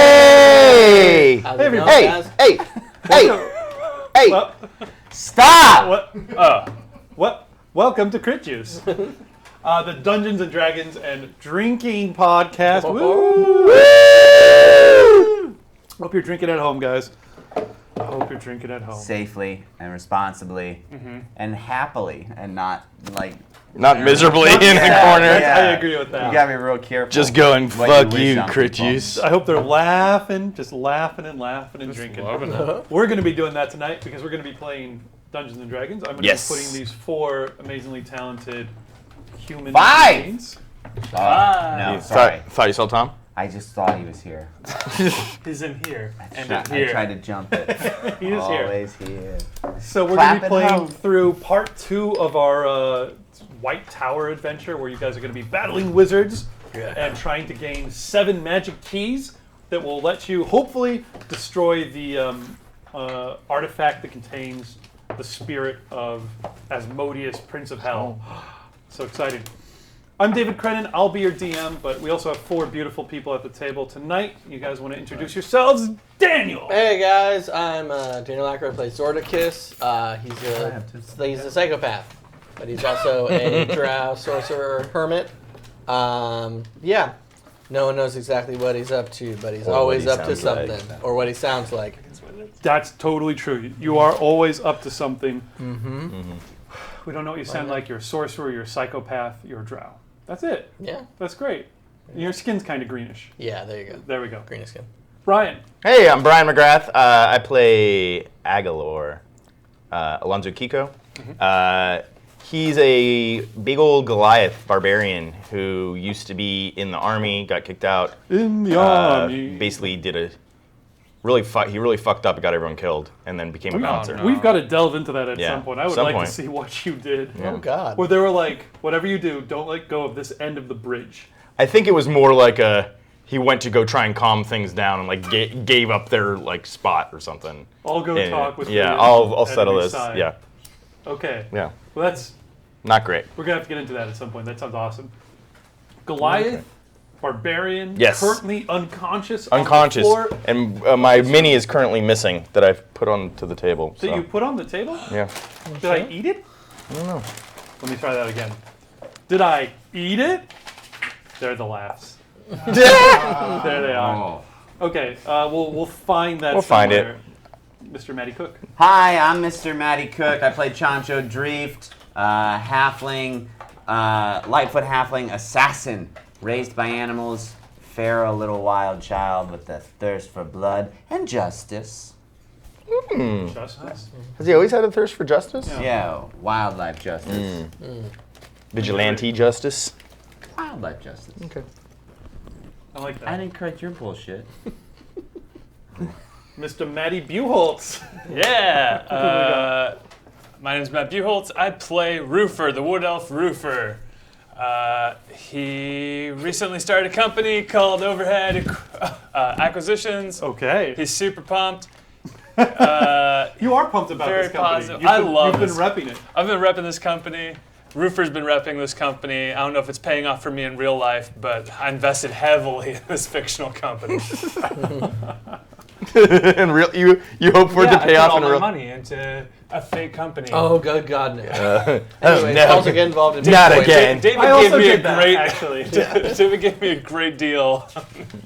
Hey! How's it going, Hey! guys? Hey! Hey! Well, Stop! Welcome to Crit Juice, the Dungeons and Dragons and Drinking podcast. Woo! Hope you're drinking at home, guys. I hope you're drinking at home. Safely and responsibly and happily and not like... Not miserably in the Yeah, corner. yeah. I agree with that. You gotta be real careful. Just going, what fuck wish you, on Crit people. Juice. I hope they're laughing and drinking. We're going to be doing that tonight because we're going to be playing Dungeons and Dragons. I'm going to Yes. be putting these four amazingly talented human Five! beings. No, sorry. Thought you saw Tom? I just thought he was here. He's in here and I in here. tried to jump it. He is here. Always here. So we're Clap going to be at playing home. through part 2 of our White Tower adventure, where you guys are going to be battling wizards and trying to gain 7 magic keys that will let you hopefully destroy the artifact that contains the spirit of Asmodeus, Prince of Hell. So exciting. I'm David Crennan. I'll be your DM, but we also have 4 beautiful people at the table tonight. You guys want to introduce yourselves? Daniel! Hey guys, I'm Daniel Acker. I play Zordicus. He's a psychopath, but he's also a drow sorcerer hermit. Yeah, no one knows exactly what he's up to, but he's Or what always he up to sounds like. something, or what he sounds like. That's totally true. You are always up to something. We don't know what you sound like. You're a sorcerer, you're a psychopath, you're a drow. That's it. Yeah, That's great. And your skin's kind of greenish. yeah. There you go. There we go. Green skin. Brian. Hey, I'm Brian McGrath. I play Agalor, Alonzo Kiko. He's a big old Goliath barbarian who used to be in the army, got kicked out. In the army. Basically did a he really fucked up and got everyone killed, and then became a bouncer. no. We've got to delve into that at Yeah, some point. I would some like point. to see what you did. Yeah. Oh God. Where they were like, whatever you do, don't let go of this end of the bridge. I think it was more like he went to go try and calm things down and like gave up their like spot or something. I'll go And, talk with yeah, the I'll settle enemy this. side. Yeah, Okay. yeah, Well, not great. we're going to have to get into that at some point. That sounds awesome. Goliath, barbarian, Yes. currently unconscious on the Unconscious, floor. and my mini is currently missing that I've put onto the table. That So. you put on the table? Yeah, Did I eat it? I don't know. Let me try that again. Did I eat it? There are the laughs. There they are. Oh. Okay, we'll find that We'll find somewhere. Mr. Matty Cook. Hi, I'm Mr. Matty Cook. I play Chancho Drieft, halfling, Lightfoot halfling assassin, raised by animals, feral little wild child with a thirst for blood and justice. Justice. Has he always had a thirst for justice? Yeah. Yeah, wildlife justice. Vigilante justice. Wildlife justice. Okay. I like I that. didn't correct your bullshit. Mr. Matty Buholtz. Yeah. My name's Matt Buholtz. I play Roofer, the Wood Elf Roofer. He recently started a company called Overhead Acquisitions. Okay. He's super pumped. You are pumped about Very this company. positive. You've I been, love You've been this. repping it. I've been repping this company. Roofer's been repping this company. I don't know if it's paying off for me in real life, but I invested heavily in this fictional company. And you hope for it to pay I off put in all my real. money into a fake company. Oh good God, no. Oh, Anyways, no. also get involved in Not Bitcoin. again. David I gave also me a did that, great actually. David gave me a great deal.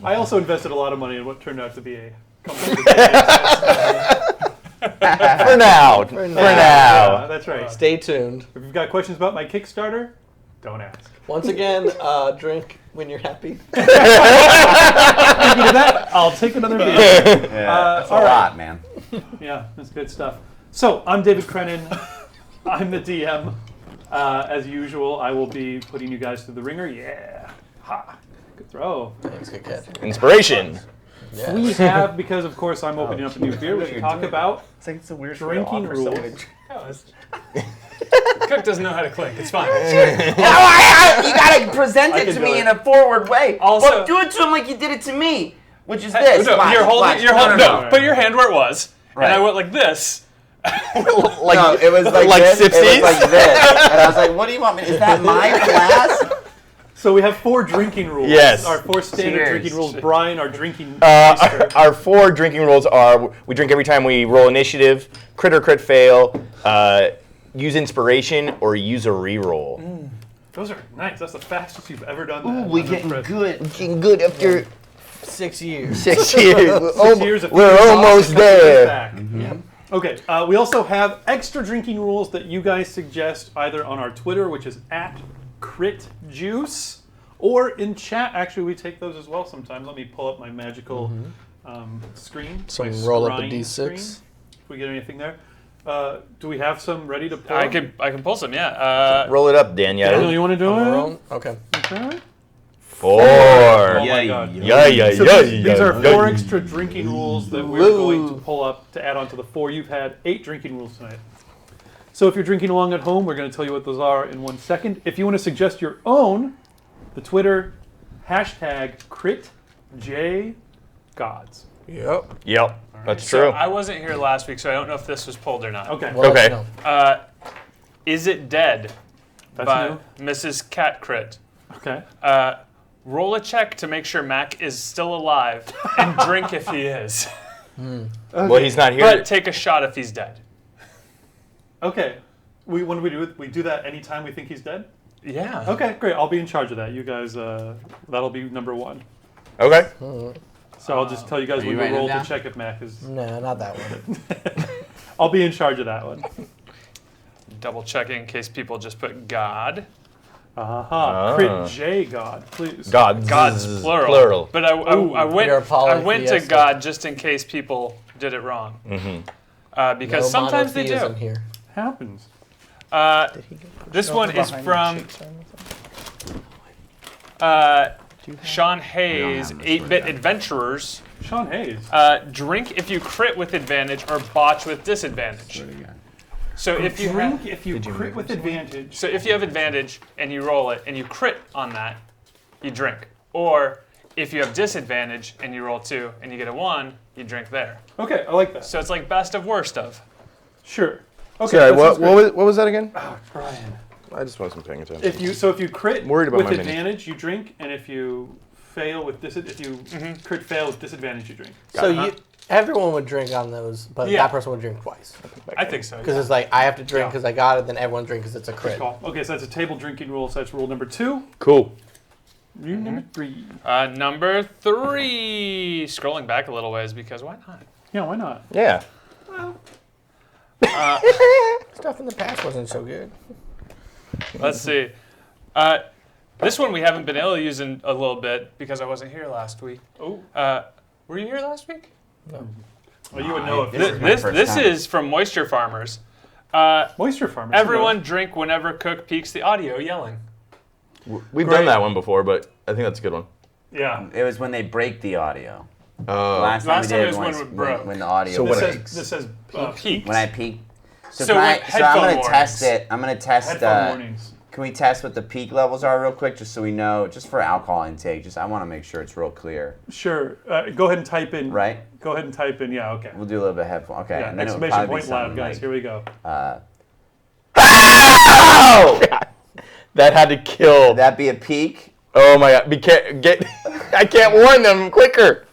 I also invested a lot of money in what turned out to be a company. that For now. For now. yeah, that's right. Stay tuned. If you've got questions about my Kickstarter, don't ask. Once again, drink when you're happy. Speaking of that, I'll take another beer. Yeah, that's a all right. lot, man. Yeah, that's good stuff. So, I'm David Crennan. I'm the DM. As usual, I will be putting you guys through the ringer. Yeah. Ha. Good throw. Thanks, good catch. Inspiration. Yeah. We have, because of course I'm opening up a new beer, we should talk about It's like it's a weird drinking rules. Cook doesn't know how to click. It's fine. You gotta present I it can to do me it. in a forward way. Also- Well, do it to him like you did it to me, which is this. No, Watch, you're holding. watch. You're holding. No, No, put your hand where it was, Right. and I went like this. Like, no, it was like, like this. 60s? It was like this, and I was like, "What do you want me? Is that my glass?" So we have 4 drinking rules. Yes. Our 4 standard Cheers. drinking rules. Brian, our drinking master. Our 4 drinking rules are: we drink every time we roll initiative, crit or crit fail, use inspiration, or use a reroll. Those are nice. That's the fastest you've ever done that. we I'm getting impressed. good. Getting good after 6 years. 6 years. 6 years of We're feeding off almost and coming there. back. Okay, we also have extra drinking rules that you guys suggest either on our Twitter, which is @CritJuice, or in chat. Actually, we take those as well sometimes. Let me pull up my magical screen. So my roll up a scrying d6. screen. If we get anything there. Do we have some ready to pull? I can pull some, yeah. Roll it up, Daniel, Daniel. you want to do it? Roll? Okay. Okay. 4. Oh my Yeah, God. Yeah. So these are 4 extra drinking rules that we're going to pull up to add on to the 4 you've had. 8 drinking rules tonight. So if you're drinking along at home, we're going to tell you what those are in 1 second. If you want to suggest your own, the Twitter #CritJGods. Yep. Yep, that's So true. I wasn't here last week, so I don't know if this was pulled or not. Okay. What else Okay. do you know? Is It Dead That's by new. Mrs. Cat Crit. Okay. Roll a check to make sure Mac is still alive and drink if he is. Well, he's not here. But take a shot if he's dead. Okay. When do we do it? We do that anytime we think he's dead? Yeah. Okay, great. I'll be in charge of that. You guys, that'll be number 1. Okay. So I'll just tell you guys Are when you to writing roll it to down? check if Mac is... No, not that one. I'll be in charge of that one. Double checking in case people just put God. Crit J God, please. God's Plural. But I went, You're a I went to polytheistic. God just in case people did it wrong. Because No sometimes they monotheism do. here. Happens. This one is from Sean Hayes, have much 8-Bit Adventurers. Sean Hayes. Drink if you crit with advantage or botch with disadvantage. So if you have, Drink if you crit with advantage. so if you have advantage and you roll it and you crit on that, you drink. Or if you have disadvantage and you roll 2 and you get a 1, you drink there. Okay, I like that. So it's like best of worst of. Sure. Okay. Sorry, that sounds great. what was that again? Brian. I just wasn't paying attention. If you crit Worried about with my mini. advantage, you drink, and if you fail with crit fail with disadvantage, you drink. So everyone would drink on those, but Yeah. that person would drink twice. I think so. Because it's like, I have to drink Yeah. because I got it, then everyone drinks because it's a crit. Call. Okay, so that's a table drinking rule. So that's rule number 2. Cool. Rule number 3. Number 3. Scrolling back a little ways because why not? Yeah, why not? Yeah. Stuff in the past wasn't so good. Let's see. This one we haven't been able to use in a little bit because I wasn't here last week. Oh, Were you here last week? well, you would know if This this is my first This time. is from Moisture Farmers. moisture farmers. Everyone drink whenever cook peaks the audio yelling. We've Great. done that one before, but I think that's a good one. Yeah. It was when they break the audio. Last Last Last time time we it did was was when it broke. when the audio So This what breaks. says Peaked. When I peak. So, So can I, with so I'm headphone gonna warnings. test it. I'm gonna test. headphone warnings. Can we test what the peak levels are real quick, just so we know, just for alcohol intake? Just I want to make sure it's real clear, Sure. Go ahead and type in. right? Go ahead and type in. Yeah. Okay. We'll do a little bit of headphone. Okay, Yeah. and then it would Exclamation probably be point loud, something guys. like, Here we go. Oh! That had to kill. Would that be a peak? Oh my god. I can't warn them quicker.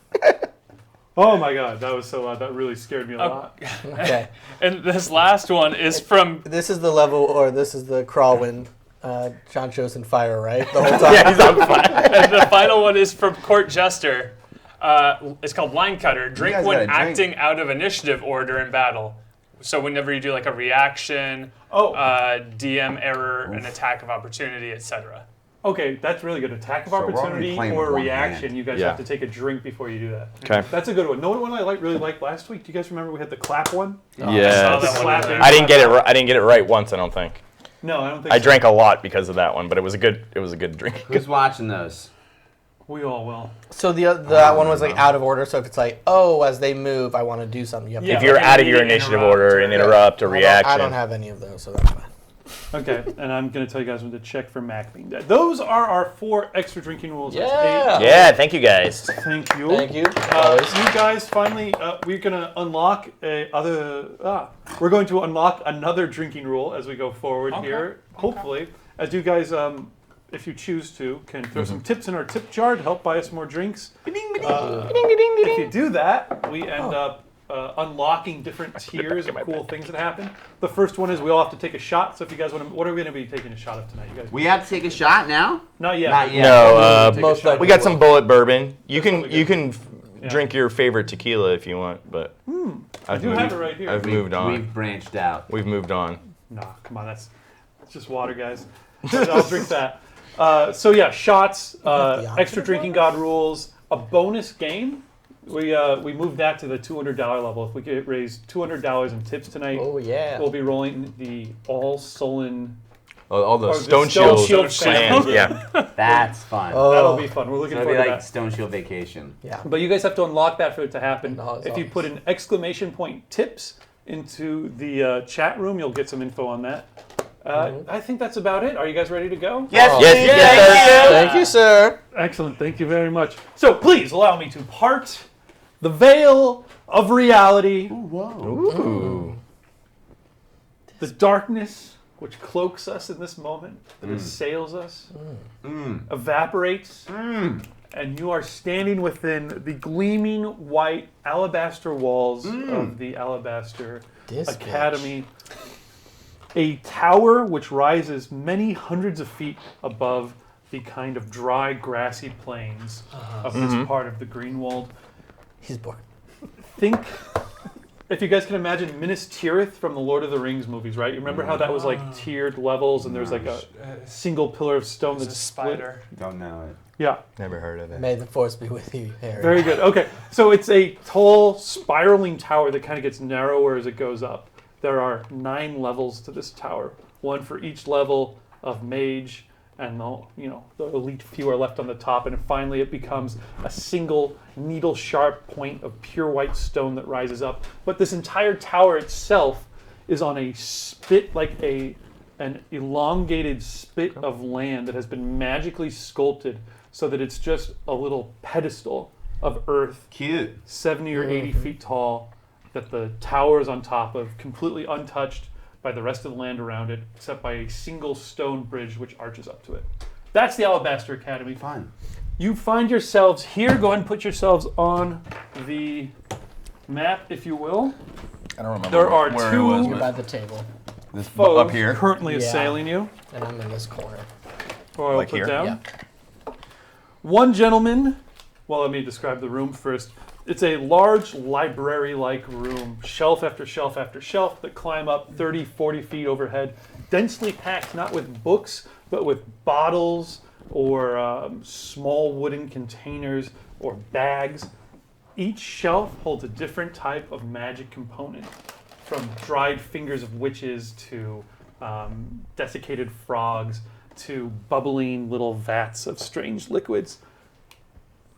Oh my God, that was so loud. That really scared me a lot. Okay. And this last one is from This is the level, or this is the crawl when John shows in fire, right? The whole time. Yeah, he's on fire. and the final one is from Court Jester. It's called Line Cutter. Drink guys when gotta drink. acting out of initiative order in battle. So whenever you do like a reaction, Oh. DM error, an attack of opportunity, etc. Okay, that's really good. Attack of So we're only opportunity playing or with one reaction. hand. You guys Yeah. have to take a drink before you do that. Okay. That's a good one. Know what one I really liked last week? Do you guys remember we had the clap one? I Yes. saw The that one clap in there. in. I didn't get it. I didn't get it right once. I don't think. No, I don't think I so. drank a lot because of that one, but it was a good. It was a good drink. Who's watching those? We all will. So that one was like out of order. So if it's like, oh, as they move, I want to do something. You have Yeah. to If you're like out of your immediate initiative interrupt order, or- an interrupt, a reaction. I don't have any of those, so that's fine. Okay, and I'm going to tell you guys when to check for Mac being dead. Those are our 4 extra drinking rules. That's Yeah. 8. Yeah, thank you guys. Thank you. Thank you. You guys finally, we're going to unlock we're going to unlock another drinking rule as we go forward here. Hopefully, as you guys if you choose to, can throw some tips in our tip jar to help buy us more drinks. If you do that, we end up unlocking different tiers of cool things that happen. The first one is we all have to take a shot. So if you guys want to, what are we going to be taking a shot of tonight? You guys? We have to take a shot now? Not yet. Not yet. No, Take a most shot. likely. we got some bullet bourbon. You That's what we can Yeah. drink your favorite tequila if you want, but I do have it right here. I've moved on. We've branched out. We've moved on. Nah, come on, that's just water, guys. I'll drink that. So yeah, shots, extra drinking god rules, a bonus game. We moved that to the $200 level. If we could raise $200 in tips tonight, Oh yeah. we'll be rolling the all Sullen. All the Or the Stone Stone Shield Shield plans. family. Yeah. That's fun. Oh. That'll be fun. We're looking It'll be forward to like that. Stone Shield Vacation. Yeah. But you guys have to unlock that for it to happen. No, it's If you obvious. put an exclamation point tips into the chat room, you'll get some info on that. I think that's about it. Are you guys ready to go? Yes, Yes, please, yes, thank you. Thank you, sir. Excellent. Thank you very much. So please allow me to part the veil of reality, Ooh. the darkness which cloaks us in this moment, that assails us, evaporates, and you are standing within the gleaming white alabaster walls of the Alabaster This Academy. A tower which rises many hundreds of feet above the kind of dry, grassy plains of this part of the Greenwald. He's bored. Think, if you guys can imagine Minas Tirith from the Lord of the Rings movies, right? You remember how that was like tiered levels and there's like a single pillar of stone There's a that's split? spider. Don't know it. Yeah, Never heard of it. May the force be with you, Harry. very good. Okay, so it's a tall, spiraling tower that kind of gets narrower as it goes up. There are 9 levels to this tower, one for each level of mage, and the elite few are left on the top, and finally it becomes a single needle-sharp point of pure white stone that rises up. But this entire tower itself is on a spit, like an elongated spit of land that has been magically sculpted so that it's just a little pedestal of earth, Cute. 70 or 80 feet tall, that the tower is on top of, completely untouched by the rest of the land around it, except by a single stone bridge which arches up to it. That's the Alabaster Academy. Fun. You find yourselves here. Go ahead and put yourselves on the map, if you will. I don't remember There are where two it was, You're but by the table, this Foes up here. currently Yeah. assailing you. and I'm in this corner. Or I'll Like put here? down. Yeah. One gentleman, well, let me describe the room first. It's a large library-like room, shelf after shelf after shelf that climb up 30, 40 feet overhead, densely packed not with books, but with bottles or small wooden containers or bags. Each shelf holds a different type of magic component, from dried fingers of witches to desiccated frogs to bubbling little vats of strange liquids.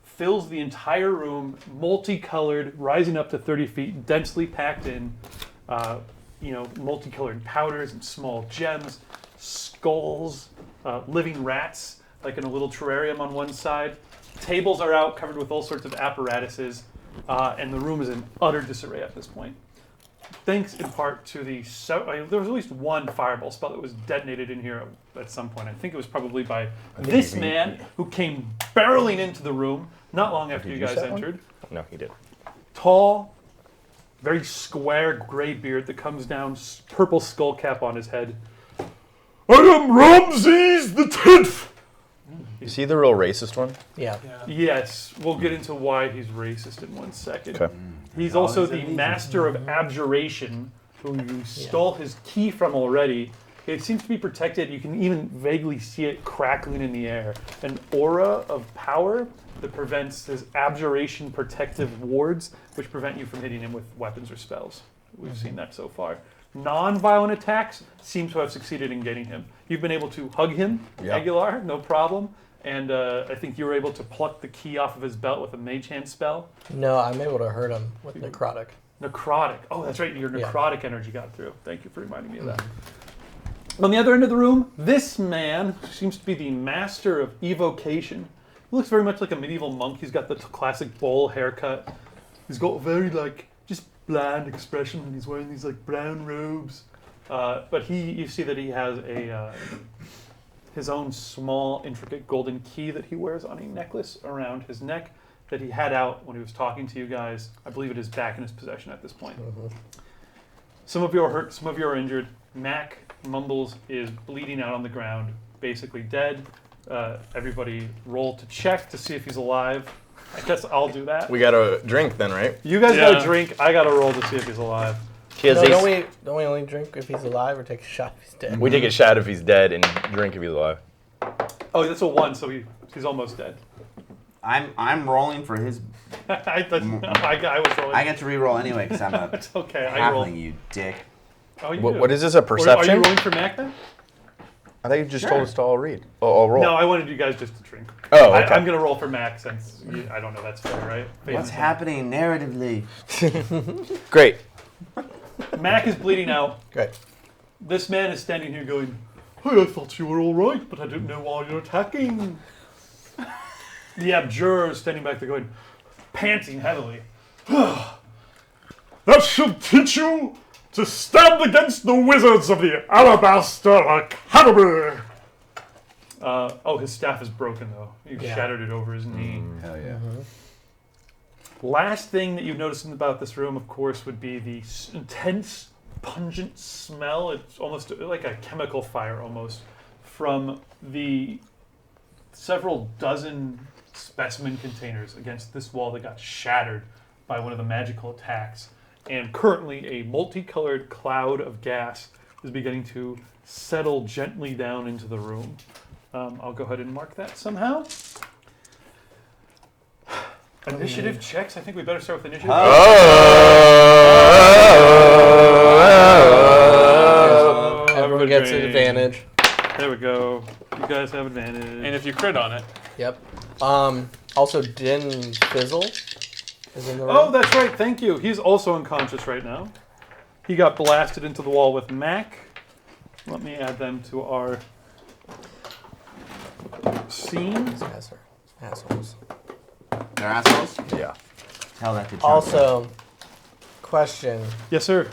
Fills the entire room, multicolored, rising up to 30 feet, densely packed in, multicolored powders and small gems, skulls, living rats, like in a little terrarium on one side. Tables are out, covered with all sorts of apparatuses, and the room is in utter disarray at this point. Thanks in part to there was at least one fireball spell that was detonated in here at some point. I think it was probably by this man who came barreling into the room not long after you guys entered. No, he did. Tall, very square gray beard that comes down, purple skull cap on his head. I am Ramses the 10th! Is he the real racist one? Yeah. Yes, we'll get into why he's racist in one second. Okay. He's also the master of abjuration, who you stole his key from already. It seems to be protected. You can even vaguely see it crackling in the air. An aura of power that prevents his abjuration protective wards, which prevent you from hitting him with weapons or spells. We've seen that so far. Non-violent attacks seem to have succeeded in getting him. You've been able to hug him, Yeah. Aguilar, no problem. And I think you were able to pluck the key off of his belt with a mage hand spell. No, I'm able to hurt him with necrotic. Necrotic. Oh, that's right. Your Yeah. necrotic energy got through. Thank you for reminding me of that. On the other end of the room, this man seems to be the master of evocation. He looks very much like a medieval monk. He's got the classic bowl haircut. He's got a very just bland expression, and he's wearing these brown robes. But you see that he has his own small, intricate golden key that he wears on a necklace around his neck that he had out when he was talking to you guys. I believe it is back in his possession at this point. Some of you are hurt, some of you are injured. Mac Mumbles is bleeding out on the ground, basically dead. Everybody roll to check to see if he's alive. I guess I'll do that. We got a drink then, right? You guys got Yeah. a drink. I got to roll to see if he's alive. He has No, ace- don't we only drink if he's alive or take a shot if he's dead? We take a shot if he's dead and drink if he's alive. Oh, that's a 1, so he's almost dead. I'm rolling for his. I was rolling. I get to re-roll anyway because I'm a It's okay. I roll. halfling, you dick. Oh, you What, do. what is this, a Are perception? you rolling for Mac then? I thought you just Sure. told us to all read. Oh, all roll. No, I wanted you guys just to drink. Oh, okay. I'm going to roll for Mac since I don't know. That's fair, right? What's happening narratively? Great. Mac is bleeding out. Great. This man is standing here going, "Hey, I thought you were all right, but I didn't know why you're attacking." The abjurer is standing back there going, panting heavily. "That should teach you to stand against the wizards of the Alabaster Academy." His staff is broken, though. You shattered it over his knee. Hell yeah. Last thing that you've noticed about this room, of course, would be the intense, pungent smell. It's almost like a chemical fire, almost, from the several dozen specimen containers against this wall that got shattered by one of the magical attacks. And currently, a multicolored cloud of gas is beginning to settle gently down into the room. I'll go ahead and mark that somehow. Initiative checks. I think we better start with initiative. Everyone gets an advantage. There we go. You guys have advantage. And if you crit on it, Yep. Also, Din Fizzle is in the room. Oh, that's right. Thank you. He's also unconscious right now. He got blasted into the wall with Mac. Let me add them to our scene. These guys are assholes. They're assholes? Yeah. Tell that to Chunk. Also, question. Yes, sir.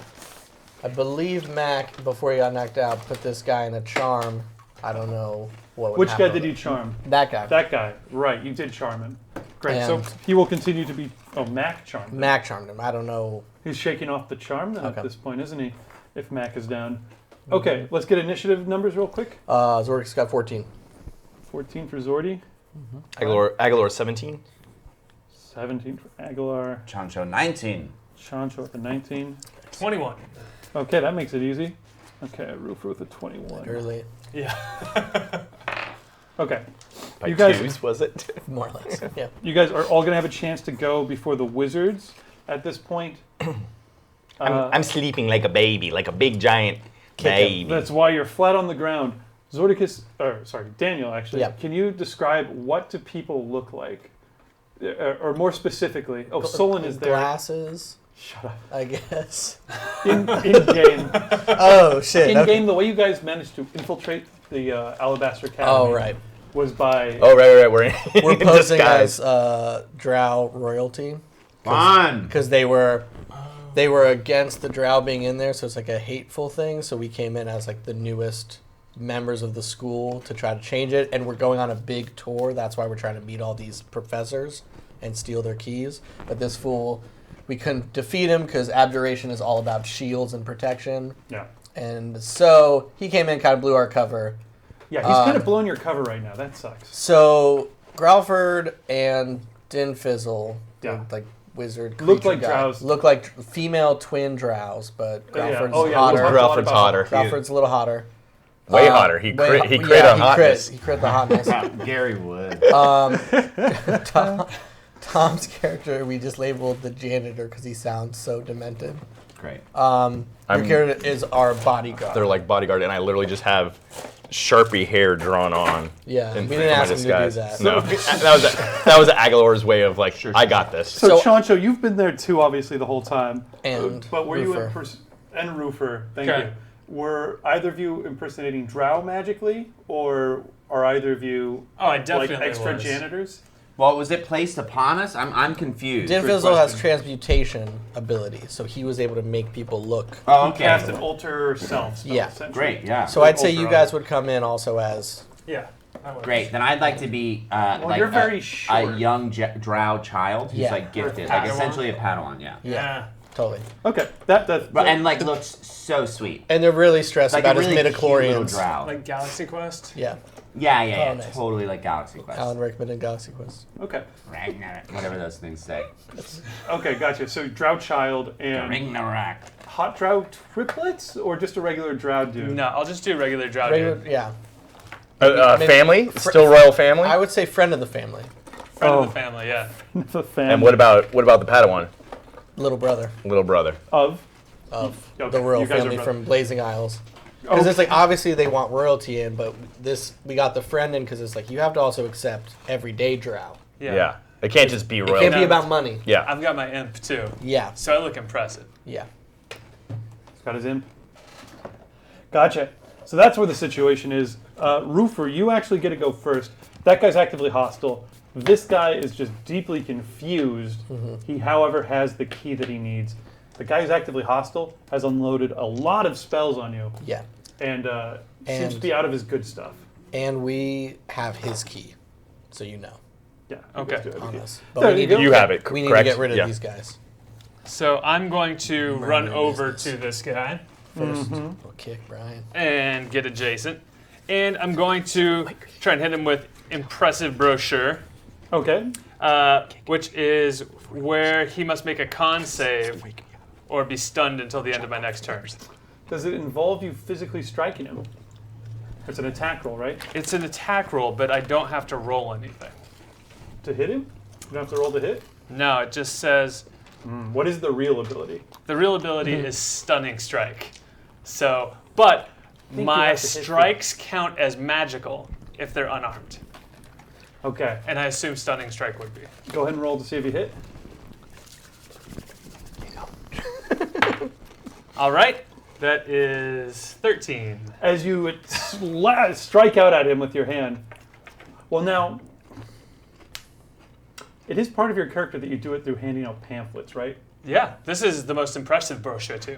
I believe Mac, before he got knocked out, put this guy in a charm. I don't know what would Which happen guy did with you charm? it. That guy. That guy. Right. You did charm him. Great. So And- he will continue to be. Oh, Mac charmed him. Mac charmed him. I don't know. He's shaking off the charm then Okay. at this point, isn't he? If Mac is down. Okay, let's get initiative numbers real quick. Zork's got 14. 14 for Zordy. Aguilar 17. 17 for Aguilar. Chancho 19. Chancho with a 19. 21. Okay, that makes it easy. Okay, Roofer with a 21. Early. Yeah. Okay. By You guys- twos, was it? More or less. Yeah. You guys are all going to have a chance to go before the wizards at this point. I'm sleeping like a baby, like a big giant baby. That's why you're flat on the ground. Daniel, actually. Yeah. Can you describe what do people look like? Or more specifically, Solon is there. Glasses, Shut up. I guess. In game, Oh, shit. in okay. game, the way you guys managed to infiltrate the Alabaster Academy Oh, right. was by Oh, right. We're in We're in posing disguise. as Drow royalty Fun! because they were against the Drow being in there, so it's like a hateful thing. So we came in as like the newest members of the school to try to change it, and we're going on a big tour. That's why we're trying to meet all these professors and steal their keys. But this fool, we couldn't defeat him because abjuration is all about shields and protection. yeah. And so he came in, kind of blew our cover. Yeah, he's kind of blowing your cover right now. That sucks. So Growlford and Din Fizzle, Yeah. like wizard Looked creature like guys, drows. look like female twin drows, but Growlford's Oh, yeah. hotter. We'll talk Growlford's about- hotter. Crawford's a little hotter. Way hotter. He crit yeah, on hotness. He crit the hotness. Gary Wood. Tom's character, we just labeled the janitor because he sounds so demented. Great. Your character is our bodyguard. They're like bodyguard, and I literally just have Sharpie hair drawn on. Yeah, in- we didn't for my ask him to do disguise. that. No, that was Aguilar's way of like, I got this. So, So- Chancho, you've been there too, obviously, the whole time. And but were you Roofer. and Roofer? Thank Okay. you. Were either of you impersonating Drow magically, or are either of you Oh, I like definitely extra was. janitors? Well, was it placed upon us? I'm confused. Din Good Fizzle has question. transmutation ability, so he was able to make people look. Oh, You okay. cast an alter self spell, Yeah. essentially. Great, yeah. So I'd say you Ultra. guys would come in also as Yeah. that works. Great. Then I'd like to be like you're a, very a short. young drow child who's Yeah. like gifted, Or like Padawan. essentially a Padawan. Yeah. Yeah, totally. Okay, that's But and like looks so sweet. And they're really stressed Like about a his really cute little midichlorians. drow. Like Galaxy Quest. Yeah, yeah, Oh, nice. totally like Galaxy Quest. Alan Rickman and Galaxy Quest. okay. Ragnarok, whatever those things say. Okay, gotcha. So drow child and Ragnarok. hot drow triplets, or just a regular drow dude? No, I'll just do regular Drow Regular, dude. yeah. Maybe- Family? Still royal family? I would say friend of the family, Friend Oh. of the family, yeah. The fan And what about the Padawan? little brother Little brother. of? of Okay, the royal you guys are family brother- from Blazing Isles. Because it's like obviously they want royalty in, but we got the friend in because it's like you have to also accept everyday drow. Yeah. It can't just be It royal. can't be No. about money. Yeah. I've got my imp too. Yeah, So I look impressive. yeah. He's got his imp. Gotcha. So that's where the situation is. Roofer, you actually get to go first. That guy's actively hostile. This guy is just deeply confused. He, however, has the key that he needs. The guy who's actively hostile has unloaded a lot of spells on you, Yeah. and seems to And- be out of his good stuff. And we have his key, so you know, Yeah. Okay. let's do it. on Okay. us. There we you need go. to, You have it, we need correct? to get rid of Yeah. these guys So I'm going to run their over business. to this guy 1st We'll kick Brian. and get adjacent. And I'm going to try and hit him with Impressive Brochure, Okay. which is where he must make a con save or be stunned until the end of my next turn. Does it involve you physically striking him? It's an attack roll, right? It's an attack roll, but I don't have to roll anything. To hit him? You don't have to roll to hit? No, it just says What is the real ability? the real ability is Stunning Strike. So, but you my have to hit strikes count as magical if they're unarmed. Okay. And I assume Stunning Strike would be. Go ahead and roll to see if you hit. All right, that is 13. As you strike out at him with your hand. Well, now, it is part of your character that you do it through handing out pamphlets, right? Yeah, this is the most impressive brochure too.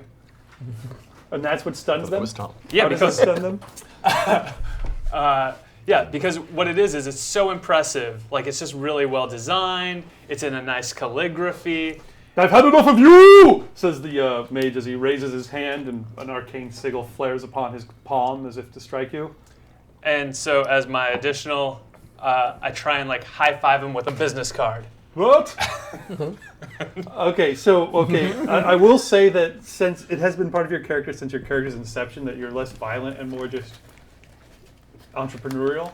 And that's what stuns them? Yeah, How does that because stun them? yeah, because what it is it's so impressive. Like it's just really well designed. It's in a nice calligraphy. I've had enough of you, says the mage as he raises his hand and an arcane sigil flares upon his palm as if to strike you. And so as my additional, I try and like high five him with a business card. What? Okay, I will say that since it has been part of your character since your character's inception that you're less violent and more just entrepreneurial.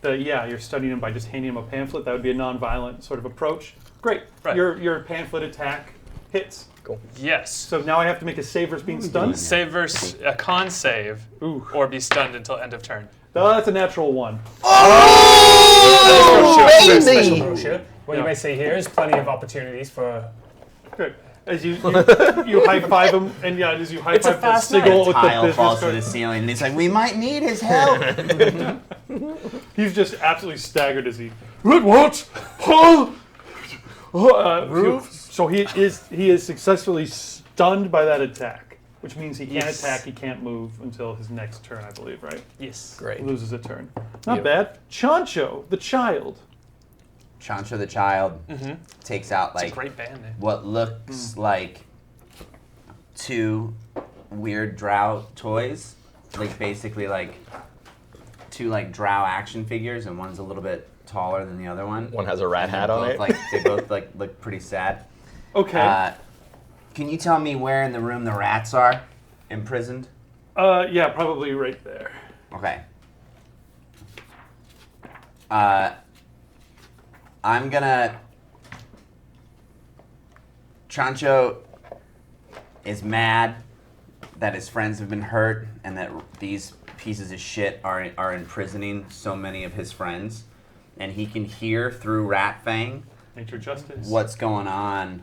That you're studying him by just handing him a pamphlet. That would be a non-violent sort of approach. Great. Right. Your pamphlet attack hits. Yes. So now I have to make a save versus being stunned. Save versus a con save, Ooh. or be stunned until end of turn. Oh, that's a natural one. Special brochure. What Yeah. you may see here is plenty of opportunities for. Good. As you high five him, and as you high It's a five that fast sigil night. with the Tile business falls to card. the ceiling, and he's like, "We might need his help." He's just absolutely staggered as he. What? Huh? So he is successfully stunned by that attack, which means he can't Yes. attack, he can't move until his next turn, I believe, right? Yes. Great. He loses a turn. Not bad. Chancho, the child. Chancho the child takes out It's a like great band name. what looks like two weird drow toys, like basically like two like drow action figures, and one's a little bit taller than the other one. One has a rat And they're hat on both, it. Like they both like look pretty sad. Okay. Can you tell me where in the room the rats are imprisoned? Yeah, probably right there. Okay. I'm gonna. Chancho is mad that his friends have been hurt and that these pieces of shit are imprisoning so many of his friends, and he can hear through Rat Fang Nature justice. what's going on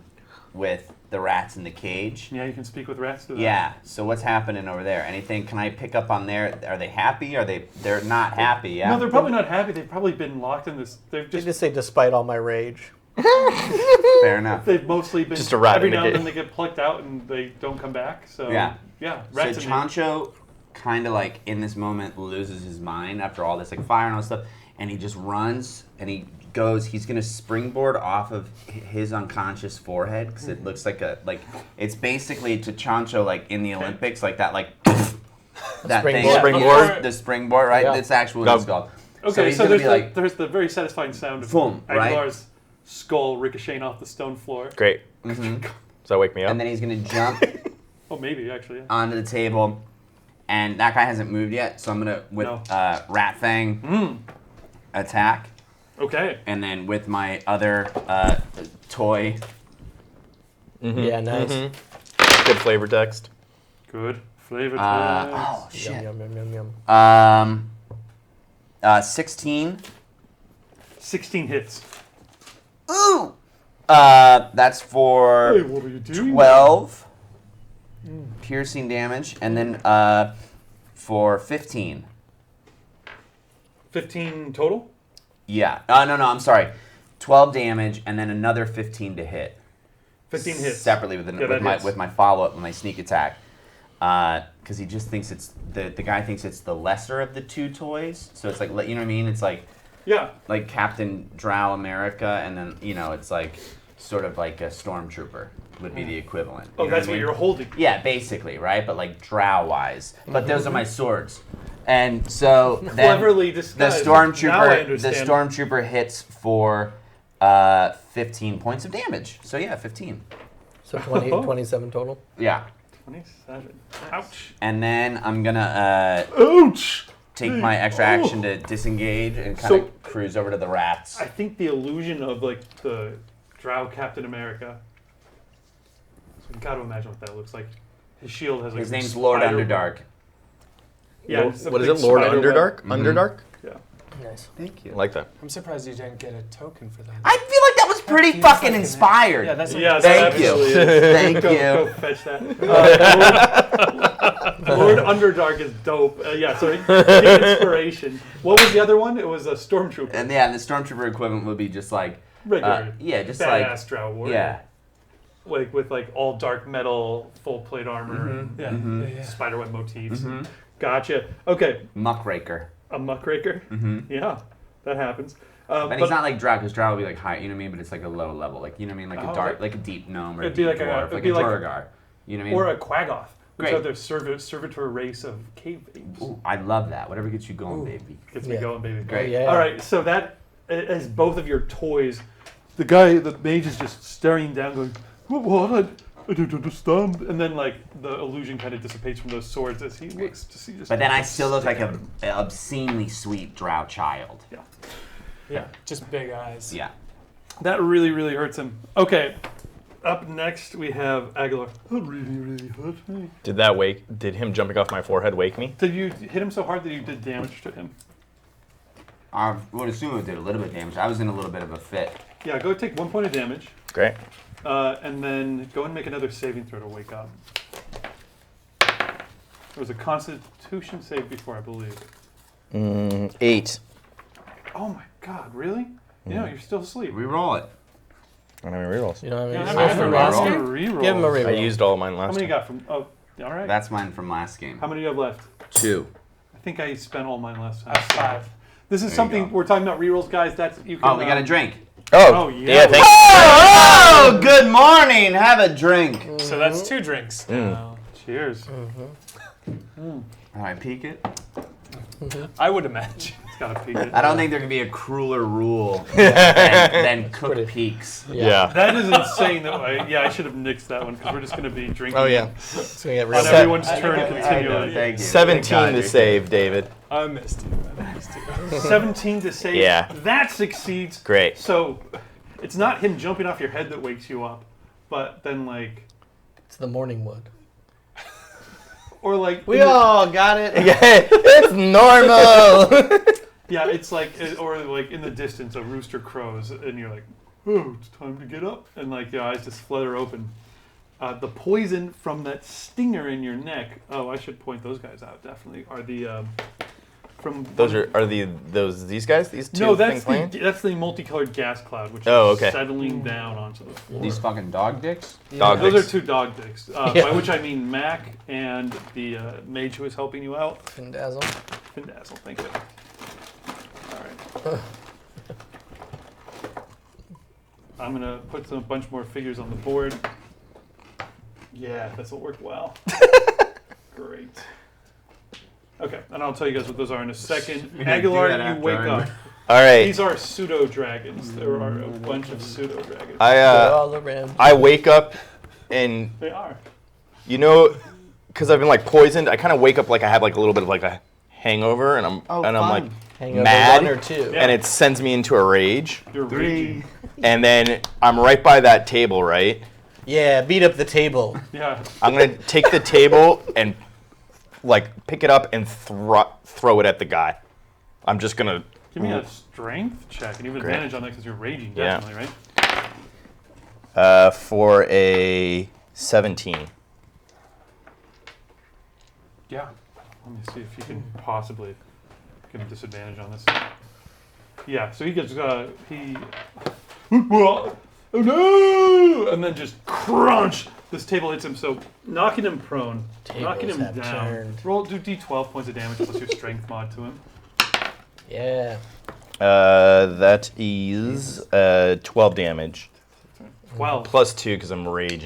with the rats in the cage. Yeah, you can speak with rats to them. Yeah. So what's happening over there? Anything? Can I pick up on there? Are they happy? They're not happy? Yeah. No, they're probably not happy. They've probably been locked in this. They've They just. just say, despite all my rage. Fair enough. They've mostly been. Just a rat Every in the now and gate. then they get plucked out and they don't come back. So Yeah. Yeah. So Rats in the- Chancho kind of like in this moment loses his mind after all this like fire and all this stuff, and he just runs and he goes. He's gonna springboard off of his unconscious forehead because it looks like it's basically to Chancho like in the Olympics like that that thing. Springboard. The springboard, right? Yeah. That's actually what it's called. Okay, he's so gonna there's, be there's the very satisfying sound of Boom, right? Aguilar's skull ricocheting off the stone floor. Great. Mhm. Does that wake me up? And then he's gonna jump Oh, maybe actually. Yeah. onto the table, and that guy hasn't moved yet. So I'm gonna with No. Rat Fang attack, Okay. and then with my other toy. Yeah, nice. Good flavor text. Good flavor. Oh Yum, shit. yum, yum, yum, yum. 16. 16 hits. Ooh. That's Hey, for what are you doing? 12 piercing damage, and then for 15. 15 total. Yeah. No, I'm sorry. 12 damage, and then another 15 to hit. 15 hits. Separately with, Yeah, that hits. with my follow-up, with my sneak attack. Because he just thinks it's, the guy thinks it's the lesser of the two toys. So it's like, you know what I mean? It's like Yeah. Captain Drow America, and then, it's like sort of like a stormtrooper would be the equivalent. Oh, You know that's I what mean? you're holding. Yeah, basically, right? But like Drow-wise. But those are my swords. And so then Cleverly the disguised. Now I stormtrooper understand. hits for 15 points of damage. So yeah, 15. So 20, 27 total. Yeah. 27. Ouch. And then I'm gonna Ouch. take my extra action to disengage and kind So- of cruise over to the rats. I think the illusion of like the Drow Captain America. So you got to imagine what that looks like. His shield has like His a name's Lord spider- Underdark. Yeah. Lord- it's a what is big it? Lord spider web. Underdark? Mhm. Underdark? Yeah. Nice. Thank I you. like that. I'm surprised you didn't get a token for that. I feel like that was pretty feels fucking like an- inspired. Yeah, that's Yeah, Thank that you. absolutely is. Thank Go you. fetch that. Lord Underdark is dope. Yeah, so the inspiration. What was the other one? It was a stormtrooper. And yeah, the stormtrooper equivalent would be just like, Regular. yeah, just Badass Drow like, warrior. yeah. Like with like all dark metal, full plate armor, and yeah, Yeah, yeah. spiderweb motifs. Gotcha. Okay, Muckraker. a muckraker. Yeah, that happens. But he's not like Drow, because Drow would be like high, you know what I mean? But it's like a low level, like, you know what I mean? Like Oh, a dark, like a deep gnome or a it'd be deep like a- dwarf, it'd like be a like a- Duergar. You know what I mean? or a Quaggoth, which Great. are the servitor race of cave apes. Ooh, I love that. Whatever gets you going, baby. Gets me Yeah. going, baby. Great. Yeah. All right, so that as both of your toys, the mage is just staring down, going, "What? I don't understand." And then like the illusion kind of dissipates from those swords as he looks to see. Just But then I still look like an obscenely sweet Drow child. Yeah, Yeah, just big eyes. Yeah. that really really hurts him. Okay, up next we have Aguilar. That really hurt me. Did him jumping off my forehead wake me? Did you hit him so hard that you did damage to him? I would assume it did a little bit of damage. I was in a little bit of a fit. Yeah, go take 1 point of damage, Great. and then go and make another saving throw to wake up. There was a Constitution save before, I believe. 8. Oh my God, really? Yeah, you're still asleep. Reroll it. I don't have any rerolls. You don't Yeah, have how any many reroll. from Reroll. reroll? Give him a I reroll. used all of mine last How many you time. got from? Oh, all right. That's mine from last game. How many do you have left? 2. I think I spent all mine last time. I have 5. This is There you something go. we're talking about rerolls, guys. That's you can. Oh, we got a drink. Oh, yeah. Yeah, thank Oh, good morning. Have a drink. So that's 2 drinks. now. Cheers. All right, peek it. I would imagine. It's got a peek. I don't think there can be a crueler rule than cook Pretty- peaks. Yeah. That is insane. That I should have nixed that one because we're just going to be drinking. Oh, yeah. It's gonna get On real. everyone's I turn know, continually. thank you. 17 Thank to God. save, David. I missed you. 17 to save. Yeah. That succeeds. Great. So it's not him jumping off your head that wakes you up, but then like, It's the morning wood. or like We in the- all got it. It's normal. Yeah, it's like, or like in the distance, a rooster crows, and you're like, "Oh, it's time to get up," and like your eyes just flutter open. The poison from that stinger in your neck. Oh, I should point those guys out. Definitely are the from Those are these guys? These two no, things playing? that's the multicolored gas cloud, which Oh, is okay. settling down onto the floor. These fucking dog dicks? Dog Those dicks. are 2 dog dicks, Yeah. by which I mean Mac and the mage who is helping you out. Findazzle. Findazzle, thank you. All right. I'm gonna put a bunch more figures on the board. Yeah, this will work well. Great. Okay, and I'll tell you guys what those are in a second. You're gonna do that Aguilar, you after wake I- up. All right. These are pseudo dragons. There are a bunch of pseudo dragons. They're all around. I wake up and They are. you know, because I've been like poisoned, I kind of wake up like I have like a little bit of like a hangover, and I'm like Hangover mad, 1 or 2. Yeah. and it sends me into a rage. You're raging. And then I'm right by that table, right? Yeah, beat up the table. Yeah. I'm gonna take the table and like pick it up and throw it at the guy. I'm just gonna. Give me a strength check, and you have Great. advantage on that because you're raging, Yeah. definitely, right? For a 17. Yeah. Let me see if you can possibly give him disadvantage on this. Yeah, so he gets, oh no! And then just crunch! This table hits him, so knocking him prone, knocking him Tables have down. turned. Do D12 points of damage plus your strength mod to him. Yeah. That is 12 damage. 12. Plus 2 because I'm raging.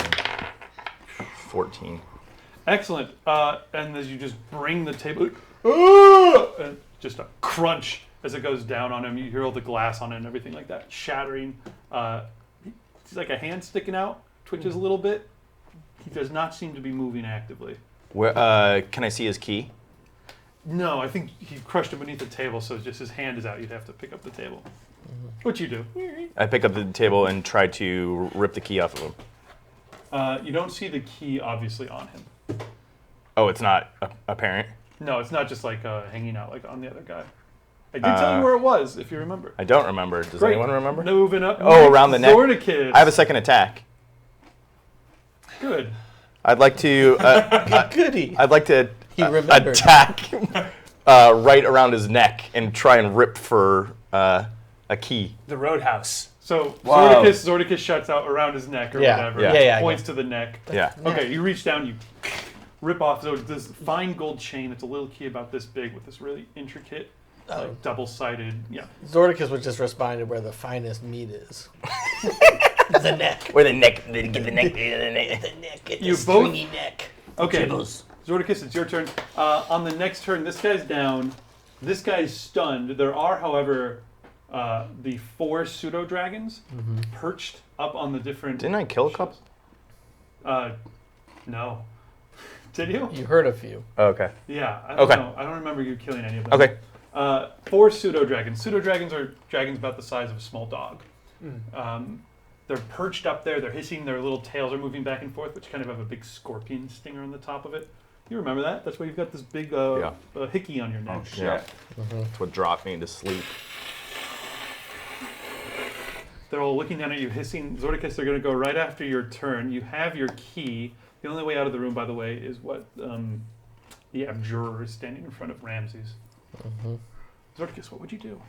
14. Excellent. And as you just bring the table, and just a crunch as it goes down on him. You hear all the glass on it and everything like that shattering. It's like a hand sticking out, twitches a little bit. He does not seem to be moving actively. Where can I see his key? No, I think he crushed it beneath the table, so just his hand is out. You'd have to pick up the table. What you do? I pick up the table and try to rip the key off of him. You don't see the key obviously on him. Oh, it's not apparent. No, it's not just like hanging out like on the other guy. I did tell you where it was, if you remember. I don't remember. Does Great. anyone remember? Moving up. Oh, around the neck. Zordicus. I have a second attack. Good. I'd like to. Goody. I'd like to He remembered. attack right around his neck and try and rip for a key. The Roadhouse. So Whoa. Zordicus shuts out around his neck or Yeah. whatever. Yeah. Yeah, I Points to the neck. Yeah. Okay, you reach down, you rip off this fine gold chain. It's a little key about this big with this really intricate, like double-sided. Yeah. Zordicus was just responded where the finest meat is. The neck. Where the neck? Get the neck. The neck. Get You the both- stringy neck. Okay. Jibbles. Zordicus, it's your turn. On the next turn, this guy's down. This guy's stunned. There are, however, the 4 pseudo dragons perched up on the different. Didn't I kill a couple? No. Did you? You heard a few. Oh, okay. Yeah. I don't Okay. know. I don't remember you killing any of them. Okay. 4 pseudo dragons. Pseudo dragons are dragons about the size of a small dog. They're perched up there. They're hissing. Their little tails are moving back and forth, which kind of have a big scorpion stinger on the top of it. You remember that? That's why you've got this big hickey on your neck. Yeah. That's what dropped me into sleep. They're all looking down at you, hissing. Zordicus, they're going to go right after your turn. You have your key. The only way out of the room, by the way, is what the abjurer is standing in front of Ramses. Zordicus, what would you do?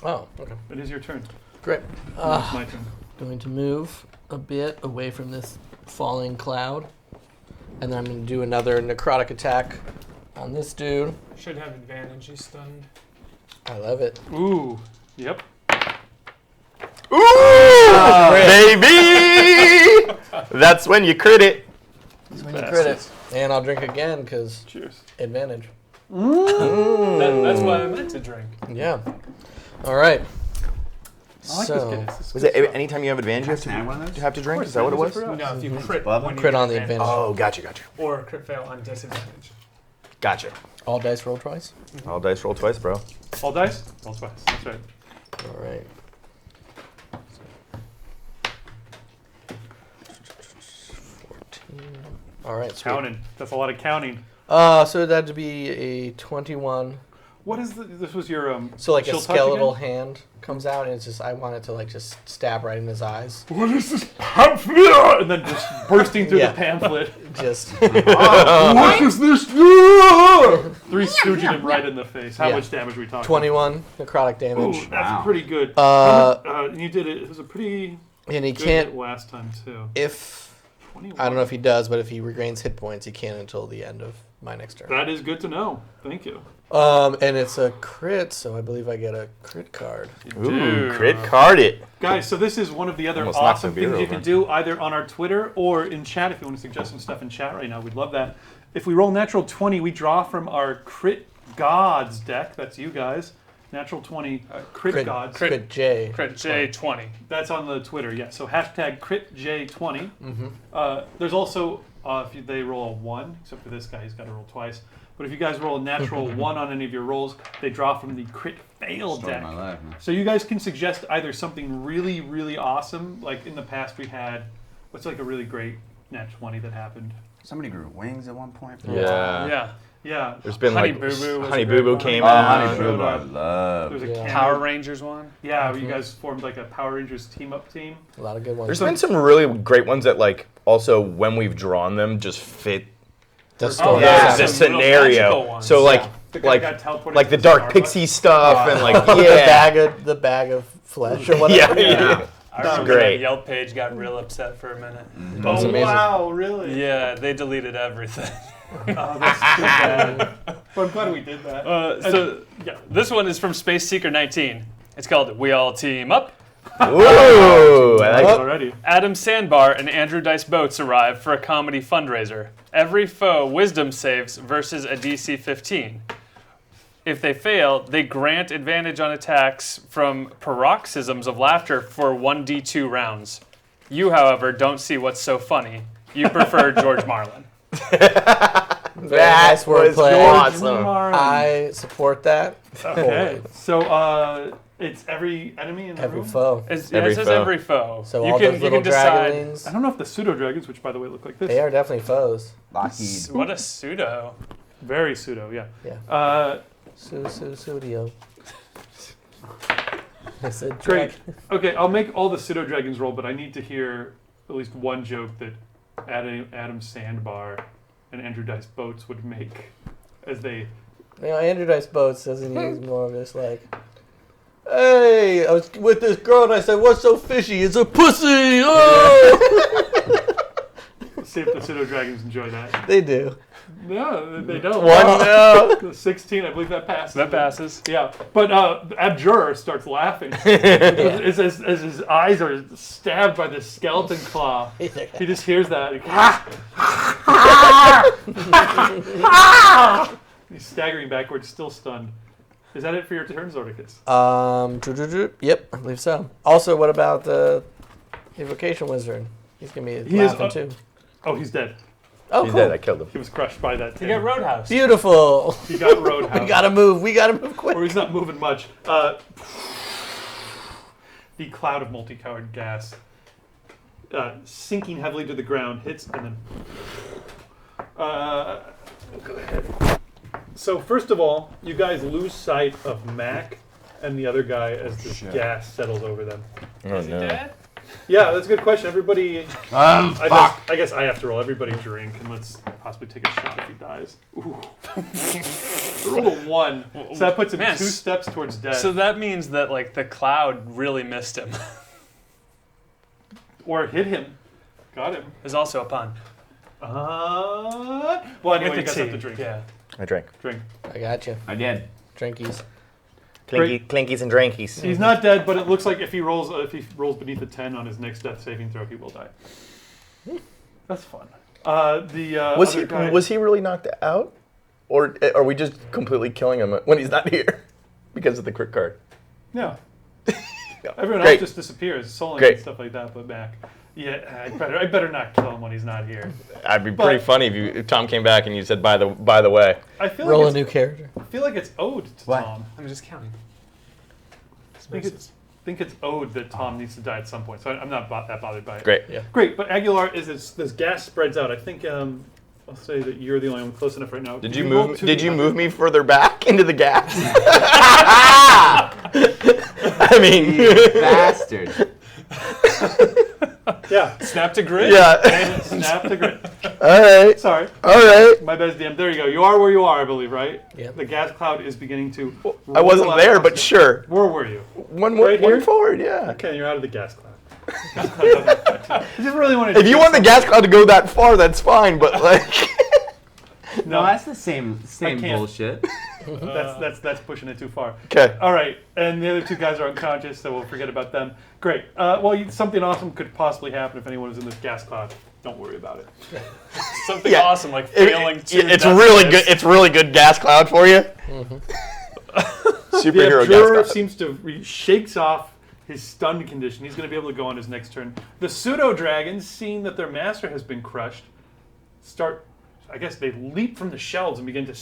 Oh, okay. It is your turn. Great. It's my turn. Going to move a bit away from this falling cloud. And then I'm going to do another necrotic attack on this dude. Should have advantage. He's stunned. I love it. Ooh. Yep. Ooh, baby! That's when you crit it. When you crit it. And I'll drink again because Cheers. advantage. That's why I meant to drink. Yeah. All right. I like So, this kid. This is Was good it stuff. anytime you have advantage, you Can I have one of have those? to, have to drink? Of course, Is that what it was? for us. No, if you crit Bubba? when you Crit get on the advantage. advantage. Oh, gotcha. Or crit fail on disadvantage. Gotcha. all dice roll twice. All dice roll twice, bro. All dice? All twice. That's right. All right. 14. All right. Sweet. Counting. That's a lot of counting. So that'd be a 21 What is this was your So like a chill touch skeletal again? hand comes out, and it's just I want it to like just stab right in his eyes. What is this pamphlet? And then just bursting through Yeah. the pamphlet. Just What is this? Three stooging him right in the face. How Yeah. much damage are we talking? 21 necrotic damage. Ooh, that's Wow. pretty good. And you did it. It was a pretty And he good can't hit last time too. if 21. I don't know if he does, but if he regains hit points, he can until the end of my next turn. That is good to know. Thank you. And it's a crit, so I believe I get a crit card. Ooh, Dude. crit card it. Guys, so this is one of the other Almost knocked awesome the beer things you over. can do either on our Twitter or in chat if you want to suggest some stuff in chat right now. We'd love that. If we roll natural 20, we draw from our Crit Gods deck. That's you guys. Natural 20, Crit Gods. Crit J. Crit J20. That's on the Twitter, yeah. So hashtag CritJ20. There's also, if they roll a 1, except for this guy, he's got to roll twice. But if you guys roll a natural 1 on any of your rolls, they draw from the Crit Fail Story of deck. my life, man. So you guys can suggest either something really, really awesome, like in the past we had, what's like a really great nat 20 that happened? Somebody grew wings at one point. Yeah. Yeah. Yeah. There's been Honey like Boo Boo was Honey a Boo great Boo one. came Oh, out. Honey Boo Boo, I love. There was a Yeah. cameo. Power Rangers one. Yeah, where you guys formed like a Power Rangers team-up team. A lot of good ones. There's been some really great ones that like also when we've drawn them just fit the Oh, story. yeah. the Some little magical scenario. ones. So like Yeah. The guy like got teleported like to the Dark Starbucks. Pixie stuff and like the bag of flesh or whatever. yeah. I remember great. that Yelp page got real upset for a minute. That's Oh, amazing. wow, really? Yeah, they deleted everything. Oh, that's too bad. But I'm glad we did that. Yeah, this one is from Space Seeker 19. It's called We All Team Up. Ooh, I like it. Already. Adam Sandbar and Andrew Dice Boats arrive for a comedy fundraiser. Every foe wisdom saves versus a DC 15. If they fail, they grant advantage on attacks from paroxysms of laughter for 1d2 rounds. You, however, don't see what's so funny. You prefer George Marlin. Very nice was wordplay. awesome. I support that. Okay, so it's every enemy in the Every room? foe. It Every says foe. every foe. So you all can, those you little can decide. dragonlings, I don't know if the pseudo-dragons, which by the way look like this. they are definitely foes. Lockheed. What a pseudo. Very pseudo, yeah. Yeah. Studio. I said Great. drag- Okay, I'll make all the pseudo-dragons roll, but I need to hear at least one joke that Adam Sandbar and Andrew Dice Boats would make as they... You know, Andrew Dice Boats doesn't use more of this like, hey, I was with this girl and I said, what's so fishy? It's a pussy! Oh! Let's see if the pseudo-dragons enjoy that. They do. No, they don't. One no. 16, I believe that passes. That passes. Yeah, but Abjur starts laughing as his eyes are stabbed by this skeleton claw. He just hears that. He's staggering backwards, still stunned. Is that it for your turn, Zordicus? Yep, I believe so. Also, what about the Evocation Wizard? He's going to be He is, laughing too. Oh, he's dead. Oh, He's cool. dead. I killed him. He was crushed by that. You get Roadhouse. Beautiful. He got roadhouse. We gotta move. We gotta move quick. Or he's not moving much. The cloud of multicolored gas sinking heavily to the ground hits and then. Go ahead. So first of all, you guys lose sight of Mac and the other guy as this gas settles over them. Oh no. Yeah, that's a good question. Everybody, I guess I have to roll. Everybody drink and let's possibly take a shot if he dies. Ooh. Roll a 1, so that puts him Man, 2 steps towards death. So that means that like the cloud really missed him. Or hit him. Got him. There's also a pun. Well, anyway, you With guys the have T. to drink. Yeah. I drank. Drink. I got you. I did. Drinkies. Clinkies and drankies. He's not dead, but it looks like if he rolls beneath a 10 on his next death saving throw, he will die. That's fun. Was he really knocked out, or are we just completely killing him when he's not here because of the crit card? No. Everyone Great. else just disappears, souling Great. and stuff like that. But Mac, yeah, I better not kill him when he's not here. I'd be But- pretty funny if Tom came back and you said, by the way. I feel Roll a like new character. I feel like it's owed to What? Tom. I'm just counting. I think it's owed that Tom needs to die at some point. So I'm not that bothered by it. Great. Yeah. Great, but Aguilar is this gas spreads out. I think I'll say that you're the only one close enough right now. Did you roll move? two Did you d100. move me further back into the gas? I mean, Bastard. Yeah. Snap to grid. yeah. Snap the grid. All right. Sorry. All right. My best DM. There you go. You are where you are, I believe, right? Yep. The gas cloud is beginning to. I wasn't roll there, out. but sure. Where were you? One Right here? forward, yeah. Okay, you're out of the gas cloud. I just really wanted to. If you want the gas cloud to go that far, that's fine. But like, No, that's the same can't. bullshit. that's pushing it too far. okay. All right, and the other two guys are unconscious, so we'll forget about them. Great. Something awesome could possibly happen if anyone was in this gas cloud. Don't worry about it. Something Yeah. awesome like failing two. It's death really saves. good. It's really good gas cloud for you. The Superhero gas Abjurer cloud. seems to shakes off his stunned condition. He's going to be able to go on his next turn. The pseudo dragons, seeing that their master has been crushed, I guess they leap from the shelves and begin to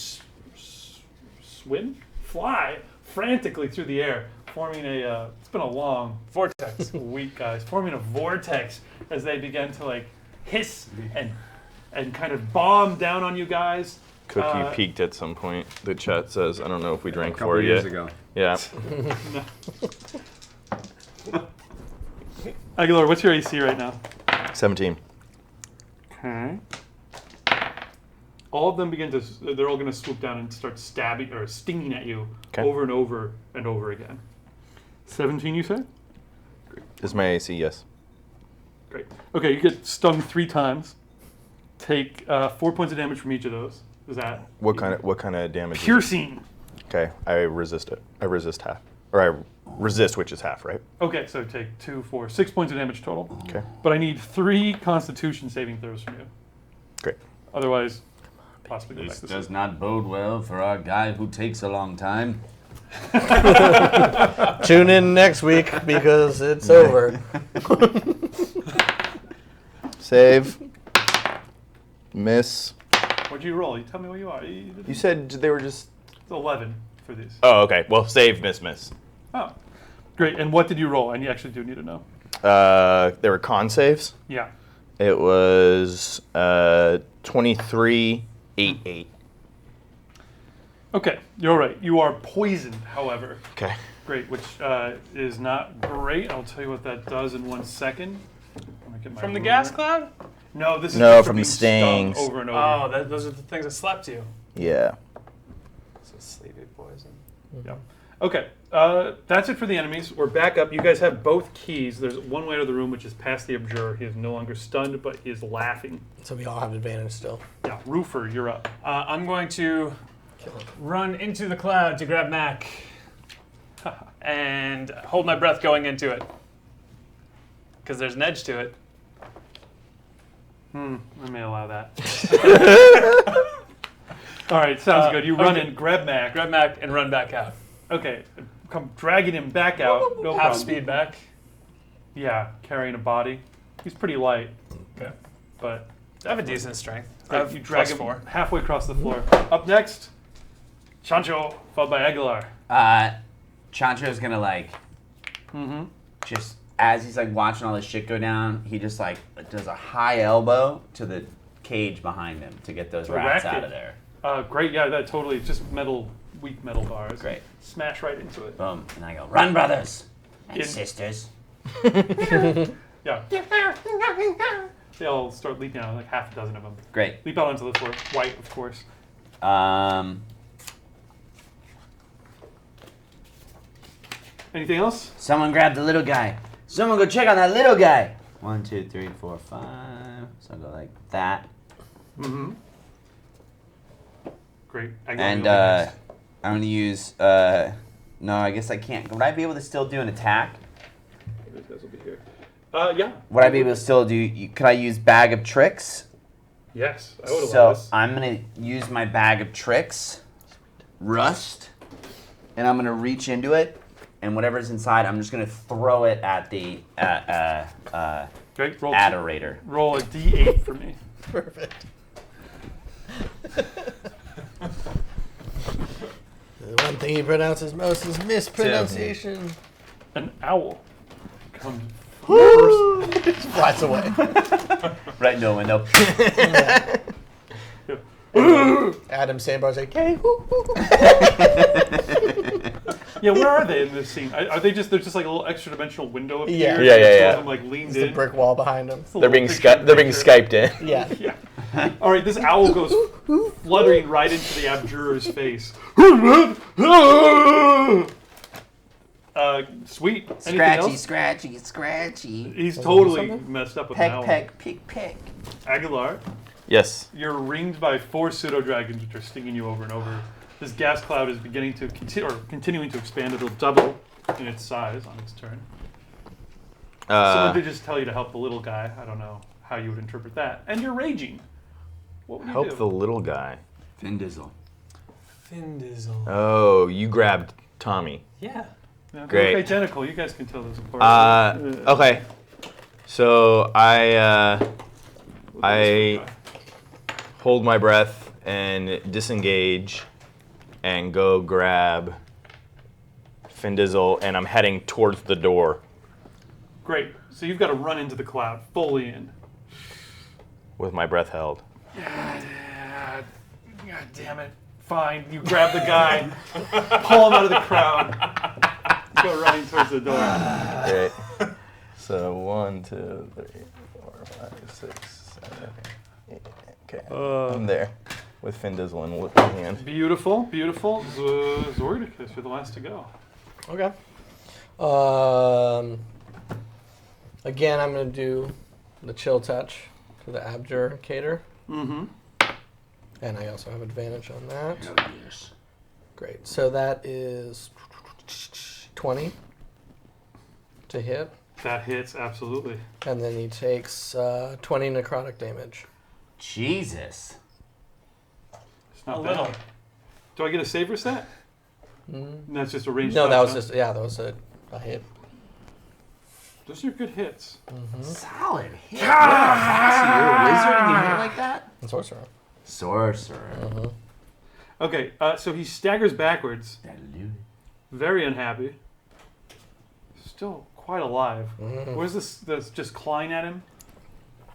fly frantically through the air, forming a. It's been a long Vortex. week, guys. Forming a vortex as they begin to like hiss and kind of bomb down on you guys. Cookie peaked at some point. The chat says, I don't know if we A drank couple for it years yet. ago. Yeah. Aguilar, what's your AC right now? 17. Okay. All of them they're all going to swoop down and start stabbing or stinging at you Okay. over and over and over again. 17, you said? Is my AC? Yes. Great. Okay, you get stung 3 times. Take 4 points of damage from each of those. Is that What kind of damage? is it? piercing? Okay, I resist it. I resist half, or I resist, which is half, right? Okay, so take 2, 4, 6 points of damage total. Okay, But I need 3 Constitution saving throws from you. great. Otherwise, possibly go back This to does sleep. not bode well for our guy who takes a long time. Tune in next week because it's over. Save. Miss. What'd you roll? You tell me what you are. You said they were just. It's 11 for these. Oh, okay. Well, save, miss. Oh, great. And what did you roll? And you actually do need to know. They were con saves. Yeah. It was 23, 8, 8. Okay, you're right. You are poisoned, however. Okay. Great, which is not great. I'll tell you what that does in 1 second. Let me get my From the ruler. gas cloud? No, this is No, just from being the stung stings. over and over. Oh, those are the things that slept you. Yeah. So sleepy poison. Yeah. Okay, that's it for the enemies. We're back up. You guys have both keys. There's one way out of the room, which is past the Abjurer. He is no longer stunned, but he is laughing. So we all have advantage still. Yeah, Roofer, you're up. I'm going to run into the cloud to grab Mac and hold my breath going into it. Because there's an edge to it. I may allow that. All right, sounds good. You run okay. in, grab Mac. Grab Mac and run back out. Okay, come dragging him back out. No Half problem. speed back. Yeah, carrying a body. He's pretty light, Okay. but I have a decent strength. I have you drag him +4. halfway across the floor. Up next, Chancho, followed by Aguilar. Chancho's gonna like, just as he's like watching all this shit go down, he just like does a high elbow to the cage behind him to get those A rats racket. out of there. Great, yeah, that totally just weak metal bars. Great. Smash right into it. Boom, and I go, run, brothers and In- sisters. Yeah. They all start leaping out, like half a dozen of them. Great. Leap out onto the floor. White, of course. Anything else? Someone grab the little guy. Someone go check on that little guy. 1, 2, 3, 4, 5. So I go like that. Great. And Aguilar, you'll be next. I'm gonna use. No, I guess I can't. Would I be able to still do an attack? Those guys will be here. Yeah. Would I be able to still do? Could I use Bag of Tricks? Yes, I would allow So this. I'm gonna use my Bag of Tricks, Rust, and I'm gonna reach into it, and whatever's inside, I'm just gonna throw it at the Great. Roll adorator. roll a d8 for me. Perfect. The one thing he pronounces most is mispronunciation. An owl comes Flies away. Right in the window. Adam Sandbar's like, hey, Yeah, where are they in this scene? Are they just? There's just like a little extra dimensional window up Yeah. here. Yeah, yeah, and two yeah. of them like leaned the in. brick wall behind him. It's a They're little being picture- they're being picture. Skyped in. Yeah. Yeah. All right, this owl goes fluttering right into the abjurer's face. Sweet. Anything else? scratchy. He's totally something? messed up with an owl. Pick. Aguilar, Yes. you're ringed by 4 pseudo dragons which are stinging you over and over. This gas cloud is beginning to continuing to expand. It'll double in its size on its turn. Someone did just tell you to help the little guy. I don't know how you would interpret that. And you're raging. What would you Help do? the little guy. Findizzle. Findizzle. Oh, you grabbed Tommy. Yeah. Yeah, they Great. look identical. You guys can tell those apart. Okay. So I hold my breath and disengage and go grab Findizzle, and I'm heading towards the door Great. So you've got to run into the cloud, fully in. with my breath held. God damn it. Fine. You grab the guy, pull him out of the crowd, go running towards the door. Great. So 1, 2, 3, 4, 5, 6, 7, 8. Okay. I'm there with Findizzle in one hand. Beautiful, beautiful. Zordicus, you're the last to go. Okay. Again, I'm going to do the chill touch to the abjurator. Mm-hmm. And I also have advantage on that. Hell yes. Great. So that is 20 to hit. That hits, absolutely. And then he takes 20 necrotic damage. Jesus. It's not A bad. little. Do I get a save for that? That's just a ranged No, that touch, was huh? just, yeah, that was a hit. Those are good hits. Solid hit. You're a wizard and you hit like that? And sorcerer. Sorcerer. Okay, so he staggers backwards, very unhappy. Still quite alive. Where's this? That's just clawing at him.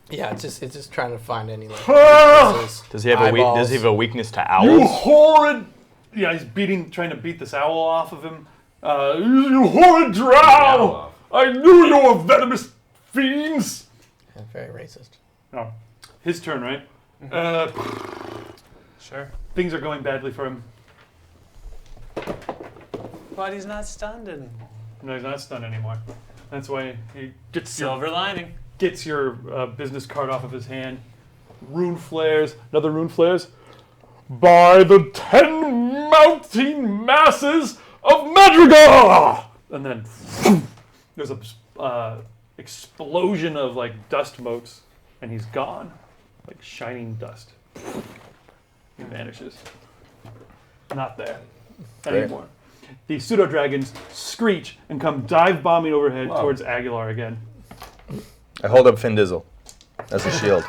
Yeah, it's just trying to find any like Ah! Does he have eyeballs. a weakness to You owls? horrid! Yeah, he's trying to beat this owl off of him. You horrid drow! I knew you were venomous fiends. Yeah, very racist. Oh, his turn, right? Sure. Things are going badly for him. But he's not stunned anymore. No, he's not stunned anymore. That's why he gets Silver lining. your business card off of his hand. Rune flares, another rune flares. By the 10 mounting masses of Madrigal! And then there's a explosion of like dust motes, and he's gone, like shining dust. He vanishes. Not there anymore. The pseudo dragons screech and come dive bombing overhead towards Aguilar again. I hold up Findizzle as a shield.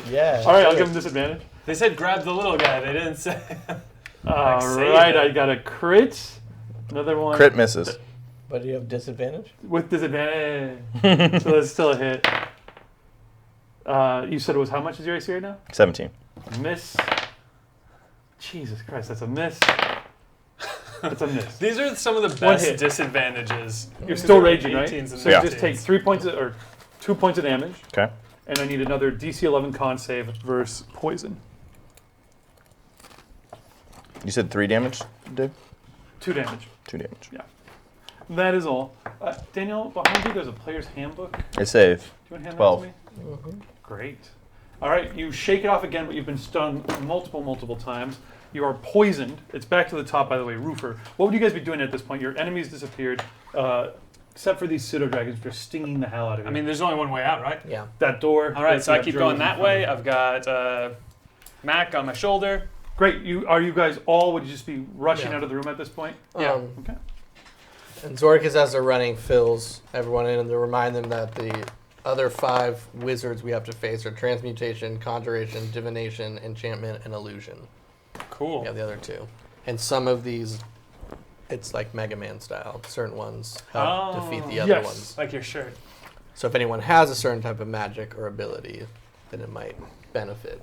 Yeah. All right, I'll give him disadvantage. They said grab the little guy. They didn't say. All save right, it. I got a crit. Another one. Crit misses. But do you have disadvantage? With disadvantage. So that's still a hit. You said it was how much is your AC right now? 17. Miss. Jesus Christ, that's a miss. That's a miss. These are some of the One best hit. disadvantages. You're still raging, 18s right? and So you just 19s. take 2 points of damage, Okay. and I need another DC 11 con save versus poison. You said 3 damage, Dave? 2 damage. 2 damage. That is all. Daniel, behind you there's a player's handbook. Do I save. you want to hand 12. that to me? Great. All right, you shake it off again, but you've been stunned multiple times. You are poisoned. It's back to the top, by the way, Roofer. What would you guys be doing at this point? Your enemies disappeared, except for these pseudo dragons, which are stinging the hell out of you. I mean, there's only one way out, right? Yeah. that door. All right, that's so I the keep abjure going that in way. front of I've got Mac on my shoulder. Great. Are you guys all? Would you just be rushing Yeah. out of the room at this point? Yeah. Okay. And Zoricus, as they're running, fills everyone in and to remind them that the other 5 wizards we have to face are transmutation, conjuration, divination, enchantment, and illusion. Cool. We have the other 2. And some of these, it's like Mega Man style. Certain ones help defeat the other yes. ones. Like your shirt. So if anyone has a certain type of magic or ability, then it might benefit.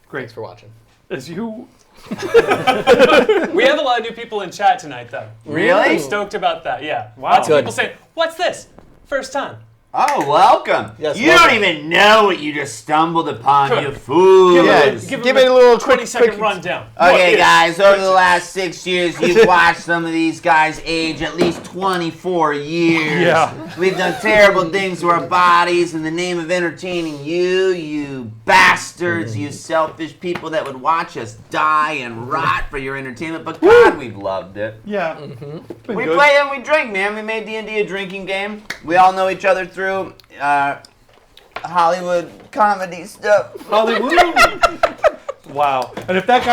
Great. Thanks for watching. As you We have a lot of new people in chat tonight, though. Really? I'm stoked about that. Yeah. Wow. Lots of Good. people saying, "What's this? First time." Oh, welcome. Yes, you welcome. don't even know what you just stumbled upon, Sure. you fool. Yeah, Give give them it a little 20-second quick. rundown. Okay, What guys, is over the Richards? last 6 years, you've watched some of these guys age at least 24 years. Yeah. We've done terrible things to our bodies in the name of entertaining you bastards, you selfish people that would watch us die and rot for your entertainment. But God, we've loved it. yeah. Been We good. play and we drink, man. We made D&D a drinking game. We all know each other through Hollywood comedy stuff. Hollywood. Wow. And if that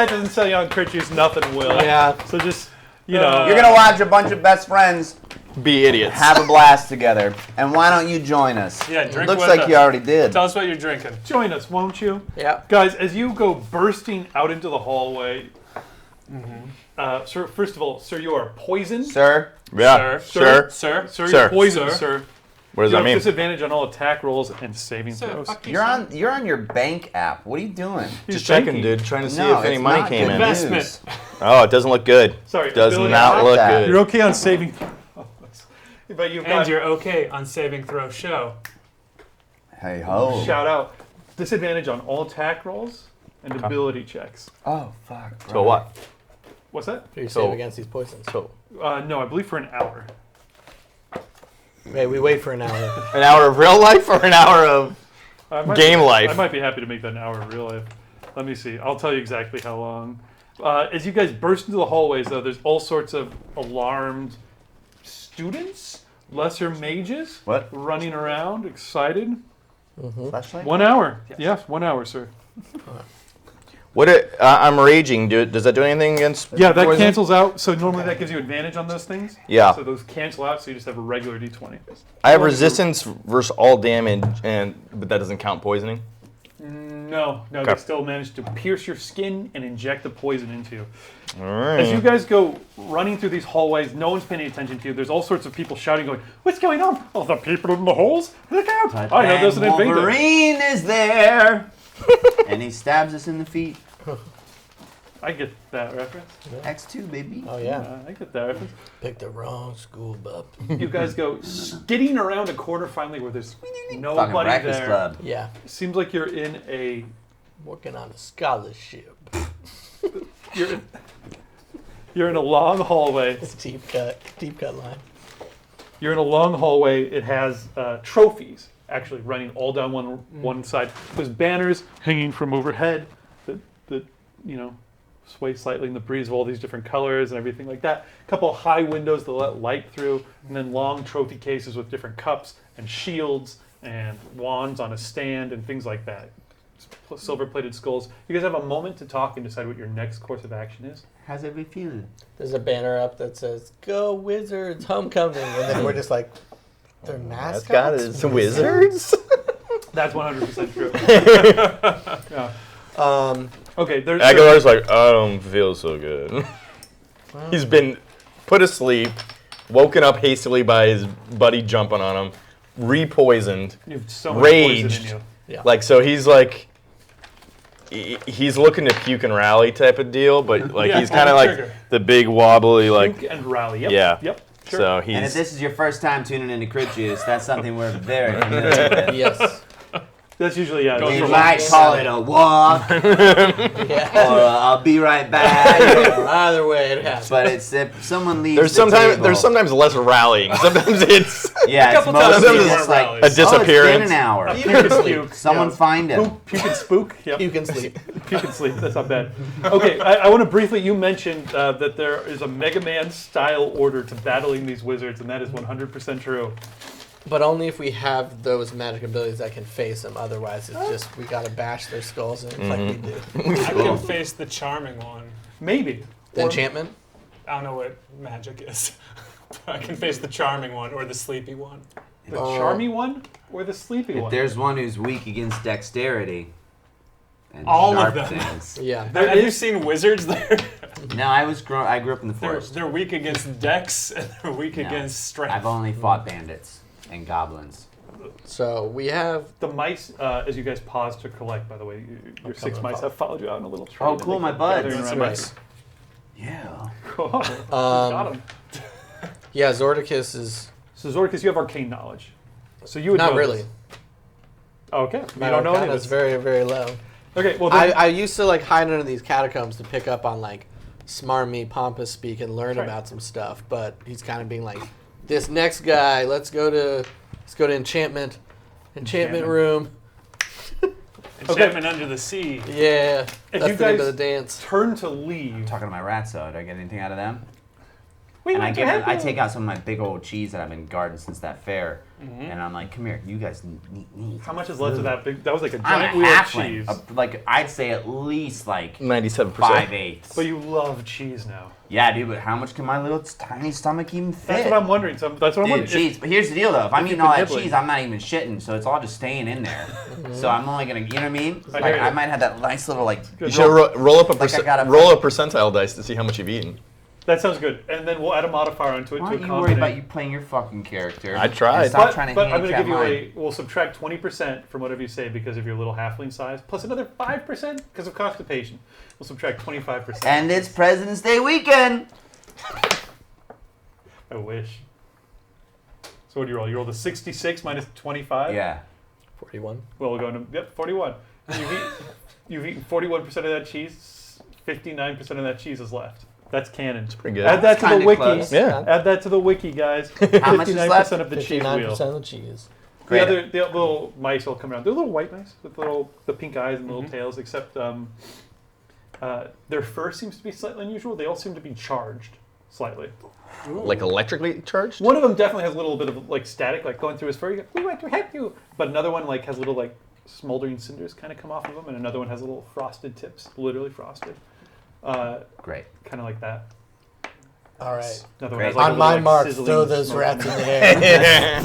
doesn't sell you on Critches, nothing will. Yeah. So just you know. You're gonna watch a bunch of best friends Be idiots. have a blast together, and why don't you join us? Yeah, drink Looks with like us. you already did. Tell us what you're drinking. Join us, won't you? Yeah. Guys, as you go bursting out into the hallway, sir, first of all, sir, you are poisoned. Sir, Yeah. Sir. Sure. Sir. Sir, Sir. you're poisoned, Sir. sir. What does You that have mean? disadvantage on all attack rolls and saving Sir, throws. fuck you, you're sir. on your bank app. What are you doing? He's Just checking, banking. dude. Trying to see No, if any it's money not came good in. Investment. news. Oh, it doesn't look good. Sorry, Does ability not to- look that. good. You're okay on saving. But you've And got you're okay on saving throw show. Hey ho. shout out disadvantage on all attack rolls and ability checks. Oh fuck. So what? What's that? You So- save against these poisons. So No, I believe for an hour. Hey, we wait for an hour. an hour of real life or an hour of I might game be, life? I might be happy to make that an hour of real life. Let me see. I'll tell you exactly how long. As you guys burst into the hallways, though, there's all sorts of alarmed students, lesser mages, What? running around, excited. Flashlight? 1 hour. Yes, 1 hour, sir. What? I'm raging. Does that do anything against? Yeah, that poison? cancels out. So normally that gives you advantage on those things. Yeah. So those cancel out, so you just have a regular d20. I have resistance versus all damage, but that doesn't count poisoning. No, Okay. they still manage to pierce your skin and inject the poison into you. All As you right. guys go running through these hallways, no one's paying any attention to you. There's all sorts of people shouting, going, "What's going on? Oh, the people in the holes? Look out! I know there's an And invader." Wolverine is there, and he stabs us in the feet. I get that reference. X2, baby. Oh yeah. I get that reference. Picked the wrong school, bub. You guys go skidding around a corner finally where there's Fucking nobody Breakfast there. Club. Yeah. Seems like you're in a Working on a scholarship. you're in a long hallway. It's deep cut line. You're in a long hallway. It has trophies actually running all down one side. There's banners hanging from overhead that sway slightly in the breeze of all these different colors and everything like that. A couple of high windows that let light through, and then long trophy cases with different cups and shields and wands on a stand and things like that. Silver-plated skulls. You guys have a moment to talk and decide what your next course of action is. How's everybody feeling? There's a banner up that says "Go Wizards, Homecoming," and then we're just like, "They're mascots." Mascot is wizards. That's 100% true. Yeah. Um, Okay, there's Aguilar's like, I don't feel so good. He's been put asleep, woken up hastily by his buddy jumping on him, re-poisoned, you have so much poison in raged. you. yeah. Like, so he's like, he's looking to puke and rally type of deal, but like Yeah, he's kind of pull the like trigger. the big wobbly, like, Puke and rally. Yep. yeah. Yep. Sure. So And if he's, this is your first time tuning into Crit Juice, that's something we're very familiar with. yes. That's usually Go We for might call it a walk, or Yeah. I'll be right back. Either way, it happens. But it's if someone leaves there's the table, there's sometimes less rallying. Sometimes it's yeah, it's couple times mostly we just weren't like rallies. a Oh, it's been disappearance. an hour. You can sleep. Someone find him. Puke and spook. Yep. You can sleep. Puke and sleep. That's not bad. Okay, I want to briefly. You mentioned that there is a Mega Man style order to battling these wizards, and that is 100% true. But only if we have those magic abilities that can face them. Otherwise, it's just we gotta bash their skulls in like we do. I can face the charming one. Maybe. The Or- enchantment. I don't know what magic is. I can face the charming one or the sleepy one. The charmy one or the sleepy If one? there's one who's weak against dexterity and All sharp of them. things. Yeah. Have you seen wizards there? No, I grew up in the They're, forest. they're weak against dex and they're weak No. against strength. I've only fought bandits and goblins. So we have. The mice, as you guys pause to collect, by the way, your 6 and mice follow. have followed you out in a little train. Oh, cool, and my they buds. gathering That's around nice. Yeah. Cool. Got him. Yeah, Zordicus is So Zoricus, you have arcane knowledge. So you would not know really. this. Okay. My You don't know any Arcana of is this. very, very low. Okay, well then, I used to like hide under these catacombs to pick up on like smarmy, pompous speak and learn Right. about some stuff. But he's kind of being like, this next guy, let's go to enchantment room. Enchantment under the sea. Yeah, If that's you the name guys- of the dance. turn to leave. Talking to my rats though, do I get anything out of them? We And I want to give them, help I you. take out some of my big old cheese that I've been guarding since that fair, and I'm like, come here, you guys need. How much is left of that big? That was like a I'm giant a wheel of halfling. cheese. Like I'd say at least like 97%. 5/8. But you love cheese now. Yeah, dude, but how much can my little tiny stomach even fit? That's what I'm wondering. So that's what I'm Dude, wondering. cheese. But here's the deal, though. If I'm you eating all could that nibble it. cheese, I'm not even shitting, so it's all just staying in there. So I'm only gonna, you know what I mean? I Like hear you. I might have that nice little like. You should roll up a Like I got a- roll a percentile dice to see how much you've eaten. That sounds good. And then we'll add a modifier onto it Why to aren't you accommodate. worried about you playing your fucking character? I tried. And Stop But, trying to but I'm going to handicap give you mine. we'll subtract 20% from whatever you say because of your little halfling size, plus another 5% because of constipation. We'll subtract 25%. And it's President's Day weekend. I wish. So what do you roll? You rolled a 66 minus 25? Yeah. 41. Well, we'll go into, 41. You've eaten 41% of that cheese, 59% of that cheese is left. That's canon. Pretty good. Add that to the Kinda wiki. close. Yeah. Add that to the wiki, guys. How much is 59% left? of the cheese 59% wheel. of the cheese. The little mice will come around. They're little white mice with the pink eyes and little tails, except their fur seems to be slightly unusual. They all seem to be charged slightly. Like electrically charged? One of them definitely has a little bit of like static, like going through his fur. You go, we want to help you. But another one like has little like smoldering cinders kind of come off of them, and another one has little frosted tips, literally frosted. Great. Kind of like that. All right. Another Great. one has like On a my little, mark, like, throw sizzling those smoke. rats in the air.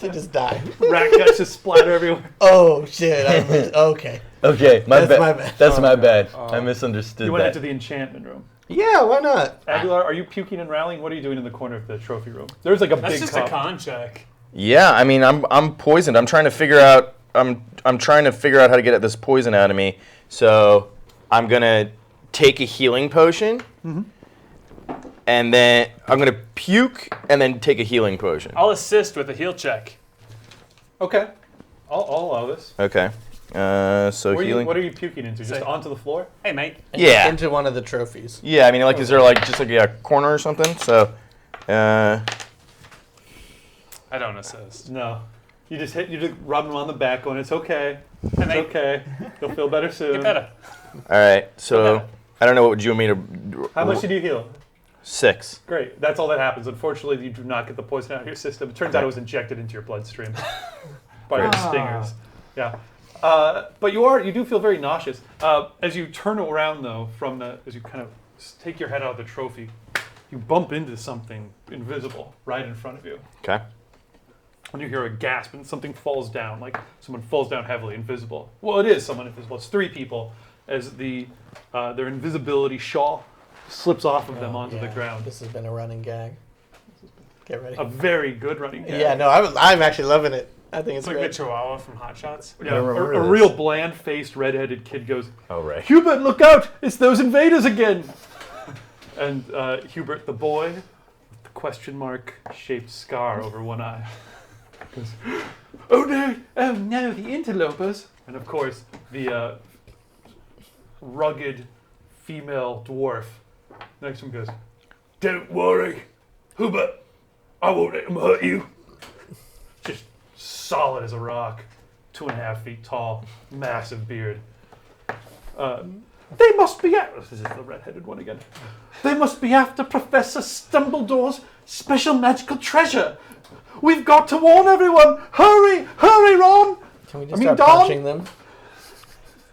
They just die. Rat guts just splatter everywhere. Oh shit! Okay. Okay, That's my bad. That's my bad. I misunderstood You went that. into the enchantment room. Yeah, why not? Aguilar, are you puking and rallying? What are you doing in the corner of the trophy room? There's like a That's big just cup. a con check. Yeah, I mean, I'm poisoned. I'm trying to figure out. I'm trying to figure out how to get at this poison out of me. So I'm gonna take a healing potion, and then I'm gonna puke, and then take a healing potion. I'll assist with a heal check. Okay. I'll allow this. Okay. So healing. What are you puking into? Just Say- onto the floor? Hey, mate. Yeah. Into one of the trophies. Yeah. I mean, like, is there like just like a corner or something? So, I don't assist. No. You just rub them on the back going, it's okay. Hey, It's mate. okay. You'll feel better soon. Get better. all right. So Okay. I don't know what you want me to. How much did you heal? 6. Great. That's all that happens. Unfortunately, you do not get the poison out of your system. It turns out it was injected into your bloodstream by the stingers. Yeah. But you do feel very nauseous. As you turn around, though, as you kind of take your head out of the trophy, you bump into something invisible right in front of you. Okay. And you hear a gasp and something falls down, like someone falls down heavily, invisible. Well, it is someone invisible. It's 3 people as their invisibility shawl slips off of them onto the ground. This has been a running gag. Get ready. A very good running gag. Yeah, no, I'm actually loving it. I think it's It's like the great. Chihuahua from Hot Shots. Yeah, remember a this. real bland-faced, red-headed kid goes, Oh right. Hubert, look out! It's those invaders again! And Hubert, the boy, with the question mark-shaped scar over one eye, goes, oh no, the interlopers! And of course, the rugged female dwarf next to him goes, don't worry, Hubert, I won't let them hurt you. Just solid as a rock, 2.5 feet tall, massive beard. They must be after. This is the red-headed one again. They must be after Professor Stumbledore's special magical treasure. We've got to warn everyone. Hurry, hurry, Ron. Can we I just mean, start Dom? punching them?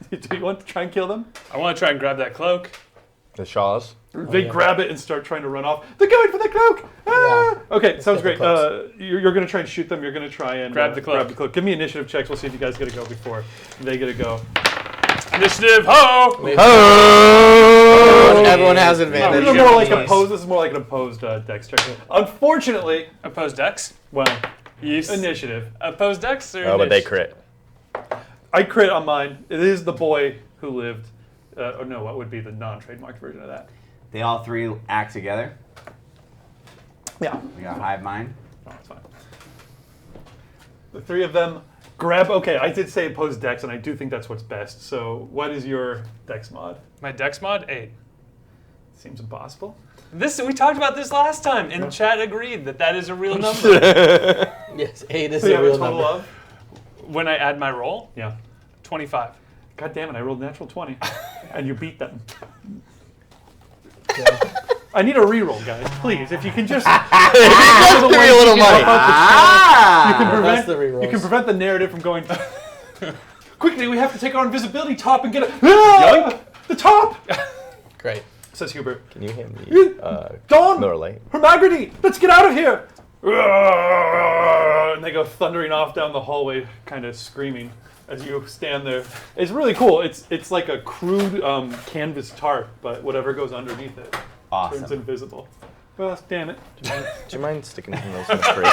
Do you want to try and kill them? I want to try and grab that cloak. The shaws. They grab it and start trying to run off. They're going for the cloak. Ah! Okay, sounds get great. the cloaks. You're going to try and shoot them. You're going to try and Grab the cloak. Give me initiative checks. We'll see if you guys get to go before they get to go. Initiative, ho! Everyone has advantage. This is Yeah. more like Nice. opposed. This is more like an opposed dex check. Unfortunately, Opposed Dex. well, Initiative. Opposed Dex or Oh, but they initiative? crit. I crit on mine. It is the boy who lived. Or no, what would be the non-trademarked version of that? They all three act together. Yeah. We got hive mind. Oh, that's fine. The three of them grab. Okay, I did say opposed Dex, and I do think that's what's best. So, what is your Dex mod? My Dex mod 8. Seems impossible. We talked about this last time, and chat agreed that is a real number. Yes, 8 is So you a have a real total number. of? When I add my roll, Yeah. 25. God damn it! I rolled a natural 20, and you beat them. Yeah. I need a reroll, guys. Please, if you can just. Give me a little money. You can That's prevent. the rerolls. You can prevent the narrative from going. Quickly, we have to take our invisibility top and get it. Ah! The top. Great. Says Hubert. Can you hand me Dawn. Miller Lite? Hermione, let's get out of here! And they go thundering off down the hallway, kind of screaming as you stand there. It's really cool. It's like a crude canvas tarp, but whatever goes underneath it turns Awesome. invisible. Well, damn it. Do you mind sticking some of those in the fridge?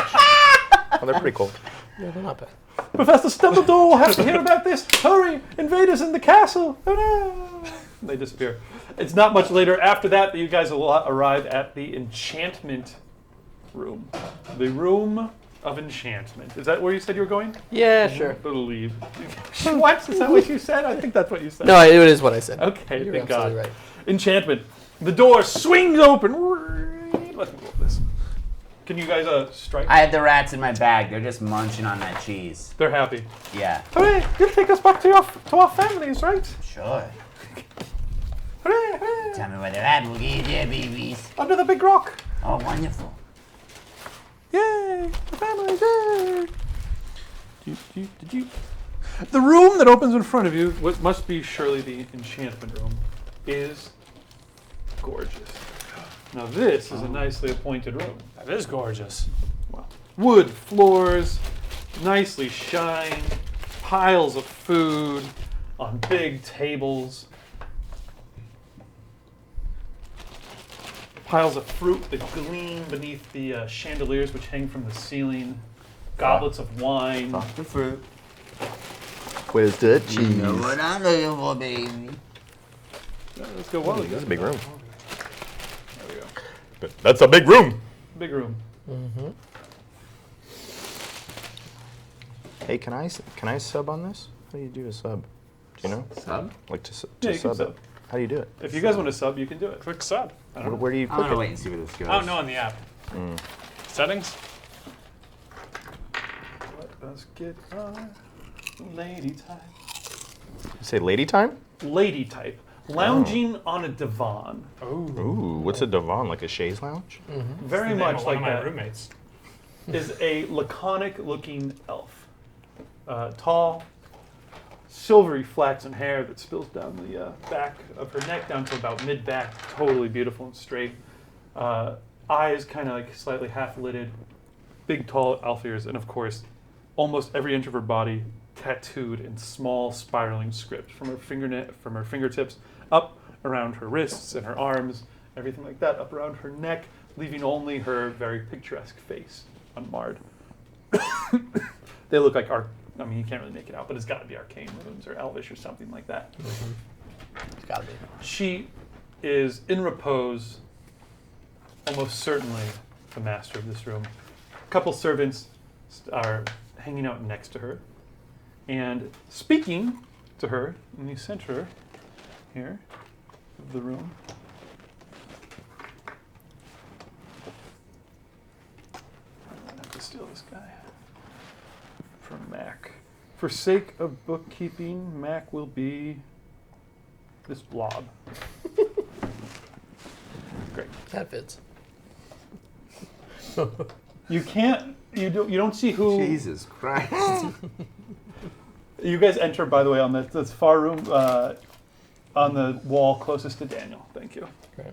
Oh, they're pretty cool. Yeah, they're not bad. Professor Stumbledore will have to hear about this. Hurry! Invaders in the castle! Oh no! They disappear. It's not much later after that you guys will arrive at the enchantment room. The room of enchantment. Is that where you said you were going? Yeah, sure. Believe. What? Is that what you said? I think that's what you said. No, it is what I said. Okay, You're thank God. absolutely right. Enchantment. The door swings open. Let me roll this. Can you guys strike? I had the rats in my bag. They're just munching on that cheese. They're happy. Yeah. Hooray! You'll take us back to our families, right? Sure. Hooray! Hooray! Tell me where they're at. We'll get you there, babies. Under the big rock. Oh, wonderful. Yay! The families, yay! The room that opens in front of you, what must be surely the enchantment room, is gorgeous. Now this is a nicely appointed room. That is gorgeous. Wood floors, nicely shined, piles of food on big tables. Piles of fruit that gleam beneath the chandeliers which hang from the ceiling. Goblets of wine. The fruit. Where's the You know what I'm looking for, baby. Let's go. Well, That's a big room. There we go. That's a big room. Big room. Hey, can I sub on this? How do you do a sub? Do you know? Sub? Like to Yeah, you can sub sub. it? How do you do it? If you guys want to sub, you can do it. Quick sub. Where do you I'm click gonna it? wait and see where this goes. Oh, no, on the app. Settings? Let us get our lady type. You say lady time? Lady type. Lounging on a divan. Ooh, what's a divan? Like a chaise lounge? Very The name much of one like of my that. roommates. Is a laconic looking elf. Tall, silvery flaxen hair that spills down the back of her neck down to about mid-back. Totally beautiful and straight. Eyes kind of like slightly half-lidded. Big, tall elf ears. And of course, almost every inch of her body tattooed in small spiraling script from her fingertips up around her wrists and her arms, everything like that, up around her neck, leaving only her very picturesque face unmarred. They look like I mean, you can't really make it out, but it's got to be arcane runes or elvish or something like that. It's gotta be. She is in repose, almost certainly the master of this room. A couple servants are hanging out next to her and speaking to her in the center here of the room. I have to steal this guy from Mac. For sake of bookkeeping, Mac will be this blob. Great. That fits. You can't. You don't see who. Jesus Christ. You guys enter, by the way, on this far room on the wall closest to Daniel. Thank you. Great.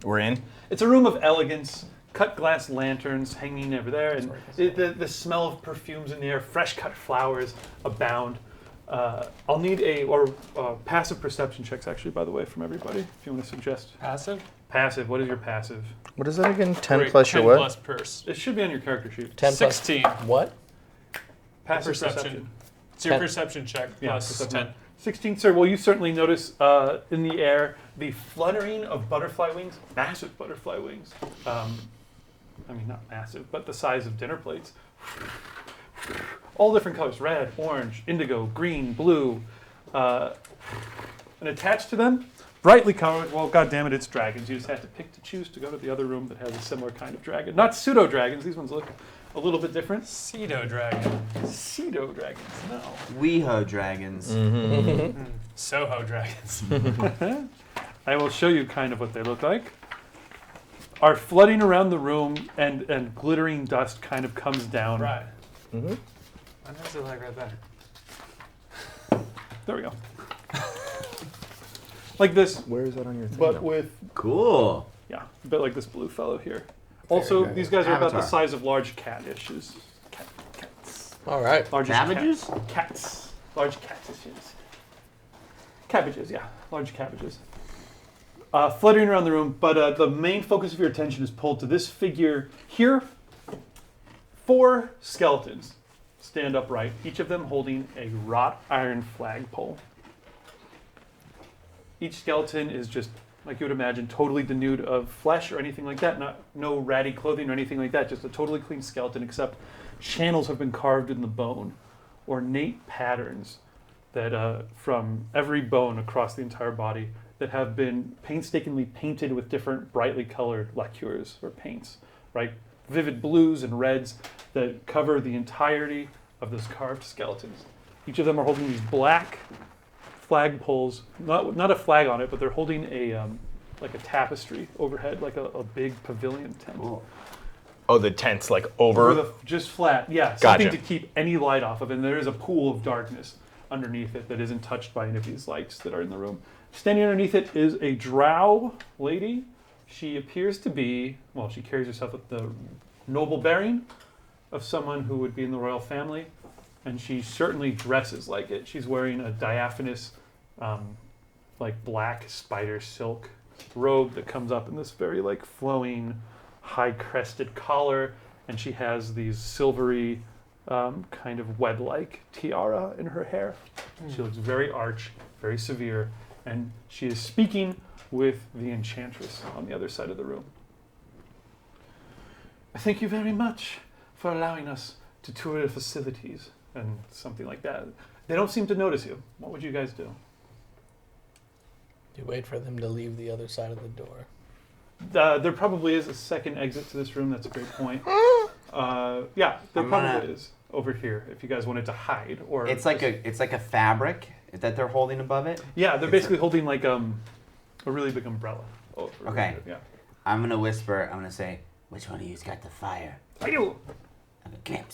We're in. It's a room of elegance. Cut glass lanterns hanging over there, and the smell of perfumes in the air. Fresh cut flowers abound. I'll need passive perception checks, actually, by the way, from everybody, if you want to suggest. Passive? Passive. What is your passive? What is that again? 10 Great, plus your 10 what? plus purse. It should be on your character sheet. 10 plus 16. what? Passive Perception. It's your 10. perception check Yeah, plus perception. 10. 16, sir. Well, you certainly notice in the air the fluttering of butterfly wings, massive butterfly wings. I mean, not massive, but the size of dinner plates. All different colors: red, orange, indigo, green, blue. And attached to them, brightly colored. Well, goddammit, it's dragons. You just have to pick to choose to go to the other room that has a similar kind of dragon. Not pseudo dragons. These ones look a little bit different. Pseudo dragon. Pseudo dragons. No. Weho dragons. Soho dragons. I will show you kind of what they look like. Are flooding around the room, and glittering dust kind of comes down. Right. Mm-hmm. Why does it like right there? There we go. Like this, Where is that on your thing? but with, Cool. yeah, a bit like this blue fellow here. Also, these guys are about the Avatar. size of large cat-ishes. Cats. All right. Largest Cabbages? Cats. Large cat-ishes. Cabbages, yeah. Large cabbages. Fluttering around the room, but the main focus of your attention is pulled to this figure here. 4 skeletons stand upright, each of them holding a wrought iron flagpole. Each skeleton is just, like you would imagine, totally denuded of flesh or anything like that. No ratty clothing or anything like that. Just a totally clean skeleton, except channels have been carved in the bone, ornate patterns that from every bone across the entire body that have been painstakingly painted with different brightly colored lacquers or paints, right? Vivid blues and reds that cover the entirety of those carved skeletons. Each of them are holding these black flagpoles, not a flag on it, but they're holding a like a tapestry overhead, like a big pavilion tent. Cool. Oh, the tent's like over. Just flat, yeah. Something Gotcha. to keep any light off of, and there is a pool of darkness underneath it that isn't touched by any of these lights that are in the room. Standing underneath it is a drow lady. She appears to be, well, she carries herself with the noble bearing of someone who would be in the royal family, and she certainly dresses like it. She's wearing a diaphanous, like black spider silk robe that comes up in this very like flowing, high-crested collar, and she has these silvery, kind of web-like tiara in her hair. She looks very arch, very severe, and she is speaking with the enchantress on the other side of the room. Thank you very much for allowing us to tour the facilities and something like that. They don't seem to notice you. What would you guys do? You wait for them to leave the other side of the door. There probably is a second exit to this room. That's a great point. Yeah, there I'm probably gonna- is over here if you guys wanted to hide or. It's like a fabric that they're holding above it. Yeah, they're basically holding like a really big umbrella. Over Okay. here, Yeah. I'm gonna whisper. I'm gonna say, "Which one of you's got the fire?" I do. I'm gonna come here,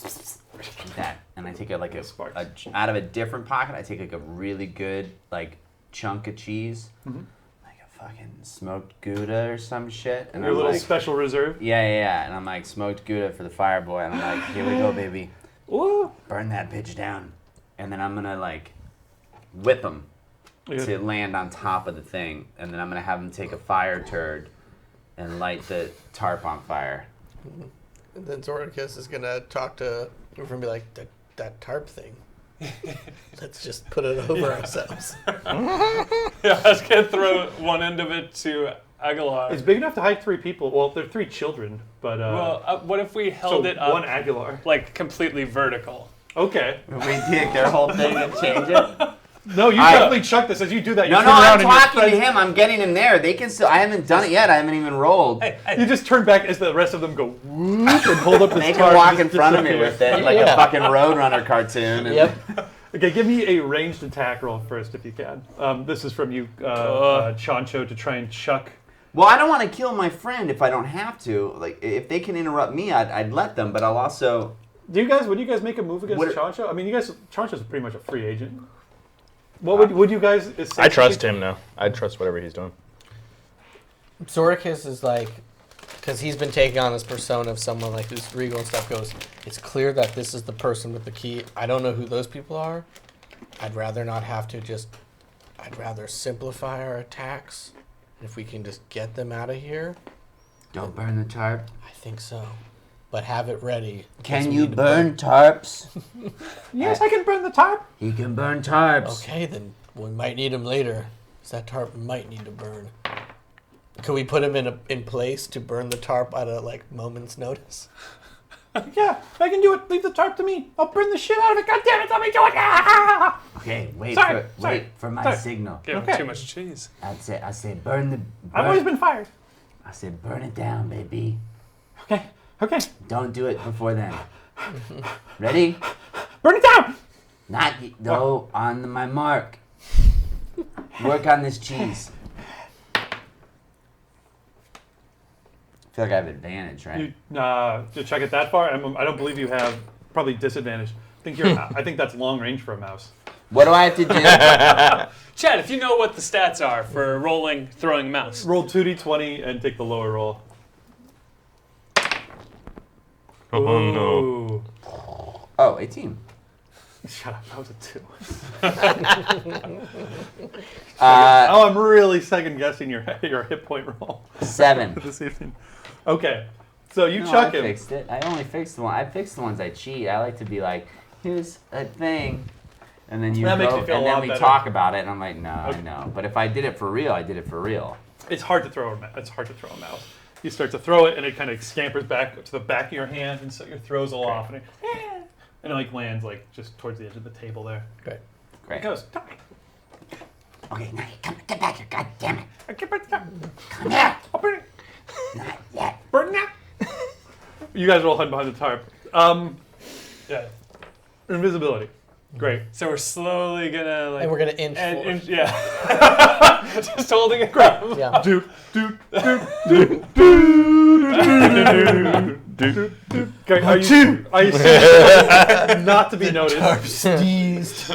like that, and I take it like Sparks. out of a different pocket. I take like a really good like chunk of cheese, Mhm. like a fucking smoked Gouda or some shit, and Your I'm little like, special reserve. yeah, and I'm like smoked Gouda for the fire boy, and I'm like, here we go, baby, Ooh. burn that bitch down, and then I'm gonna like whip him Yeah. to land on top of the thing, and then I'm gonna have him take a fire turd and light the tarp on fire. And then Zordicus is gonna talk to Roofer and be like, that tarp thing. Let's just put it over ourselves. Yeah, I was gonna throw one end of it to Aguilar. It's big enough to hide 3 people. Well, they're 3 children, but What if we so held it up one Aguilar. like completely vertical? Okay. We take their whole thing and change it. No, you I- definitely chuck this as you do that. You No, turn no, around I'm and your talking to friends- him. I'm getting him there. They can still. I haven't done it yet. I haven't even rolled. You just turn back as the rest of them go whoop and hold up the They tarp can walk and in just front of me disappear. with it like Yeah. a fucking Roadrunner cartoon. And Yep. Okay, give me a ranged attack roll first if you can. This is from you, Chancho, to try and chuck. Well, I don't want to kill my friend if I don't have to. Like, if they can interrupt me, I'd let them. But I'll also. Would you guys make a move against What- Chancho? I mean, Chancho's pretty much a free agent. What would you guys? I trust him now. I trust whatever he's doing. Zordicus is like, because he's been taking on this persona of someone like who's regal and stuff, goes, it's clear that this is the person with the key. I don't know who those people are. I'd rather not have to I'd rather simplify our attacks If we can just get them out of here, Don't burn the tarp. I think so. But have it ready. Can because we you need to burn tarps? Yes, I can burn the tarp. He can burn tarps. Okay, then we might need them later. 'Cause that tarp might need to burn. Can we put him in place to burn the tarp at a moment's notice? Yeah, I can do it. Leave the tarp to me. I'll burn the shit out of it. God damn it, let me do it. Ah! Okay, wait Sorry, for my sorry. signal. Give Okay. him too much cheese. I say burn the. I've always been fired. I said burn it down, baby. Okay. Don't do it before then. Ready? Burn it down. Not no on my mark. Work on this cheese. I feel like I have advantage, right? To check it that far, I don't believe you have probably disadvantage. I think that's long range for a mouse. What do I have to do? Chad, if you know what the stats are for rolling, throwing mouse. Roll 2d20 and take the lower roll. Oh no. Ooh. Oh, 18. Shut up, that was a 2. Uh, Oh, I'm really second guessing your hit point roll 7. this evening. Okay, so you No, chuck I him. fixed it. I only fixed the one. I fixed the ones I cheat. I like to be like, here's a thing, and then you That makes go, me feel a and then lot we better. talk about it, and I'm like, no, Okay. I know. But if I did it for real, I did it for real. It's hard to throw a mouse. You start to throw it, and it kind of scampers back to the back of your hand, and so your throws all off, and it lands just towards the edge of the table there. Great. Great. It goes. Okay, now come, get back here. God damn it. Get back there. Come here. I'll burn it. Not yet. Burn it now. You guys are all hiding behind the tarp. Yeah. Invisibility. Great. So we're slowly gonna And we're going to inch and, forward. yeah. Just holding it. Great. Yeah. Okay, are you not to be noticed? Sneezed.